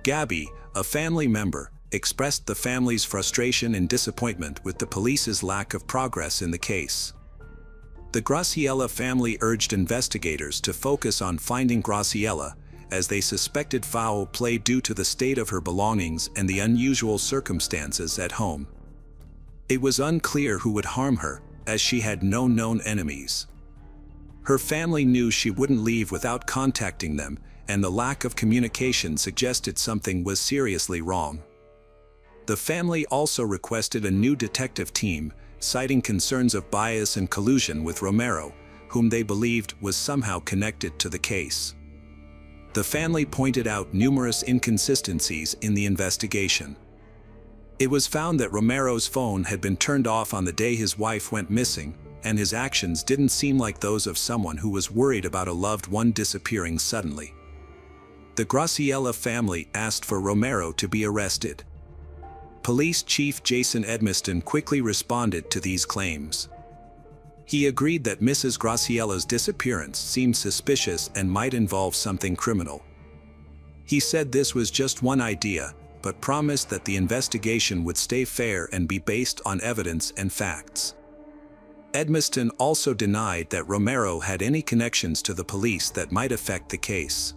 Gabby, a family member, expressed the family's frustration and disappointment with the police's lack of progress in the case. The Graciela family urged investigators to focus on finding Graciela, as they suspected foul play due to the state of her belongings and the unusual circumstances at home. It was unclear who would harm her, as she had no known enemies. Her family knew she wouldn't leave without contacting them, and the lack of communication suggested something was seriously wrong. The family also requested a new detective team, citing concerns of bias and collusion with Romero, whom they believed was somehow connected to the case. The family pointed out numerous inconsistencies in the investigation. It was found that Romero's phone had been turned off on the day his wife went missing, and his actions didn't seem like those of someone who was worried about a loved one disappearing suddenly. The Graciela family asked for Romero to be arrested. Police Chief Jason Edmiston quickly responded to these claims. He agreed that Mrs. Graciela's disappearance seemed suspicious and might involve something criminal. He said this was just one idea, but promised that the investigation would stay fair and be based on evidence and facts. Edmiston also denied that Romero had any connections to the police that might affect the case.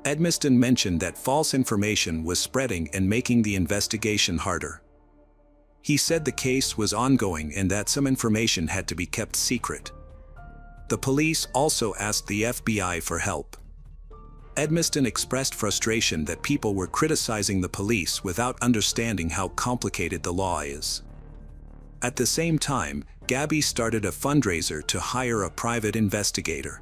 Edmiston mentioned that false information was spreading and making the investigation harder. He said the case was ongoing and that some information had to be kept secret. The police also asked the FBI for help. Edmiston expressed frustration that people were criticizing the police without understanding how complicated the law is. At the same time, Gabby started a fundraiser to hire a private investigator.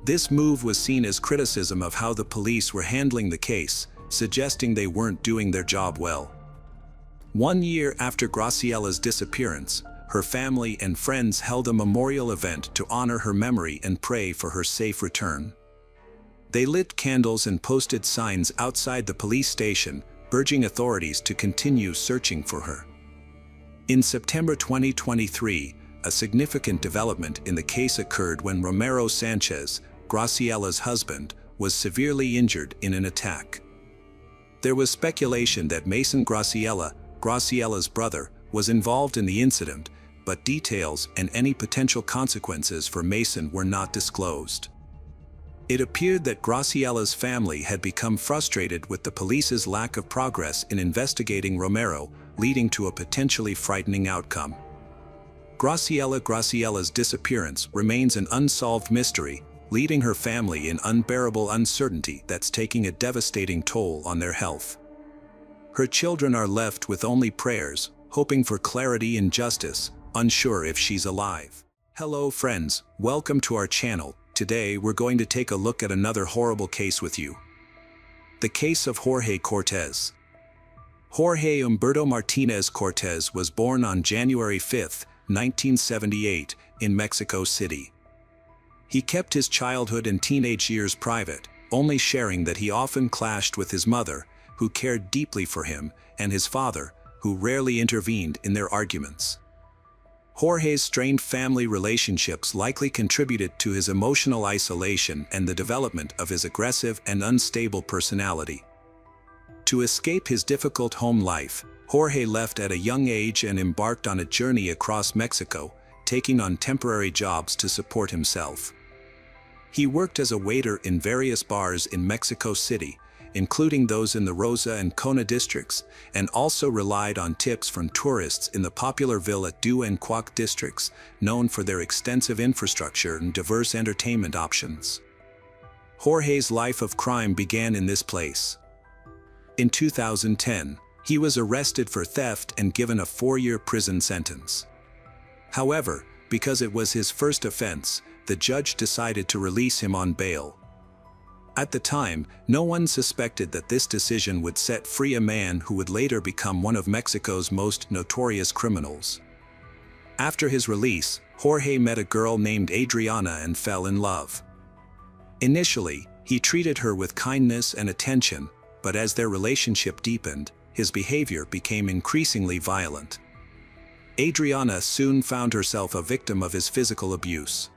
This move was seen as criticism of how the police were handling the case, suggesting they weren't doing their job well. 1 year after Graciela's disappearance, her family and friends held a memorial event to honor her memory and pray for her safe return. They lit candles and posted signs outside the police station, urging authorities to continue searching for her. In September 2023, a significant development in the case occurred when Romero Sanchez, Graciela's husband, was severely injured in an attack. There was speculation that Mason Graciela, Graciela's brother, was involved in the incident, but details and any potential consequences for Mason were not disclosed. It appeared that Graciela's family had become frustrated with the police's lack of progress in investigating Romero, leading to a potentially frightening outcome. Graciela's disappearance remains an unsolved mystery, leaving her family in unbearable uncertainty that's taking a devastating toll on their health. Her children are left with only prayers, hoping for clarity and justice, unsure if she's alive. Hello friends, welcome to our channel. Today we're going to take a look at another horrible case with you. The case of Jorge Cortez. Jorge Humberto Martinez Cortez was born on January 5, 1978, in Mexico City. He kept his childhood and teenage years private, only sharing that he often clashed with his mother, who cared deeply for him, and his father, who rarely intervened in their arguments. Jorge's strained family relationships likely contributed to his emotional isolation and the development of his aggressive and unstable personality. To escape his difficult home life, Jorge left at a young age and embarked on a journey across Mexico, taking on temporary jobs to support himself. He worked as a waiter in various bars in Mexico City, including those in the Rosa and Cona districts, and also relied on tips from tourists in the popular Villa Du and Cuac districts, known for their extensive infrastructure and diverse entertainment options. Jorge's life of crime began in this place. In 2010, he was arrested for theft and given a 4-year prison sentence. However, because it was his first offense, the judge decided to release him on bail. At the time, no one suspected that this decision would set free a man who would later become one of Mexico's most notorious criminals. After his release, Jorge met a girl named Adriana and fell in love. Initially, he treated her with kindness and attention, but as their relationship deepened, his behavior became increasingly violent. Adriana soon found herself a victim of his physical abuse.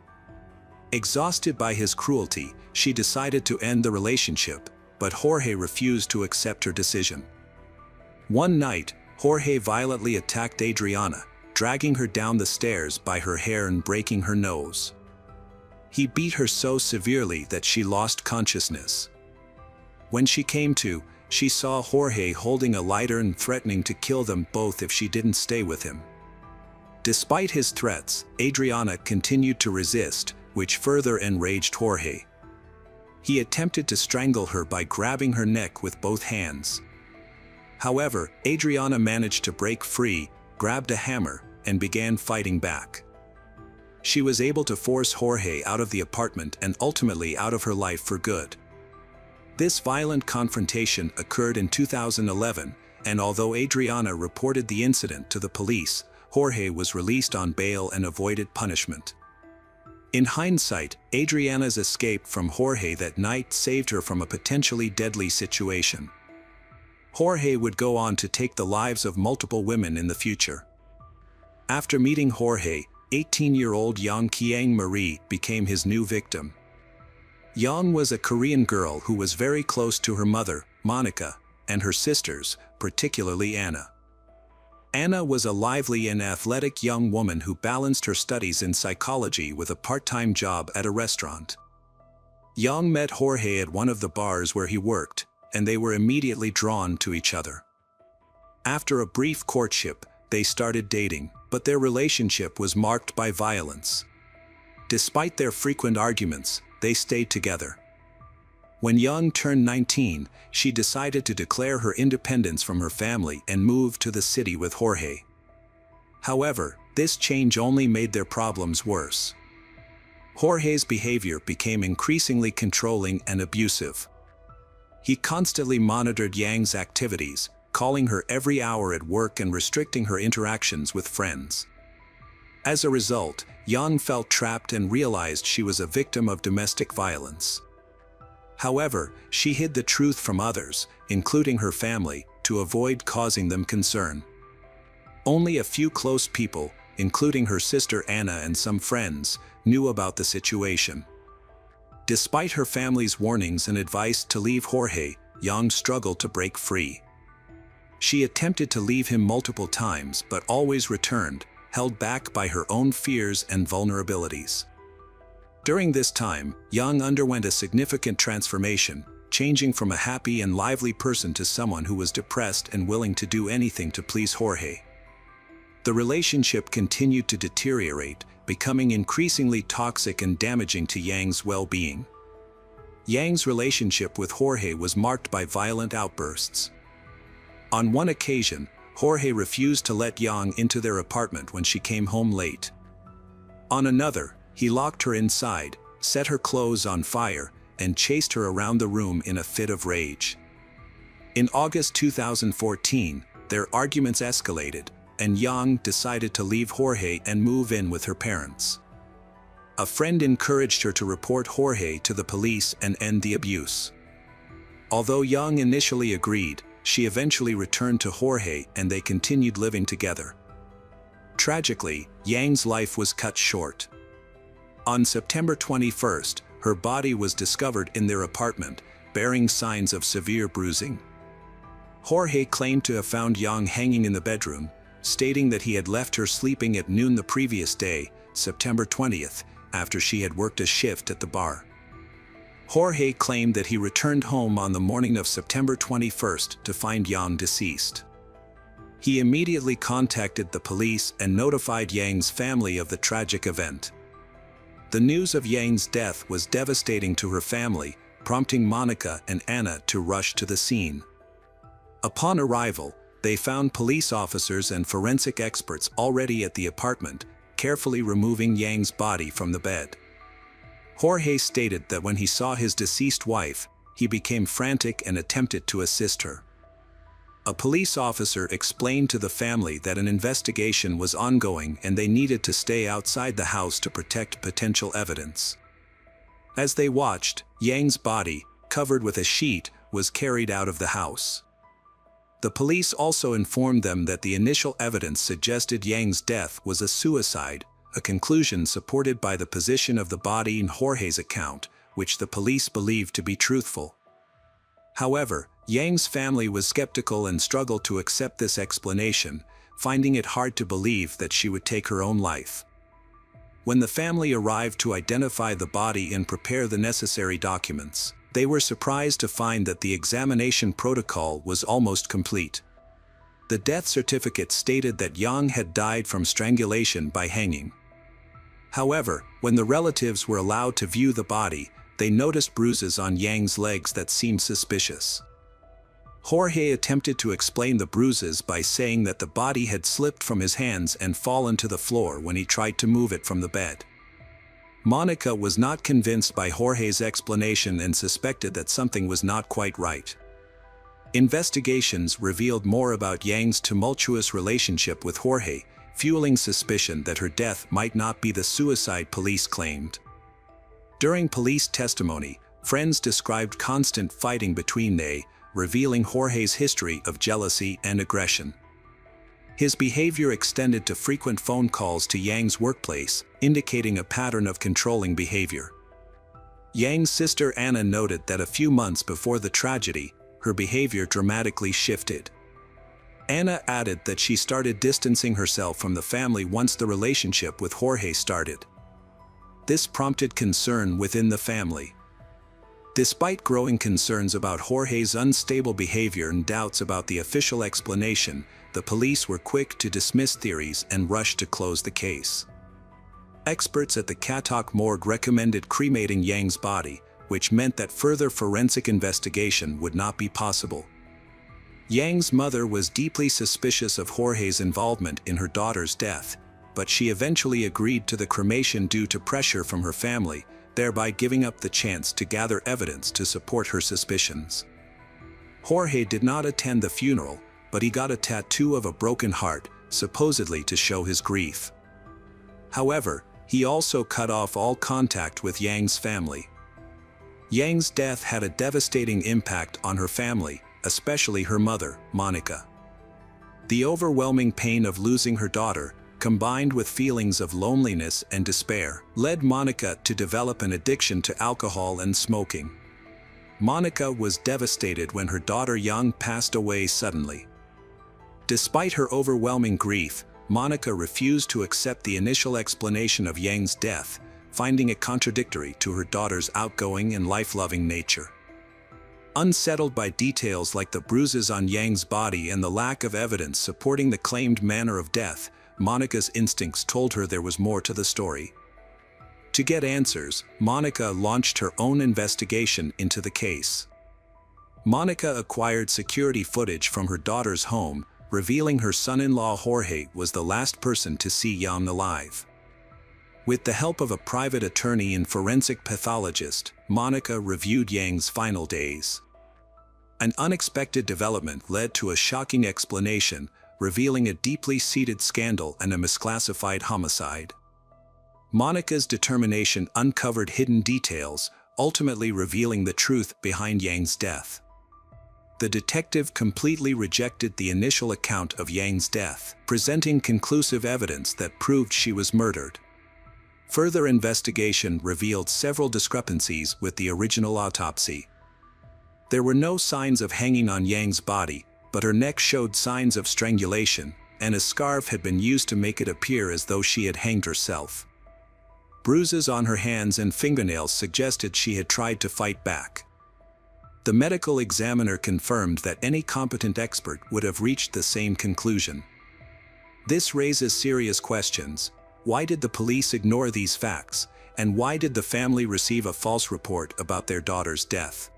Exhausted by his cruelty, she decided to end the relationship, but Jorge refused to accept her decision. One night, Jorge violently attacked Adriana, dragging her down the stairs by her hair and breaking her nose. He beat her so severely that she lost consciousness. When she came to, she saw Jorge holding a lighter and threatening to kill them both if she didn't stay with him. Despite his threats, Adriana continued to resist, which further enraged Jorge. He attempted to strangle her by grabbing her neck with both hands. However, Adriana managed to break free, grabbed a hammer, and began fighting back. She was able to force Jorge out of the apartment and ultimately out of her life for good. This violent confrontation occurred in 2011, and although Adriana reported the incident to the police, Jorge was released on bail and avoided punishment. In hindsight, Adriana's escape from Jorge that night saved her from a potentially deadly situation. Jorge would go on to take the lives of multiple women in the future. After meeting Jorge, 18-year-old Yang Kiang Marie became his new victim. Yang was a Korean girl who was very close to her mother, Monica, and her sisters, particularly Anna. Anna was a lively and athletic young woman who balanced her studies in psychology with a part-time job at a restaurant. Yang met Jorge at one of the bars where he worked, and they were immediately drawn to each other. After a brief courtship, they started dating, but their relationship was marked by violence. Despite their frequent arguments, they stayed together. When Yang turned 19, she decided to declare her independence from her family and move to the city with Jorge. However, this change only made their problems worse. Jorge's behavior became increasingly controlling and abusive. He constantly monitored Yang's activities, calling her every hour at work and restricting her interactions with friends. As a result, Yang felt trapped and realized she was a victim of domestic violence. However, she hid the truth from others, including her family, to avoid causing them concern. Only a few close people, including her sister Anna and some friends, knew about the situation. Despite her family's warnings and advice to leave Jorge, Yang struggled to break free. She attempted to leave him multiple times but always returned, held back by her own fears and vulnerabilities. During this time, Yang underwent a significant transformation, changing from a happy and lively person to someone who was depressed and willing to do anything to please Jorge. The relationship continued to deteriorate, becoming increasingly toxic and damaging to Yang's well-being. Yang's relationship with Jorge was marked by violent outbursts. On one occasion, Jorge refused to let Yang into their apartment when she came home late. On another, he locked her inside, set her clothes on fire, and chased her around the room in a fit of rage. In August 2014, their arguments escalated, and Yang decided to leave Jorge and move in with her parents. A friend encouraged her to report Jorge to the police and end the abuse. Although Yang initially agreed, she eventually returned to Jorge and they continued living together. Tragically, Yang's life was cut short. On September 21st, her body was discovered in their apartment, bearing signs of severe bruising. Jorge claimed to have found Yang hanging in the bedroom, stating that he had left her sleeping at noon the previous day, September 20th, after she had worked a shift at the bar. Jorge claimed that he returned home on the morning of September 21st to find Yang deceased. He immediately contacted the police and notified Yang's family of the tragic event. The news of Yang's death was devastating to her family, prompting Monica and Anna to rush to the scene. Upon arrival, they found police officers and forensic experts already at the apartment, carefully removing Yang's body from the bed. Jorge stated that when he saw his deceased wife, he became frantic and attempted to assist her. A police officer explained to the family that an investigation was ongoing and they needed to stay outside the house to protect potential evidence. As they watched, Yang's body, covered with a sheet, was carried out of the house. The police also informed them that the initial evidence suggested Yang's death was a suicide, a conclusion supported by the position of the body in Jorge's account, which the police believed to be truthful. However, Yang's family was skeptical and struggled to accept this explanation, finding it hard to believe that she would take her own life. When the family arrived to identify the body and prepare the necessary documents, they were surprised to find that the examination protocol was almost complete. The death certificate stated that Yang had died from strangulation by hanging. However, when the relatives were allowed to view the body, they noticed bruises on Yang's legs that seemed suspicious. Jorge attempted to explain the bruises by saying that the body had slipped from his hands and fallen to the floor when he tried to move it from the bed. Monica was not convinced by Jorge's explanation and suspected that something was not quite right. Investigations revealed more about Yang's tumultuous relationship with Jorge, fueling suspicion that her death might not be the suicide police claimed. During police testimony, friends described constant fighting between they, revealing Jorge's history of jealousy and aggression. His behavior extended to frequent phone calls to Yang's workplace, indicating a pattern of controlling behavior. Yang's sister Anna noted that a few months before the tragedy, her behavior dramatically shifted. Anna added that she started distancing herself from the family once the relationship with Jorge started. This prompted concern within the family. Despite growing concerns about Jorge's unstable behavior and doubts about the official explanation, the police were quick to dismiss theories and rushed to close the case. Experts at the Katok morgue recommended cremating Yang's body, which meant that further forensic investigation would not be possible. Yang's mother was deeply suspicious of Jorge's involvement in her daughter's death, but she eventually agreed to the cremation due to pressure from her family, thereby giving up the chance to gather evidence to support her suspicions. Jorge did not attend the funeral, but he got a tattoo of a broken heart, supposedly to show his grief. However, he also cut off all contact with Yang's family. Yang's death had a devastating impact on her family, especially her mother, Monica. The overwhelming pain of losing her daughter, combined with feelings of loneliness and despair, led Monica to develop an addiction to alcohol and smoking. Monica was devastated when her daughter Yang passed away suddenly. Despite her overwhelming grief, Monica refused to accept the initial explanation of Yang's death, finding it contradictory to her daughter's outgoing and life-loving nature. Unsettled by details like the bruises on Yang's body and the lack of evidence supporting the claimed manner of death, Monica's instincts told her there was more to the story. To get answers, Monica launched her own investigation into the case. Monica acquired security footage from her daughter's home, revealing her son-in-law Jorge was the last person to see Yang alive. With the help of a private attorney and forensic pathologist, Monica reviewed Yang's final days. An unexpected development led to a shocking explanation, revealing a deeply seated scandal and a misclassified homicide. Monica's determination uncovered hidden details, ultimately revealing the truth behind Yang's death. The detective completely rejected the initial account of Yang's death, presenting conclusive evidence that proved she was murdered. Further investigation revealed several discrepancies with the original autopsy. There were no signs of hanging on Yang's body, but her neck showed signs of strangulation, and a scarf had been used to make it appear as though she had hanged herself. Bruises on her hands and fingernails suggested she had tried to fight back. The medical examiner confirmed that any competent expert would have reached the same conclusion. This raises serious questions. Why did the police ignore these facts, and why did the family receive a false report about their daughter's death?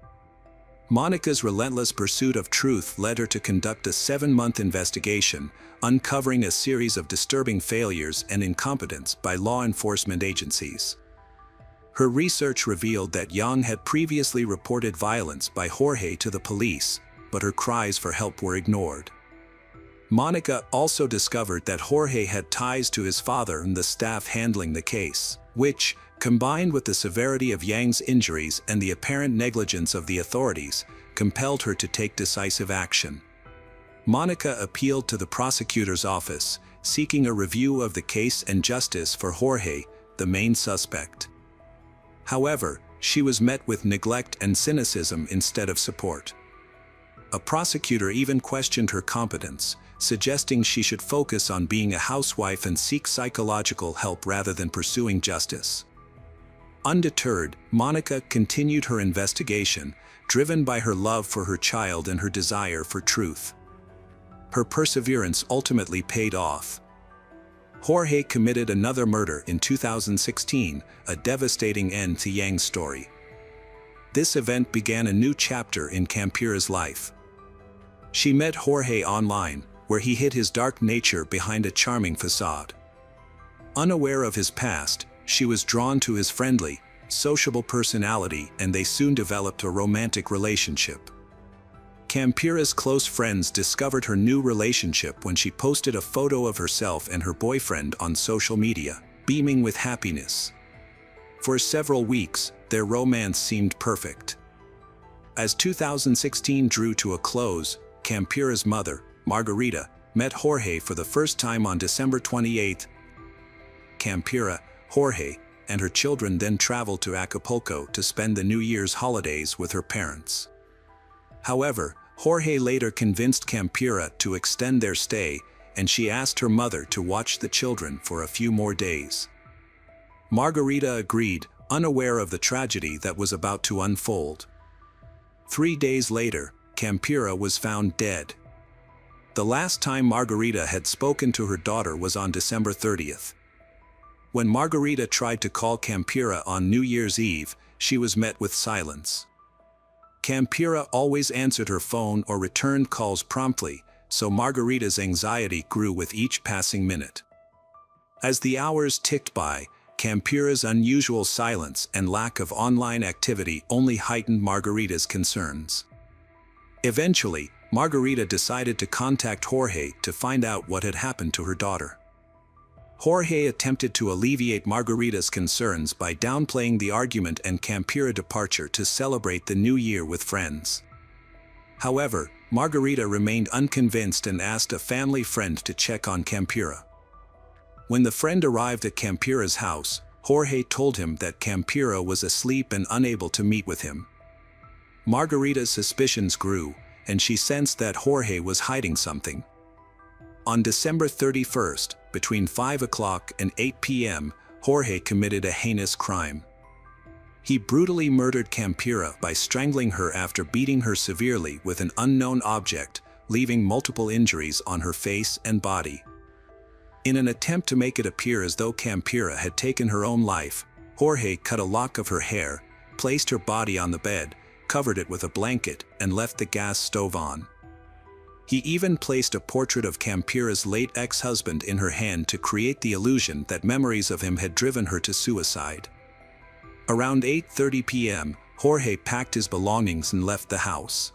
Monica's relentless pursuit of truth led her to conduct a 7-month investigation, uncovering a series of disturbing failures and incompetence by law enforcement agencies. Her research revealed that Yang had previously reported violence by Jorge to the police, but her cries for help were ignored. Monica also discovered that Jorge had ties to his father and the staff handling the case, which, combined with the severity of Yang's injuries and the apparent negligence of the authorities, compelled her to take decisive action. Monica appealed to the prosecutor's office, seeking a review of the case and justice for Jorge, the main suspect. However, she was met with neglect and cynicism instead of support. A prosecutor even questioned her competence, suggesting she should focus on being a housewife and seek psychological help rather than pursuing justice. Undeterred, Monica continued her investigation, driven by her love for her child and her desire for truth. Her perseverance ultimately paid off. Jorge committed another murder in 2016, a devastating end to Yang's story. This event began a new chapter in Campira's life. She met Jorge online, where he hid his dark nature behind a charming facade. Unaware of his past, she was drawn to his friendly, sociable personality, and they soon developed a romantic relationship. Campira's close friends discovered her new relationship when she posted a photo of herself and her boyfriend on social media, beaming with happiness. For several weeks, their romance seemed perfect. As 2016 drew to a close, Campira's mother, Margarita, met Jorge for the first time on December 28. Campira, Jorge, and her children then traveled to Acapulco to spend the New Year's holidays with her parents. However, Jorge later convinced Campira to extend their stay, and she asked her mother to watch the children for a few more days. Margarita agreed, unaware of the tragedy that was about to unfold. 3 days later, Campira was found dead. The last time Margarita had spoken to her daughter was on December 30th. When Margarita tried to call Campira on New Year's Eve, she was met with silence. Campira always answered her phone or returned calls promptly, so Margarita's anxiety grew with each passing minute. As the hours ticked by, Campira's unusual silence and lack of online activity only heightened Margarita's concerns. Eventually, Margarita decided to contact Jorge to find out what had happened to her daughter. Jorge attempted to alleviate Margarita's concerns by downplaying the argument and Campira's departure to celebrate the new year with friends. However, Margarita remained unconvinced and asked a family friend to check on Campira. When the friend arrived at Campira's house, Jorge told him that Campira was asleep and unable to meet with him. Margarita's suspicions grew, and she sensed that Jorge was hiding something. On December 31st, between 5 o'clock and 8 p.m., Jorge committed a heinous crime. He brutally murdered Campira by strangling her after beating her severely with an unknown object, leaving multiple injuries on her face and body. In an attempt to make it appear as though Campira had taken her own life, Jorge cut a lock of her hair, placed her body on the bed, covered it with a blanket, and left the gas stove on. He even placed a portrait of Campira's late ex-husband in her hand to create the illusion that memories of him had driven her to suicide. Around 8:30 p.m., Jorge packed his belongings and left the house.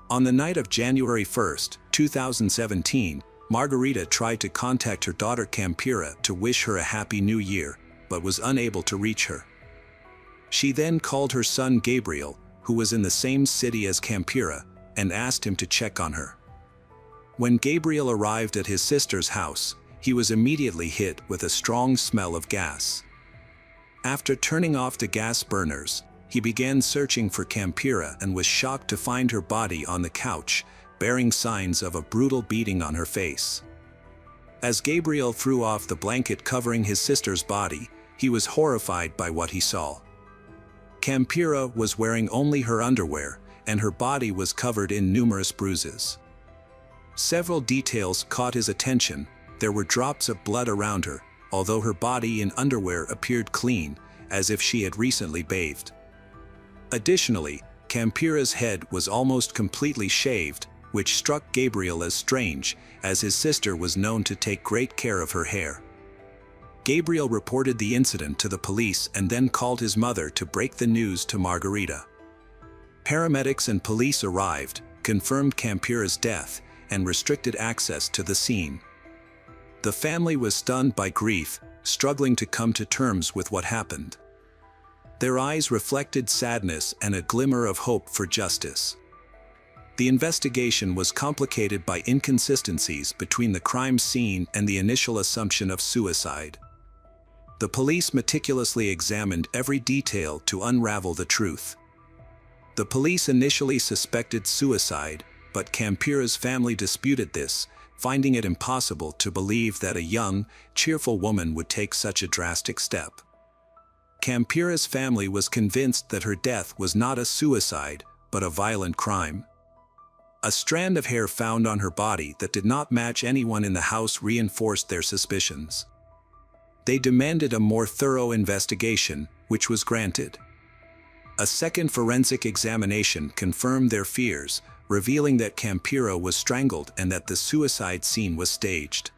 On the night of January 1, 2017, Margarita tried to contact her daughter Campira to wish her a happy new year, but was unable to reach her. She then called her son Gabriel, who was in the same city as Campira, and asked him to check on her. When Gabriel arrived at his sister's house, he was immediately hit with a strong smell of gas. After turning off the gas burners, he began searching for Campira and was shocked to find her body on the couch, bearing signs of a brutal beating on her face. As Gabriel threw off the blanket covering his sister's body, he was horrified by what he saw. Campira was wearing only her underwear, and her body was covered in numerous bruises. Several details caught his attention. There were drops of blood around her, although her body in underwear appeared clean, as if she had recently bathed. Additionally, Campira's head was almost completely shaved, which struck Gabriel as strange, as his sister was known to take great care of her hair. Gabriel reported the incident to the police and then called his mother to break the news to Margarita. Paramedics and police arrived, confirmed Campira's death, and restricted access to the scene. The family was stunned by grief, struggling to come to terms with what happened. Their eyes reflected sadness and a glimmer of hope for justice. The investigation was complicated by inconsistencies between the crime scene and the initial assumption of suicide. The police meticulously examined every detail to unravel the truth. The police initially suspected suicide, but Campira's family disputed this, finding it impossible to believe that a young, cheerful woman would take such a drastic step. Campira's family was convinced that her death was not a suicide, but a violent crime. A strand of hair found on her body that did not match anyone in the house reinforced their suspicions. They demanded a more thorough investigation, which was granted. A second forensic examination confirmed their fears, revealing that Campira was strangled and that the suicide scene was staged.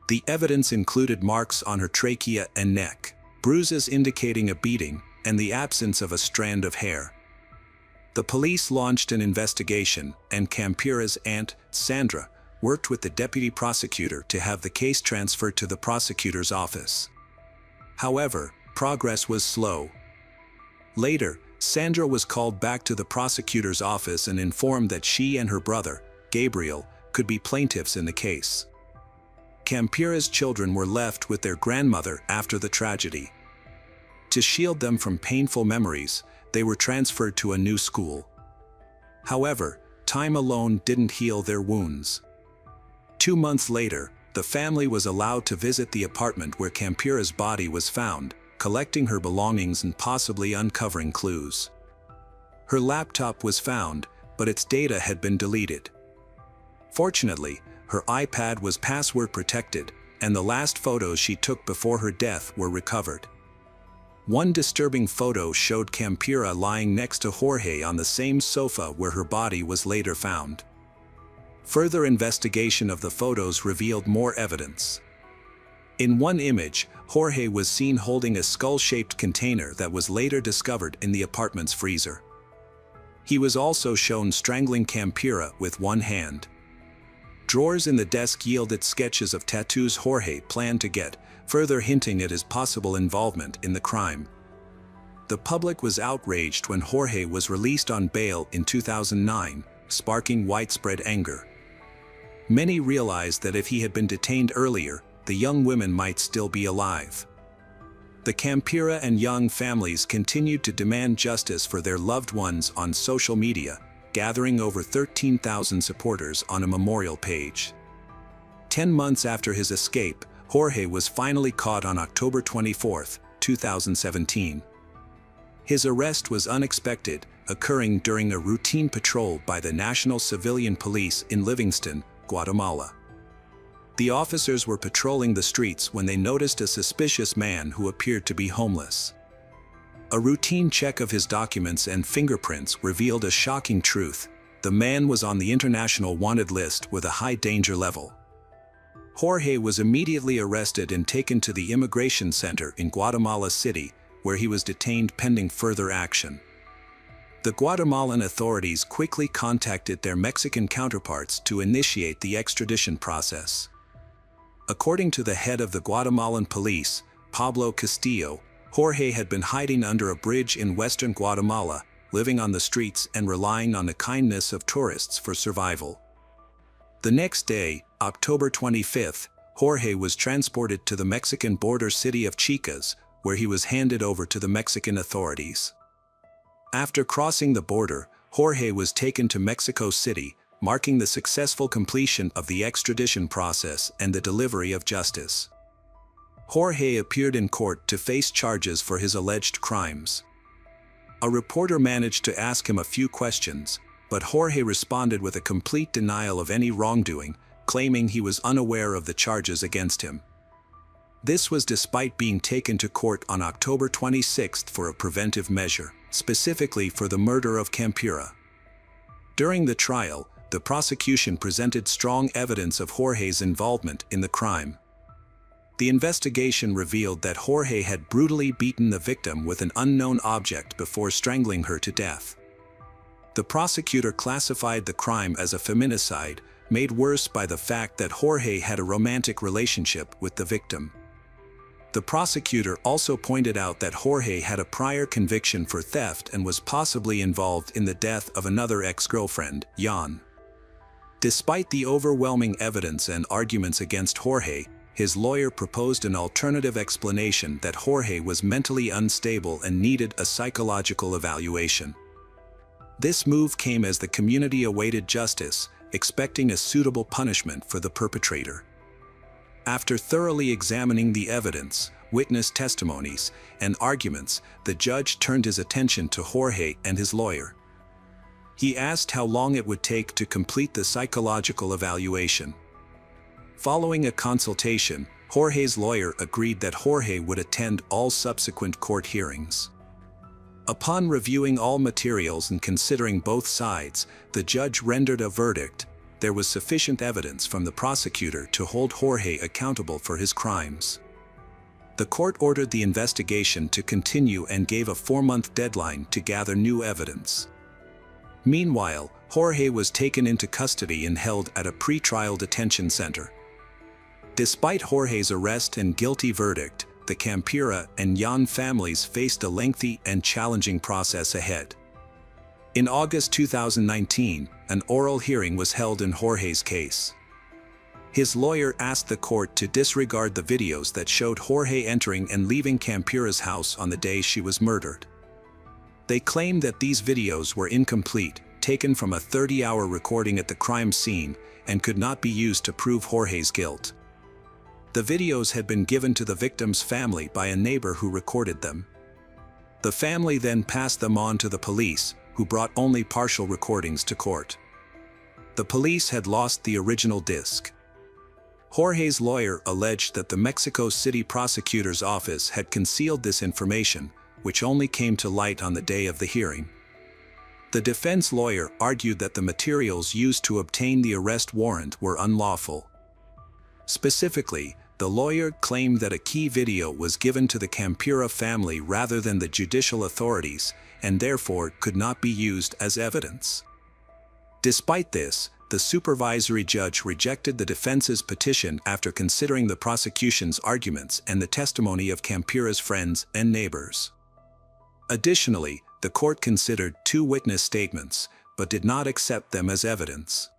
The evidence included marks on her trachea and neck, bruises indicating a beating, and the absence of a strand of hair. The police launched an investigation, and Campira's aunt, Sandra, worked with the deputy prosecutor to have the case transferred to the prosecutor's office. However, progress was slow. Later, Sandra was called back to the prosecutor's office and informed that she and her brother, Gabriel, could be plaintiffs in the case. Campira's children were left with their grandmother after the tragedy. To shield them from painful memories, they were transferred to a new school. However, time alone didn't heal their wounds. 2 months later, the family was allowed to visit the apartment where Campira's body was found, collecting her belongings and possibly uncovering clues. Her laptop was found, but its data had been deleted. Fortunately, her iPad was password protected, and the last photos she took before her death were recovered. One disturbing photo showed Campira lying next to Jorge on the same sofa where her body was later found. Further investigation of the photos revealed more evidence. In one image, Jorge was seen holding a skull-shaped container that was later discovered in the apartment's freezer. He was also shown strangling Campira with one hand. Drawers in the desk yielded sketches of tattoos Jorge planned to get, further hinting at his possible involvement in the crime. The public was outraged when Jorge was released on bail in 2009, sparking widespread anger. Many realized that if he had been detained earlier, the young women might still be alive. The Campira and Young families continued to demand justice for their loved ones on social media, gathering over 13,000 supporters on a memorial page. 10 months after his escape, Jorge was finally caught on October 24, 2017. His arrest was unexpected, occurring during a routine patrol by the National Civilian Police in Livingston, Guatemala. The officers were patrolling the streets when they noticed a suspicious man who appeared to be homeless. A routine check of his documents and fingerprints revealed a shocking truth: the man was on the international wanted list with a high danger level. Jorge was immediately arrested and taken to the immigration center in Guatemala City, where he was detained pending further action. The Guatemalan authorities quickly contacted their Mexican counterparts to initiate the extradition process. According to the head of the Guatemalan police, Pablo Castillo, Jorge had been hiding under a bridge in western Guatemala, living on the streets and relying on the kindness of tourists for survival. The next day, October 25, Jorge was transported to the Mexican border city of Chicas, where he was handed over to the Mexican authorities. After crossing the border, Jorge was taken to Mexico City, marking the successful completion of the extradition process and the delivery of justice. Jorge appeared in court to face charges for his alleged crimes. A reporter managed to ask him a few questions, but Jorge responded with a complete denial of any wrongdoing, claiming he was unaware of the charges against him. This was despite being taken to court on October 26 for a preventive measure, specifically for the murder of Campira. During the trial, the prosecution presented strong evidence of Jorge's involvement in the crime. The investigation revealed that Jorge had brutally beaten the victim with an unknown object before strangling her to death. The prosecutor classified the crime as a feminicide, made worse by the fact that Jorge had a romantic relationship with the victim. The prosecutor also pointed out that Jorge had a prior conviction for theft and was possibly involved in the death of another ex-girlfriend, Jan. Despite the overwhelming evidence and arguments against Jorge, his lawyer proposed an alternative explanation that Jorge was mentally unstable and needed a psychological evaluation. This move came as the community awaited justice, expecting a suitable punishment for the perpetrator. After thoroughly examining the evidence, witness testimonies, and arguments, the judge turned his attention to Jorge and his lawyer. He asked how long it would take to complete the psychological evaluation. Following a consultation, Jorge's lawyer agreed that Jorge would attend all subsequent court hearings. Upon reviewing all materials and considering both sides, the judge rendered a verdict. There was sufficient evidence from the prosecutor to hold Jorge accountable for his crimes. The court ordered the investigation to continue and gave a 4-month deadline to gather new evidence. Meanwhile, Jorge was taken into custody and held at a pre-trial detention center. Despite Jorge's arrest and guilty verdict, the Campira and Jan families faced a lengthy and challenging process ahead. In August 2019, an oral hearing was held in Jorge's case. His lawyer asked the court to disregard the videos that showed Jorge entering and leaving Campira's house on the day she was murdered. They claimed that these videos were incomplete, taken from a 30-hour recording at the crime scene, and could not be used to prove Jorge's guilt. The videos had been given to the victim's family by a neighbor who recorded them. The family then passed them on to the police, who brought only partial recordings to court. The police had lost the original disc. Jorge's lawyer alleged that the Mexico City prosecutor's office had concealed this information, which only came to light on the day of the hearing. The defense lawyer argued that the materials used to obtain the arrest warrant were unlawful. Specifically, the lawyer claimed that a key video was given to the Campira family rather than the judicial authorities, and therefore could not be used as evidence. Despite this, the supervisory judge rejected the defense's petition after considering the prosecution's arguments and the testimony of Campira's friends and neighbors. Additionally, the court considered 2 witness statements, but did not accept them as evidence.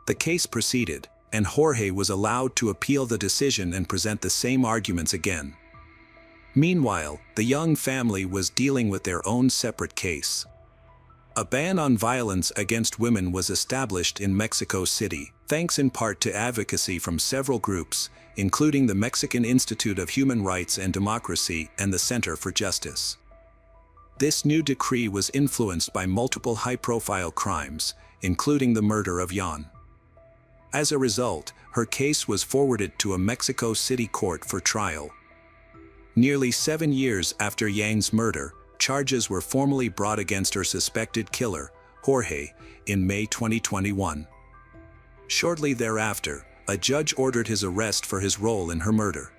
The case proceeded, and Jorge was allowed to appeal the decision and present the same arguments again. Meanwhile, the Young family was dealing with their own separate case. A ban on violence against women was established in Mexico City, thanks in part to advocacy from several groups, including the Mexican Institute of Human Rights and Democracy and the Center for Justice. This new decree was influenced by multiple high-profile crimes, including the murder of Jan. As a result, her case was forwarded to a Mexico City court for trial. Nearly 7 years after Yang's murder, charges were formally brought against her suspected killer, Jorge, in May 2021. Shortly thereafter, a judge ordered his arrest for his role in her murder.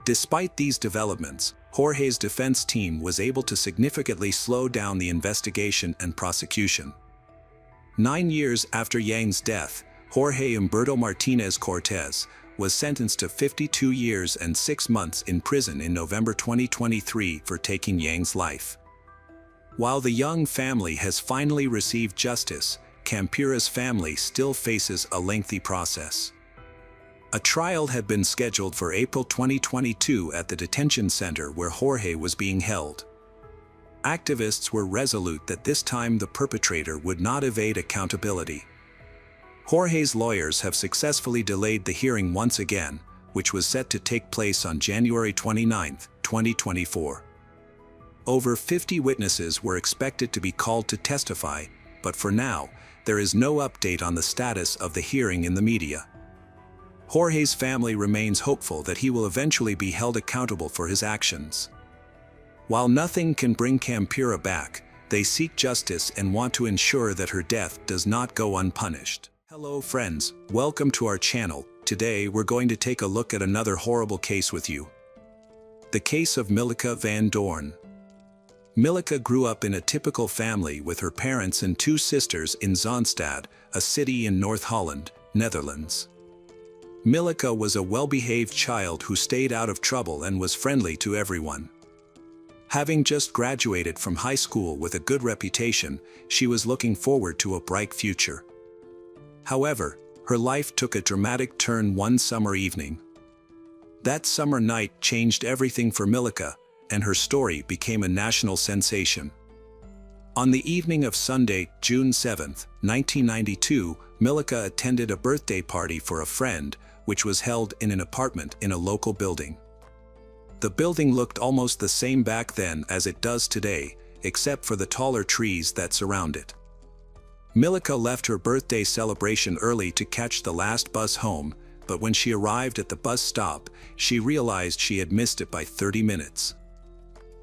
Despite these developments, Jorge's defense team was able to significantly slow down the investigation and prosecution. 9 years after Yang's death, Jorge Humberto Martinez Cortez was sentenced to 52 years and 6 months in prison in November 2023 for taking Yang's life. While the Young family has finally received justice, Campira's family still faces a lengthy process. A trial had been scheduled for April 2022 at the detention center where Jorge was being held. Activists were resolute that this time the perpetrator would not evade accountability. Jorge's lawyers have successfully delayed the hearing once again, which was set to take place on January 29, 2024. Over 50 witnesses were expected to be called to testify, but for now, there is no update on the status of the hearing in the media. Jorge's family remains hopeful that he will eventually be held accountable for his actions. While nothing can bring Campira back, they seek justice and want to ensure that her death does not go unpunished. Hello friends, welcome to our channel. Today we're going to take a look at another horrible case with you. The case of Milleke van Doorn. Milleke grew up in a typical family with her parents and 2 sisters in Zaanstad, a city in North Holland, Netherlands. Milleke was a well-behaved child who stayed out of trouble and was friendly to everyone. Having just graduated from high school with a good reputation, she was looking forward to a bright future. However, her life took a dramatic turn one summer evening. That summer night changed everything for Milleke, and her story became a national sensation. On the evening of Sunday, June 7, 1992, Milica attended a birthday party for a friend, which was held in an apartment in a local building. The building looked almost the same back then as it does today, except for the taller trees that surround it. Milica left her birthday celebration early to catch the last bus home, but when she arrived at the bus stop, she realized she had missed it by 30 minutes.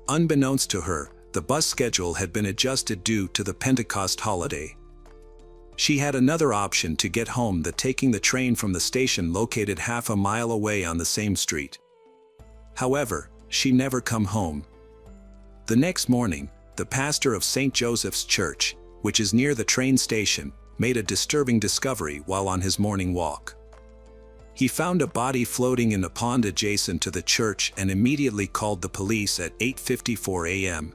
Unbeknownst to her, the bus schedule had been adjusted due to the Pentecost holiday. She had another option to get home than taking the train from the station located half a mile away on the same street. However, she never come home. The next morning, the pastor of St. Joseph's Church, which is near the train station, made a disturbing discovery while on his morning walk. He found a body floating in a pond adjacent to the church and immediately called the police at 8:54 a.m.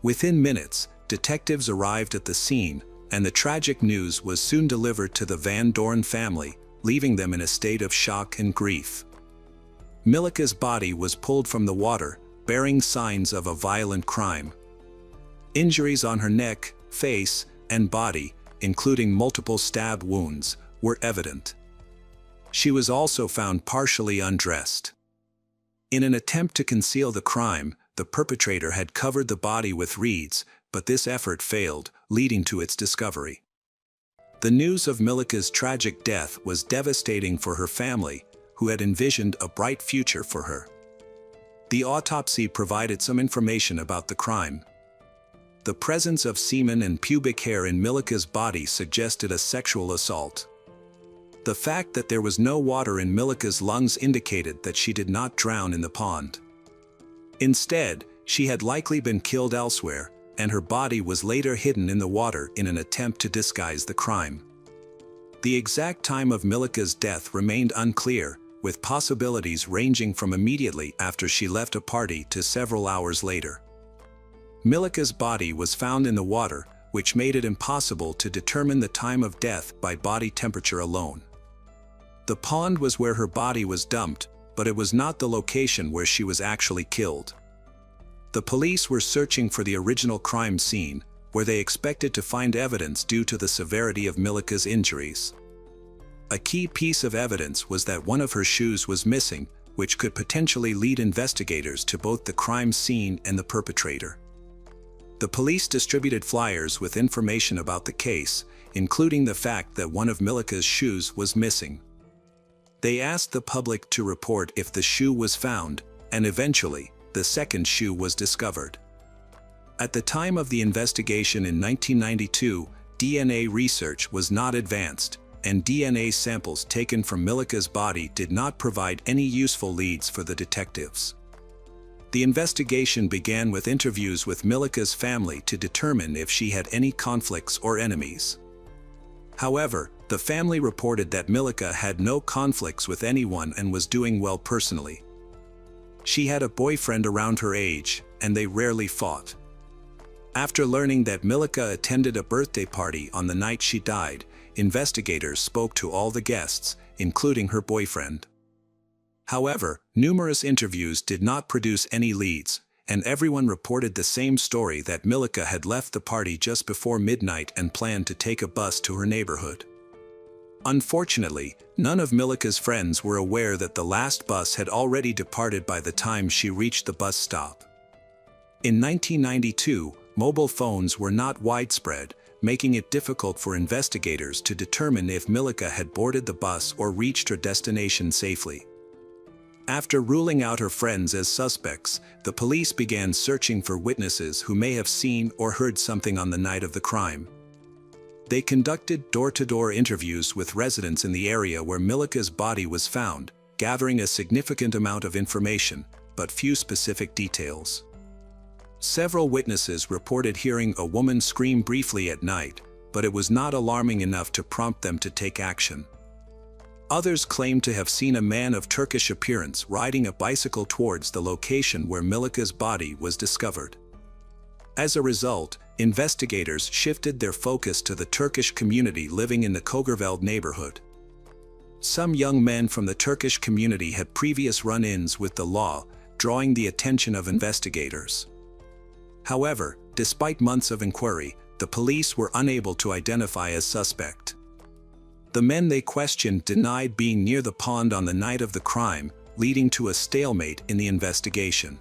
Within minutes, detectives arrived at the scene, and the tragic news was soon delivered to the Van Dorn family, leaving them in a state of shock and grief. Milica's body was pulled from the water, bearing signs of a violent crime. Injuries on her neck, face, and body, including multiple stab wounds, were evident. She was also found partially undressed. In an attempt to conceal the crime, the perpetrator had covered the body with reeds, but this effort failed, leading to its discovery. The news of Milica's tragic death was devastating for her family, who had envisioned a bright future for her. The autopsy provided some information about the crime. The presence of semen and pubic hair in Milica's body suggested a sexual assault. The fact that there was no water in Milica's lungs indicated that she did not drown in the pond. Instead, she had likely been killed elsewhere, and her body was later hidden in the water in an attempt to disguise the crime. The exact time of Milica's death remained unclear, with possibilities ranging from immediately after she left a party to several hours later. Milica's body was found in the water, which made it impossible to determine the time of death by body temperature alone. The pond was where her body was dumped, but it was not the location where she was actually killed. The police were searching for the original crime scene, where they expected to find evidence due to the severity of Milica's injuries. A key piece of evidence was that one of her shoes was missing, which could potentially lead investigators to both the crime scene and the perpetrator. The police distributed flyers with information about the case, including the fact that one of Milica's shoes was missing. They asked the public to report if the shoe was found, and eventually, the second shoe was discovered. At the time of the investigation in 1992, DNA research was not advanced, and DNA samples taken from Milica's body did not provide any useful leads for the detectives. The investigation began with interviews with Milica's family to determine if she had any conflicts or enemies. However, the family reported that Milica had no conflicts with anyone and was doing well personally. She had a boyfriend around her age, and they rarely fought. After learning that Milica attended a birthday party on the night she died, investigators spoke to all the guests, including her boyfriend. However, numerous interviews did not produce any leads, and everyone reported the same story that Milica had left the party just before midnight and planned to take a bus to her neighborhood. Unfortunately, none of Milica's friends were aware that the last bus had already departed by the time she reached the bus stop. In 1992, mobile phones were not widespread, making it difficult for investigators to determine if Milica had boarded the bus or reached her destination safely. After ruling out her friends as suspects, the police began searching for witnesses who may have seen or heard something on the night of the crime. They conducted door-to-door interviews with residents in the area where Milica's body was found, gathering a significant amount of information, but few specific details. Several witnesses reported hearing a woman scream briefly at night, but it was not alarming enough to prompt them to take action. Others claimed to have seen a man of Turkish appearance riding a bicycle towards the location where Milica's body was discovered. As a result, investigators shifted their focus to the Turkish community living in the Kogerveld neighborhood. Some young men from the Turkish community had previous run-ins with the law, drawing the attention of investigators. However, despite months of inquiry, the police were unable to identify a suspect. The men they questioned denied being near the pond on the night of the crime, leading to a stalemate in the investigation.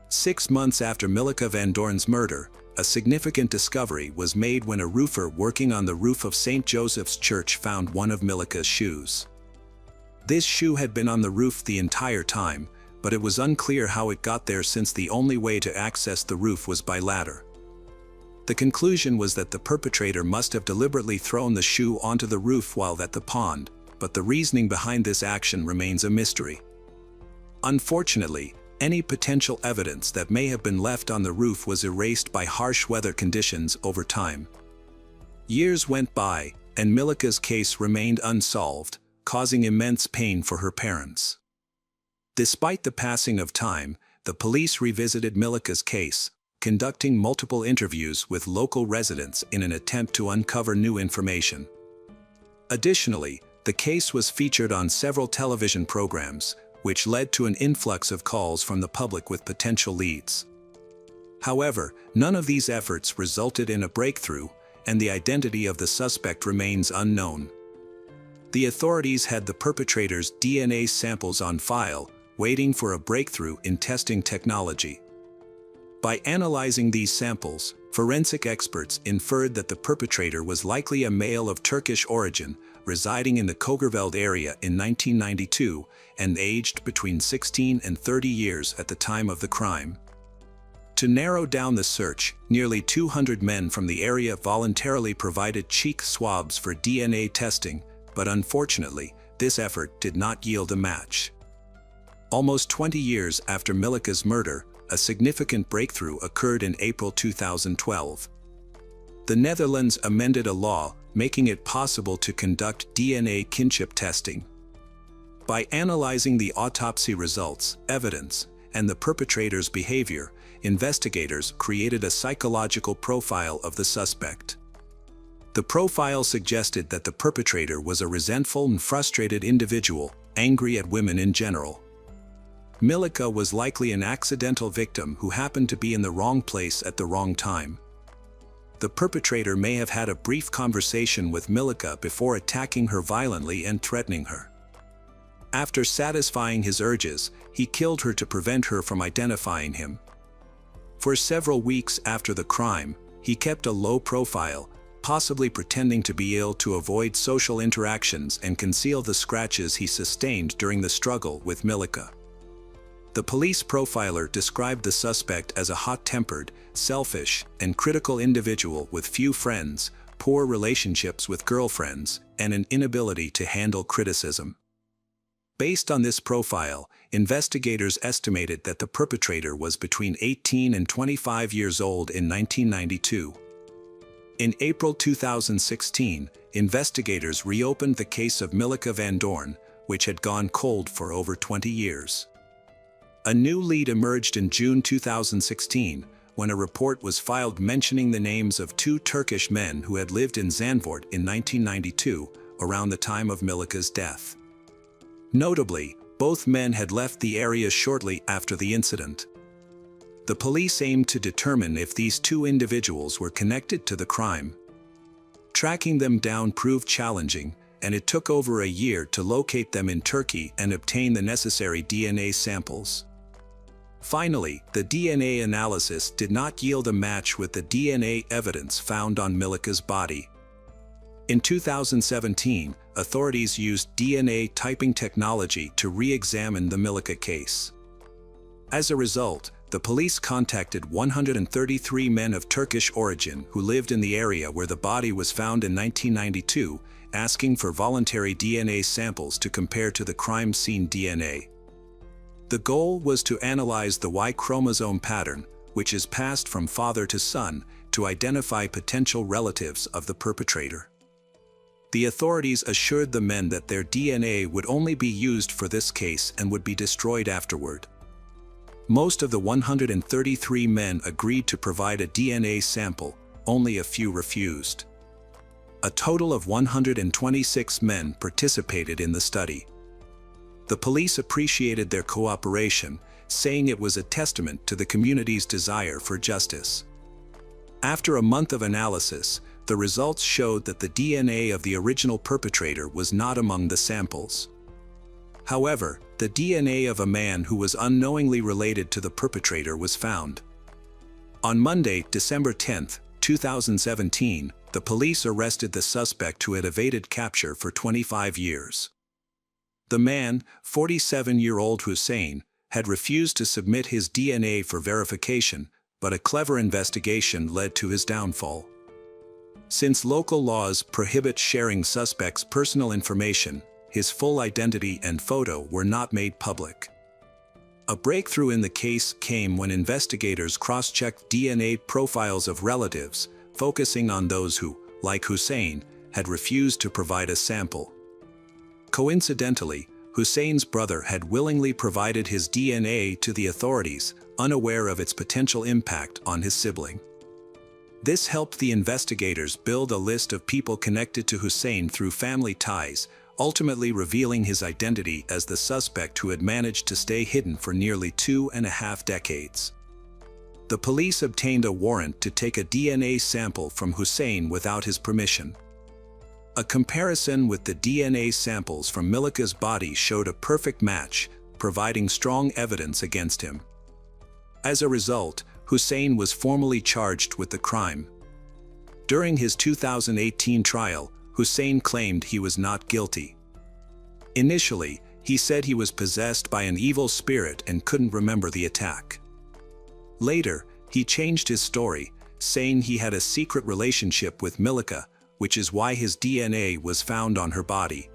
6 months after Milica Van Doorn's murder, a significant discovery was made when a roofer working on the roof of St. Joseph's Church found one of Milica's shoes. This shoe had been on the roof the entire time, but it was unclear how it got there since the only way to access the roof was by ladder. The conclusion was that the perpetrator must have deliberately thrown the shoe onto the roof while at the pond, but the reasoning behind this action remains a mystery. Unfortunately, any potential evidence that may have been left on the roof was erased by harsh weather conditions over time. Years went by, and Milica's case remained unsolved, causing immense pain for her parents. Despite the passing of time, the police revisited Milica's case, conducting multiple interviews with local residents in an attempt to uncover new information. Additionally, the case was featured on several television programs, which led to an influx of calls from the public with potential leads. However, none of these efforts resulted in a breakthrough, and the identity of the suspect remains unknown. The authorities had the perpetrator's DNA samples on file, waiting for a breakthrough in testing technology. By analyzing these samples, forensic experts inferred that the perpetrator was likely a male of Turkish origin, residing in the Kogerveld area in 1992, and aged between 16 and 30 years at the time of the crime. To narrow down the search, nearly 200 men from the area voluntarily provided cheek swabs for DNA testing, but unfortunately, this effort did not yield a match. Almost 20 years after Milica's murder, a significant breakthrough occurred in April 2012. The Netherlands amended a law making it possible to conduct DNA kinship testing. By analyzing the autopsy results, evidence, and the perpetrator's behavior, investigators created a psychological profile of the suspect. The profile suggested that the perpetrator was a resentful and frustrated individual, angry at women in general. Milica was likely an accidental victim who happened to be in the wrong place at the wrong time. The perpetrator may have had a brief conversation with Milica before attacking her violently and threatening her. After satisfying his urges, he killed her to prevent her from identifying him. For several weeks after the crime, he kept a low profile, possibly pretending to be ill to avoid social interactions and conceal the scratches he sustained during the struggle with Milica. The police profiler described the suspect as a hot-tempered, selfish, and critical individual with few friends, poor relationships with girlfriends, and an inability to handle criticism. Based on this profile, investigators estimated that the perpetrator was between 18 and 25 years old in 1992. In April 2016, investigators reopened the case of Milica Van Doorn, which had gone cold for over 20 years. A new lead emerged in June 2016, when a report was filed mentioning the names of 2 Turkish men who had lived in Zandvoort in 1992, around the time of Milica's death. Notably, both men had left the area shortly after the incident. The police aimed to determine if these 2 individuals were connected to the crime. Tracking them down proved challenging, and it took over a year to locate them in Turkey and obtain the necessary DNA samples. Finally, the DNA analysis did not yield a match with the DNA evidence found on Milica's body. In 2017, authorities used DNA typing technology to re-examine the Milica case. As a result, the police contacted 133 men of Turkish origin who lived in the area where the body was found in 1992, asking for voluntary DNA samples to compare to the crime scene DNA. The goal was to analyze the Y chromosome pattern, which is passed from father to son, to identify potential relatives of the perpetrator. The authorities assured the men that their DNA would only be used for this case and would be destroyed afterward. Most of the 133 men agreed to provide a DNA sample, only a few refused. A total of 126 men participated in the study. The police appreciated their cooperation, saying it was a testament to the community's desire for justice. After a month of analysis, the results showed that the DNA of the original perpetrator was not among the samples. However, the DNA of a man who was unknowingly related to the perpetrator was found. On Monday, December 10, 2017, the police arrested the suspect who had evaded capture for 25 years. The man, 47-year-old Hussein, had refused to submit his DNA for verification, but a clever investigation led to his downfall. Since local laws prohibit sharing suspects' personal information, his full identity and photo were not made public. A breakthrough in the case came when investigators cross-checked DNA profiles of relatives, focusing on those who, like Hussein, had refused to provide a sample. Coincidentally, Hussein's brother had willingly provided his DNA to the authorities, unaware of its potential impact on his sibling. This helped the investigators build a list of people connected to Hussein through family ties, ultimately revealing his identity as the suspect who had managed to stay hidden for nearly 2.5 decades. The police obtained a warrant to take a DNA sample from Hussein without his permission. A comparison with the DNA samples from Milika's body showed a perfect match, providing strong evidence against him. As a result, Hussein was formally charged with the crime. During his 2018 trial, Hussein claimed he was not guilty. Initially, he said he was possessed by an evil spirit and couldn't remember the attack. Later, he changed his story, saying he had a secret relationship with Milika, which is why his DNA was found on her body.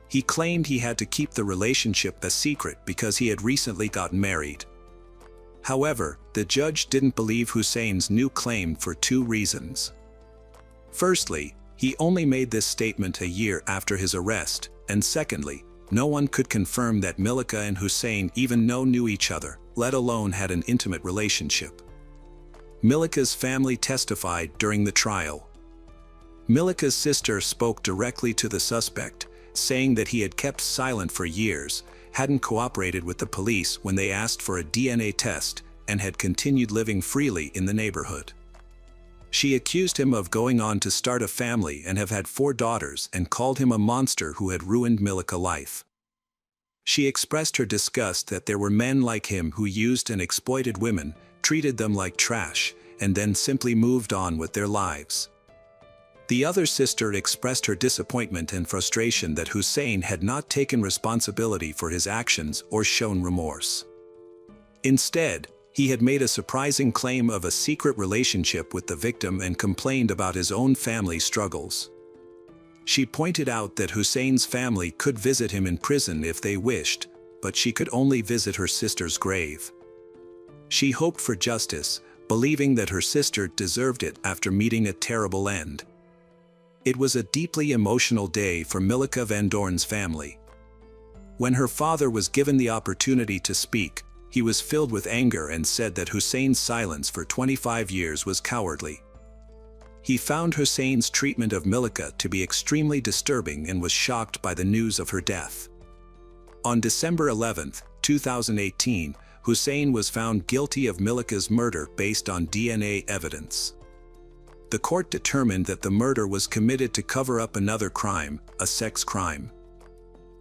He claimed he had to keep the relationship a secret because he had recently gotten married. However, the judge didn't believe Hussein's new claim for 2 reasons. Firstly, he only made this statement a year after his arrest, and secondly, no one could confirm that Milika and Hussein even knew each other, let alone had an intimate relationship. Milika's family testified during the trial. Milika's sister spoke directly to the suspect, saying that he had kept silent for years, hadn't cooperated with the police when they asked for a DNA test, and had continued living freely in the neighborhood. She accused him of going on to start a family and have had 4 daughters and called him a monster who had ruined Milika's life. She expressed her disgust that there were men like him who used and exploited women, treated them like trash, and then simply moved on with their lives. The other sister expressed her disappointment and frustration that Hussein had not taken responsibility for his actions or shown remorse. Instead, he had made a surprising claim of a secret relationship with the victim and complained about his own family struggles. She pointed out that Hussein's family could visit him in prison if they wished, but she could only visit her sister's grave. She hoped for justice, believing that her sister deserved it after meeting a terrible end. It was a deeply emotional day for Milika Van Doorn's family. When her father was given the opportunity to speak, he was filled with anger and said that Hussein's silence for 25 years was cowardly. He found Hussein's treatment of Milika to be extremely disturbing and was shocked by the news of her death. On December 11, 2018, Hussein was found guilty of Milika's murder based on DNA evidence. The court determined that the murder was committed to cover up another crime, a sex crime.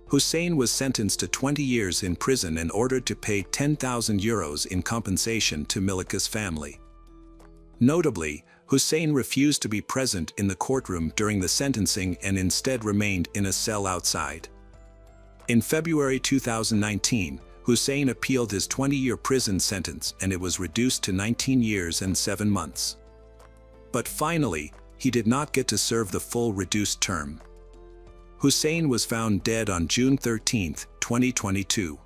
Hussein was sentenced to 20 years in prison and ordered to pay €10,000 in compensation to Milika's family. Notably, Hussein refused to be present in the courtroom during the sentencing and instead remained in a cell outside. In February 2019, Hussein appealed his 20-year prison sentence and it was reduced to 19 years and 7 months. But finally, he did not get to serve the full reduced term. Hussein was found dead on June 13, 2022.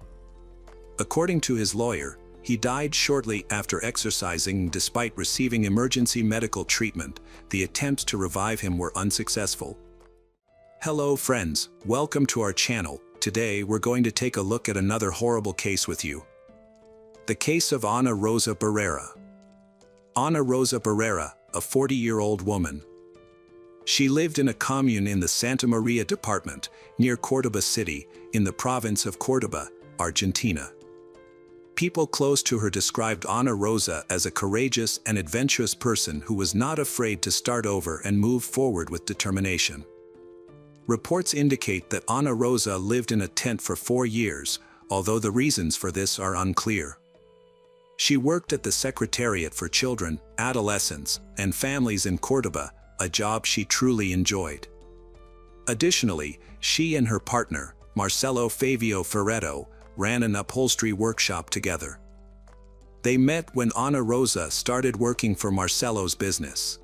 According to his lawyer, he died shortly after exercising despite receiving emergency medical treatment. The attempts to revive him were unsuccessful. Hello friends, welcome to our channel. Today we're going to take a look at another horrible case with you. The case of Ana Rosa Barrera. Ana Rosa Barrera, a 40-year-old woman. She lived in a commune in the Santa Maria department, near Córdoba City, in the province of Córdoba, Argentina. People close to her described Ana Rosa as a courageous and adventurous person who was not afraid to start over and move forward with determination. Reports indicate that Ana Rosa lived in a tent for 4 years, although the reasons for this are unclear. She worked at the Secretariat for Children, Adolescents, and Families in Córdoba, a job she truly enjoyed. Additionally, she and her partner, Marcelo Favio Ferretto, ran an upholstery workshop together. They met when Ana Rosa started working for Marcelo's business.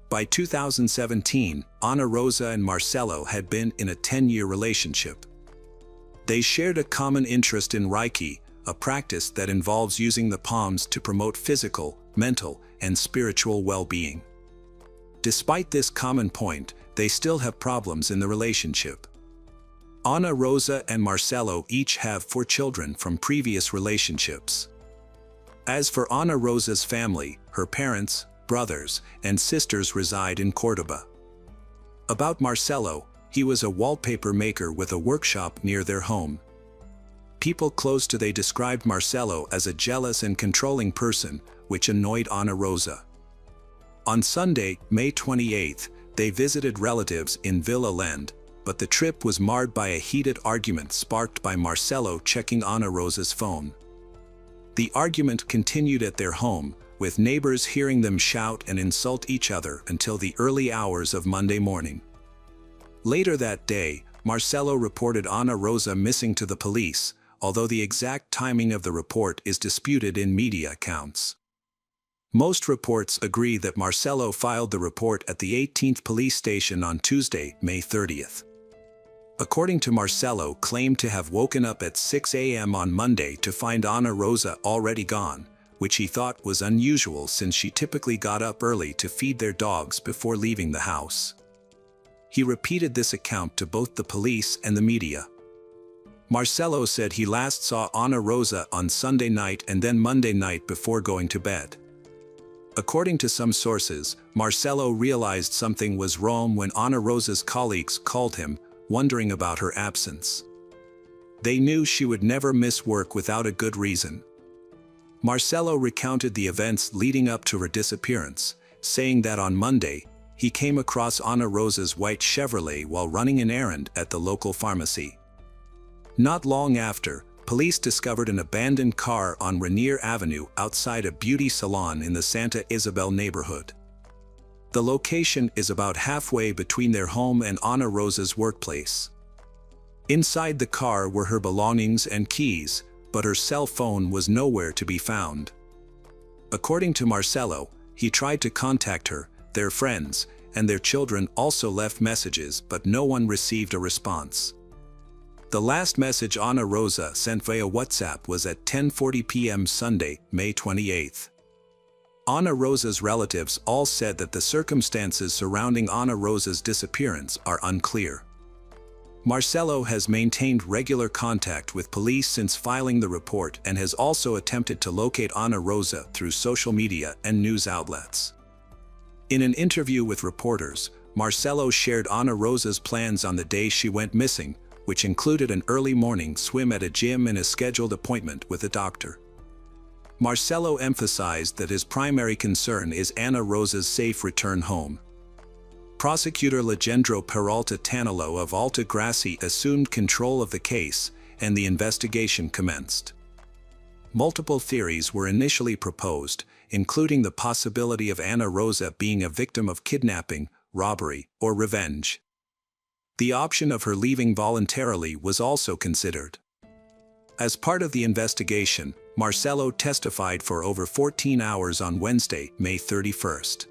By 2017, Ana Rosa and Marcelo had been in a 10-year relationship. They shared a common interest in Reiki, a practice that involves using the palms to promote physical, mental, and spiritual well-being. Despite this common point, they still have problems in the relationship. Ana Rosa and Marcelo each have 4 children from previous relationships. As for Ana Rosa's family, her parents, brothers, and sisters reside in Córdoba. About Marcelo, he was a wallpaper maker with a workshop near their home. People close to they described Marcelo as a jealous and controlling person, which annoyed Ana Rosa. On Sunday, May 28, they visited relatives in Villa Lling, but the trip was marred by a heated argument sparked by Marcelo checking Ana Rosa's phone. The argument continued at their home, with neighbors hearing them shout and insult each other until the early hours of Monday morning. Later that day, Marcelo reported Ana Rosa missing to the police, although the exact timing of the report is disputed in media accounts. Most reports agree that Marcelo filed the report at the 18th police station on Tuesday, May 30th. According to Marcelo, claimed to have woken up at 6 a.m. on Monday to find Ana Rosa already gone, which he thought was unusual since she typically got up early to feed their dogs before leaving the house. He repeated this account to both the police and the media. Marcelo said he last saw Ana Rosa on Sunday night and then Monday night before going to bed. According to some sources, Marcelo realized something was wrong when Ana Rosa's colleagues called him, wondering about her absence. They knew she would never miss work without a good reason. Marcelo recounted the events leading up to her disappearance, saying that on Monday, he came across Ana Rosa's white Chevrolet while running an errand at the local pharmacy. Not long after, police discovered an abandoned car on Rainier Avenue outside a beauty salon in the Santa Isabel neighborhood. The location is about halfway between their home and Ana Rosa's workplace. Inside the car were her belongings and keys, but her cell phone was nowhere to be found. According to Marcelo, he tried to contact her, their friends, and their children also left messages, but no one received a response. The last message Ana Rosa sent via WhatsApp was at 10:40 p.m. Sunday, May 28. Ana Rosa's relatives all said that the circumstances surrounding Ana Rosa's disappearance are unclear. Marcelo has maintained regular contact with police since filing the report and has also attempted to locate Ana Rosa through social media and news outlets. In an interview with reporters, Marcelo shared Ana Rosa's plans on the day she went missing, which included an early morning swim at a gym and a scheduled appointment with a doctor. Marcelo emphasized that his primary concern is Ana Rosa's safe return home. Prosecutor Legendro Peralta Tanilo of Alta Gracia assumed control of the case, and the investigation commenced. Multiple theories were initially proposed, including the possibility of Ana Rosa being a victim of kidnapping, robbery, or revenge. The option of her leaving voluntarily was also considered. As part of the investigation, Marcelo testified for over 14 hours on Wednesday, May 31st.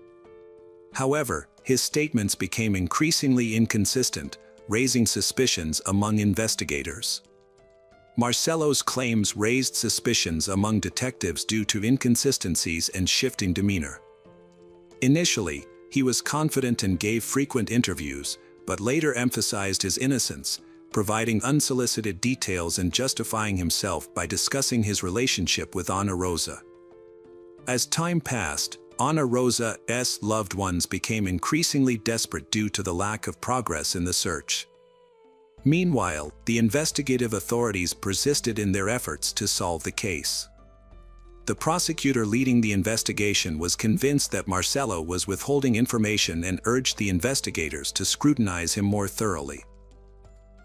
However, his statements became increasingly inconsistent, raising suspicions among investigators. Marcelo's claims raised suspicions among detectives due to inconsistencies and shifting demeanor. Initially, he was confident and gave frequent interviews, but later emphasized his innocence, providing unsolicited details and justifying himself by discussing his relationship with Ana Rosa. As time passed, Ana Rosa's loved ones became increasingly desperate due to the lack of progress in the search. Meanwhile, the investigative authorities persisted in their efforts to solve the case. The prosecutor leading the investigation was convinced that Marcelo was withholding information and urged the investigators to scrutinize him more thoroughly.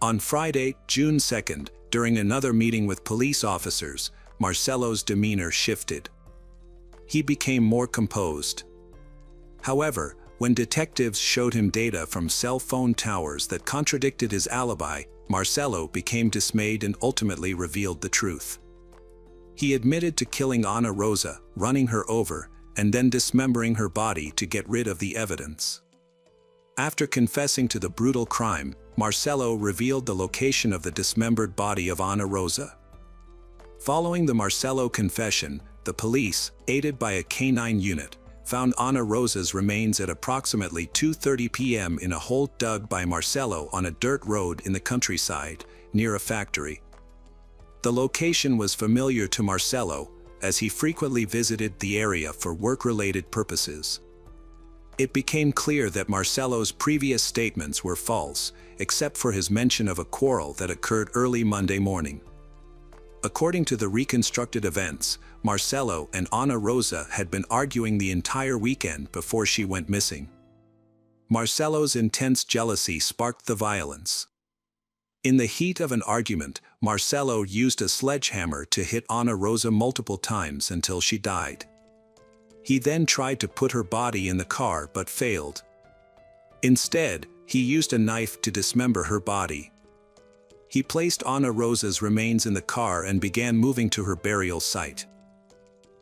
On Friday, June 2nd, during another meeting with police officers, Marcelo's demeanor shifted. He became more composed. However, when detectives showed him data from cell phone towers that contradicted his alibi, Marcelo became dismayed and ultimately revealed the truth. He admitted to killing Ana Rosa, running her over, and then dismembering her body to get rid of the evidence. After confessing to the brutal crime, Marcelo revealed the location of the dismembered body of Ana Rosa. Following the Marcelo confession, the police, aided by a canine unit, found Ana Rosa's remains at approximately 2:30 p.m. in a hole dug by Marcelo on a dirt road in the countryside, near a factory. The location was familiar to Marcelo, as he frequently visited the area for work-related purposes. It became clear that Marcelo's previous statements were false, except for his mention of a quarrel that occurred early Monday morning. According to the reconstructed events, Marcelo and Ana Rosa had been arguing the entire weekend before she went missing. Marcelo's intense jealousy sparked the violence. In the heat of an argument, Marcelo used a sledgehammer to hit Ana Rosa multiple times until she died. He then tried to put her body in the car but failed. Instead, he used a knife to dismember her body. He placed Ana Rosa's remains in the car and began moving to her burial site.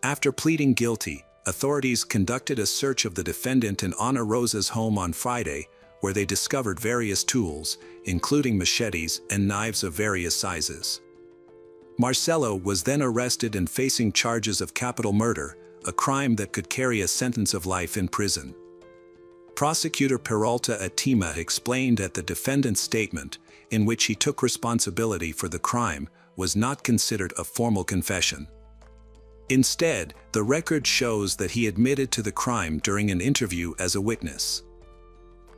After pleading guilty, authorities conducted a search of the defendant and Ana Rosa's home on Friday, where they discovered various tools, including machetes and knives of various sizes. Marcelo was then arrested and facing charges of capital murder, a crime that could carry a sentence of life in prison. Prosecutor Peralta Atima explained that the defendant's statement, in which he took responsibility for the crime, was not considered a formal confession. Instead, the record shows that he admitted to the crime during an interview as a witness.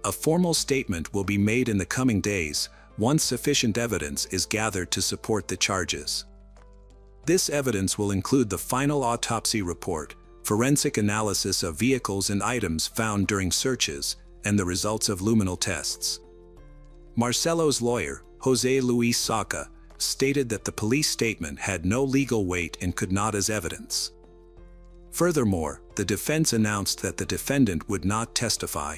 A formal statement will be made in the coming days, once sufficient evidence is gathered to support the charges. This evidence will include the final autopsy report, forensic analysis of vehicles and items found during searches, and the results of luminal tests. Marcelo's lawyer, Jose Luis Saca, stated that the police statement had no legal weight and could not as evidence. Furthermore, the defense announced that the defendant would not testify.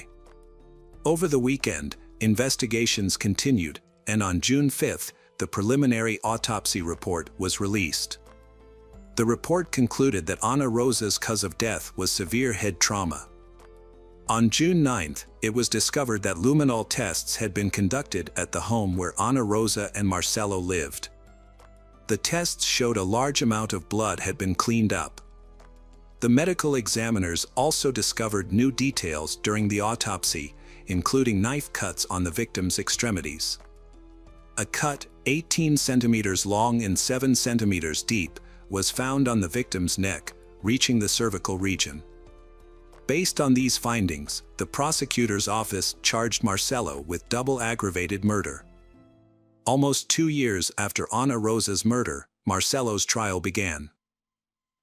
Over the weekend, investigations continued, and on June 5th, the preliminary autopsy report was released. The report concluded that Ana Rosa's cause of death was severe head trauma. On June 9th, it was discovered that luminol tests had been conducted at the home where Ana Rosa and Marcelo lived. The tests showed a large amount of blood had been cleaned up. The medical examiners also discovered new details during the autopsy, including knife cuts on the victim's extremities. A cut, 18 centimeters long and 7 centimeters deep, was found on the victim's neck, reaching the cervical region. Based on these findings, the prosecutor's office charged Marcelo with double aggravated murder. Almost 2 years after Ana Rosa's murder, Marcelo's trial began.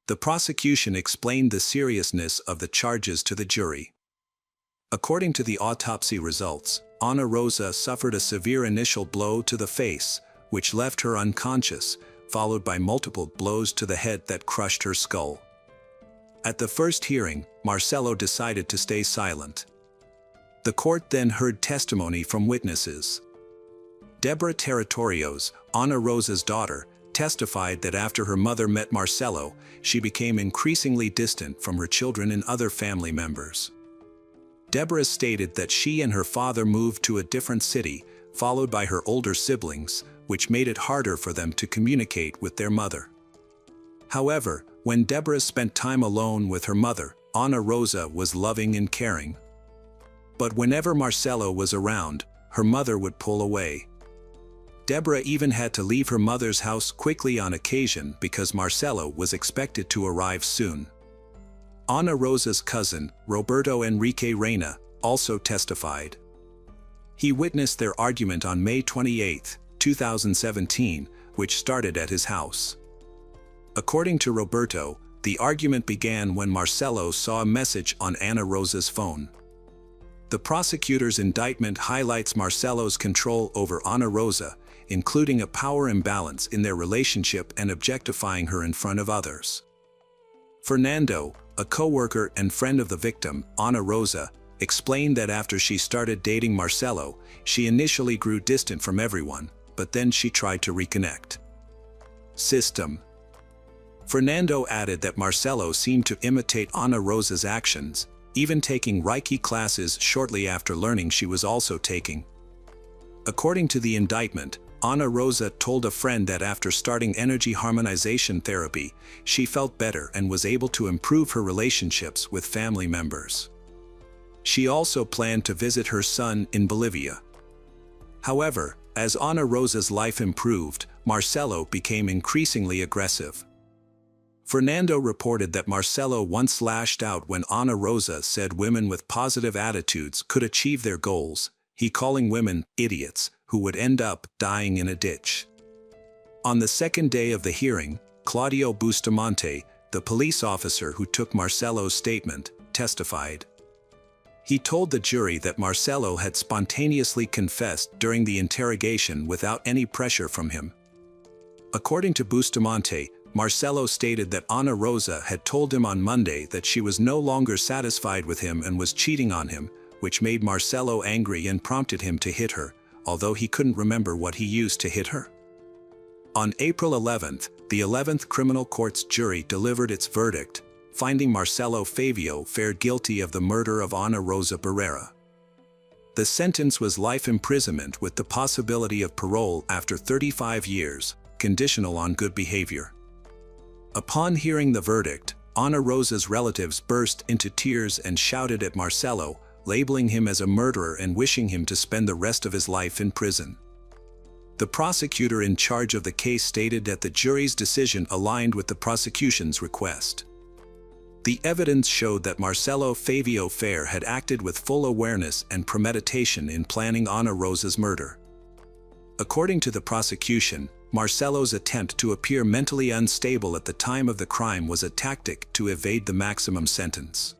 The prosecution explained the seriousness of the charges to the jury. According to the autopsy results, Ana Rosa suffered a severe initial blow to the face, which left her unconscious, followed by multiple blows to the head that crushed her skull. At the first hearing, Marcelo decided to stay silent. The court then heard testimony from witnesses. Deborah Territorios, Ana Rosa's daughter, testified that after her mother met Marcelo, she became increasingly distant from her children and other family members. Deborah stated that she and her father moved to a different city, followed by her older siblings, which made it harder for them to communicate with their mother. However, when Deborah spent time alone with her mother, Ana Rosa was loving and caring. But whenever Marcelo was around, her mother would pull away. Deborah even had to leave her mother's house quickly on occasion because Marcelo was expected to arrive soon. Ana Rosa's cousin, Roberto Enrique Reina, also testified. He witnessed their argument on May 28, 2017, which started at his house. According to Roberto, the argument began when Marcelo saw a message on Ana Rosa's phone. The prosecutor's indictment highlights Marcelo's control over Ana Rosa, including a power imbalance in their relationship and objectifying her in front of others. Fernando, a co-worker and friend of the victim, Ana Rosa, explained that after she started dating Marcelo, she initially grew distant from everyone, but then she tried to reconnect. System. Fernando added that Marcelo seemed to imitate Ana Rosa's actions, even taking Reiki classes shortly after learning she was also taking. According to the indictment, Ana Rosa told a friend that after starting energy harmonization therapy, she felt better and was able to improve her relationships with family members. She also planned to visit her son in Bolivia. However, as Ana Rosa's life improved, Marcelo became increasingly aggressive. Fernando reported that Marcelo once lashed out when Ana Rosa said women with positive attitudes could achieve their goals, he calling women idiots who would end up dying in a ditch. On the second day of the hearing, Claudio Bustamante, the police officer who took Marcelo's statement, testified. He told the jury that Marcelo had spontaneously confessed during the interrogation without any pressure from him. According to Bustamante, Marcelo stated that Ana Rosa had told him on Monday that she was no longer satisfied with him and was cheating on him, which made Marcelo angry and prompted him to hit her, although he couldn't remember what he used to hit her. On April 11th, the 11th Criminal Court's jury delivered its verdict, finding Marcelo Favio fared guilty of the murder of Ana Rosa Barrera. The sentence was life imprisonment with the possibility of parole after 35 years, conditional on good behavior. Upon hearing the verdict, Ana Rosa's relatives burst into tears and shouted at Marcelo, labeling him as a murderer and wishing him to spend the rest of his life in prison. The prosecutor in charge of the case stated that the jury's decision aligned with the prosecution's request. The evidence showed that Marcelo Favio Fair had acted with full awareness and premeditation in planning Ana Rosa's murder. According to the prosecution, Marcelo's attempt to appear mentally unstable at the time of the crime was a tactic to evade the maximum sentence.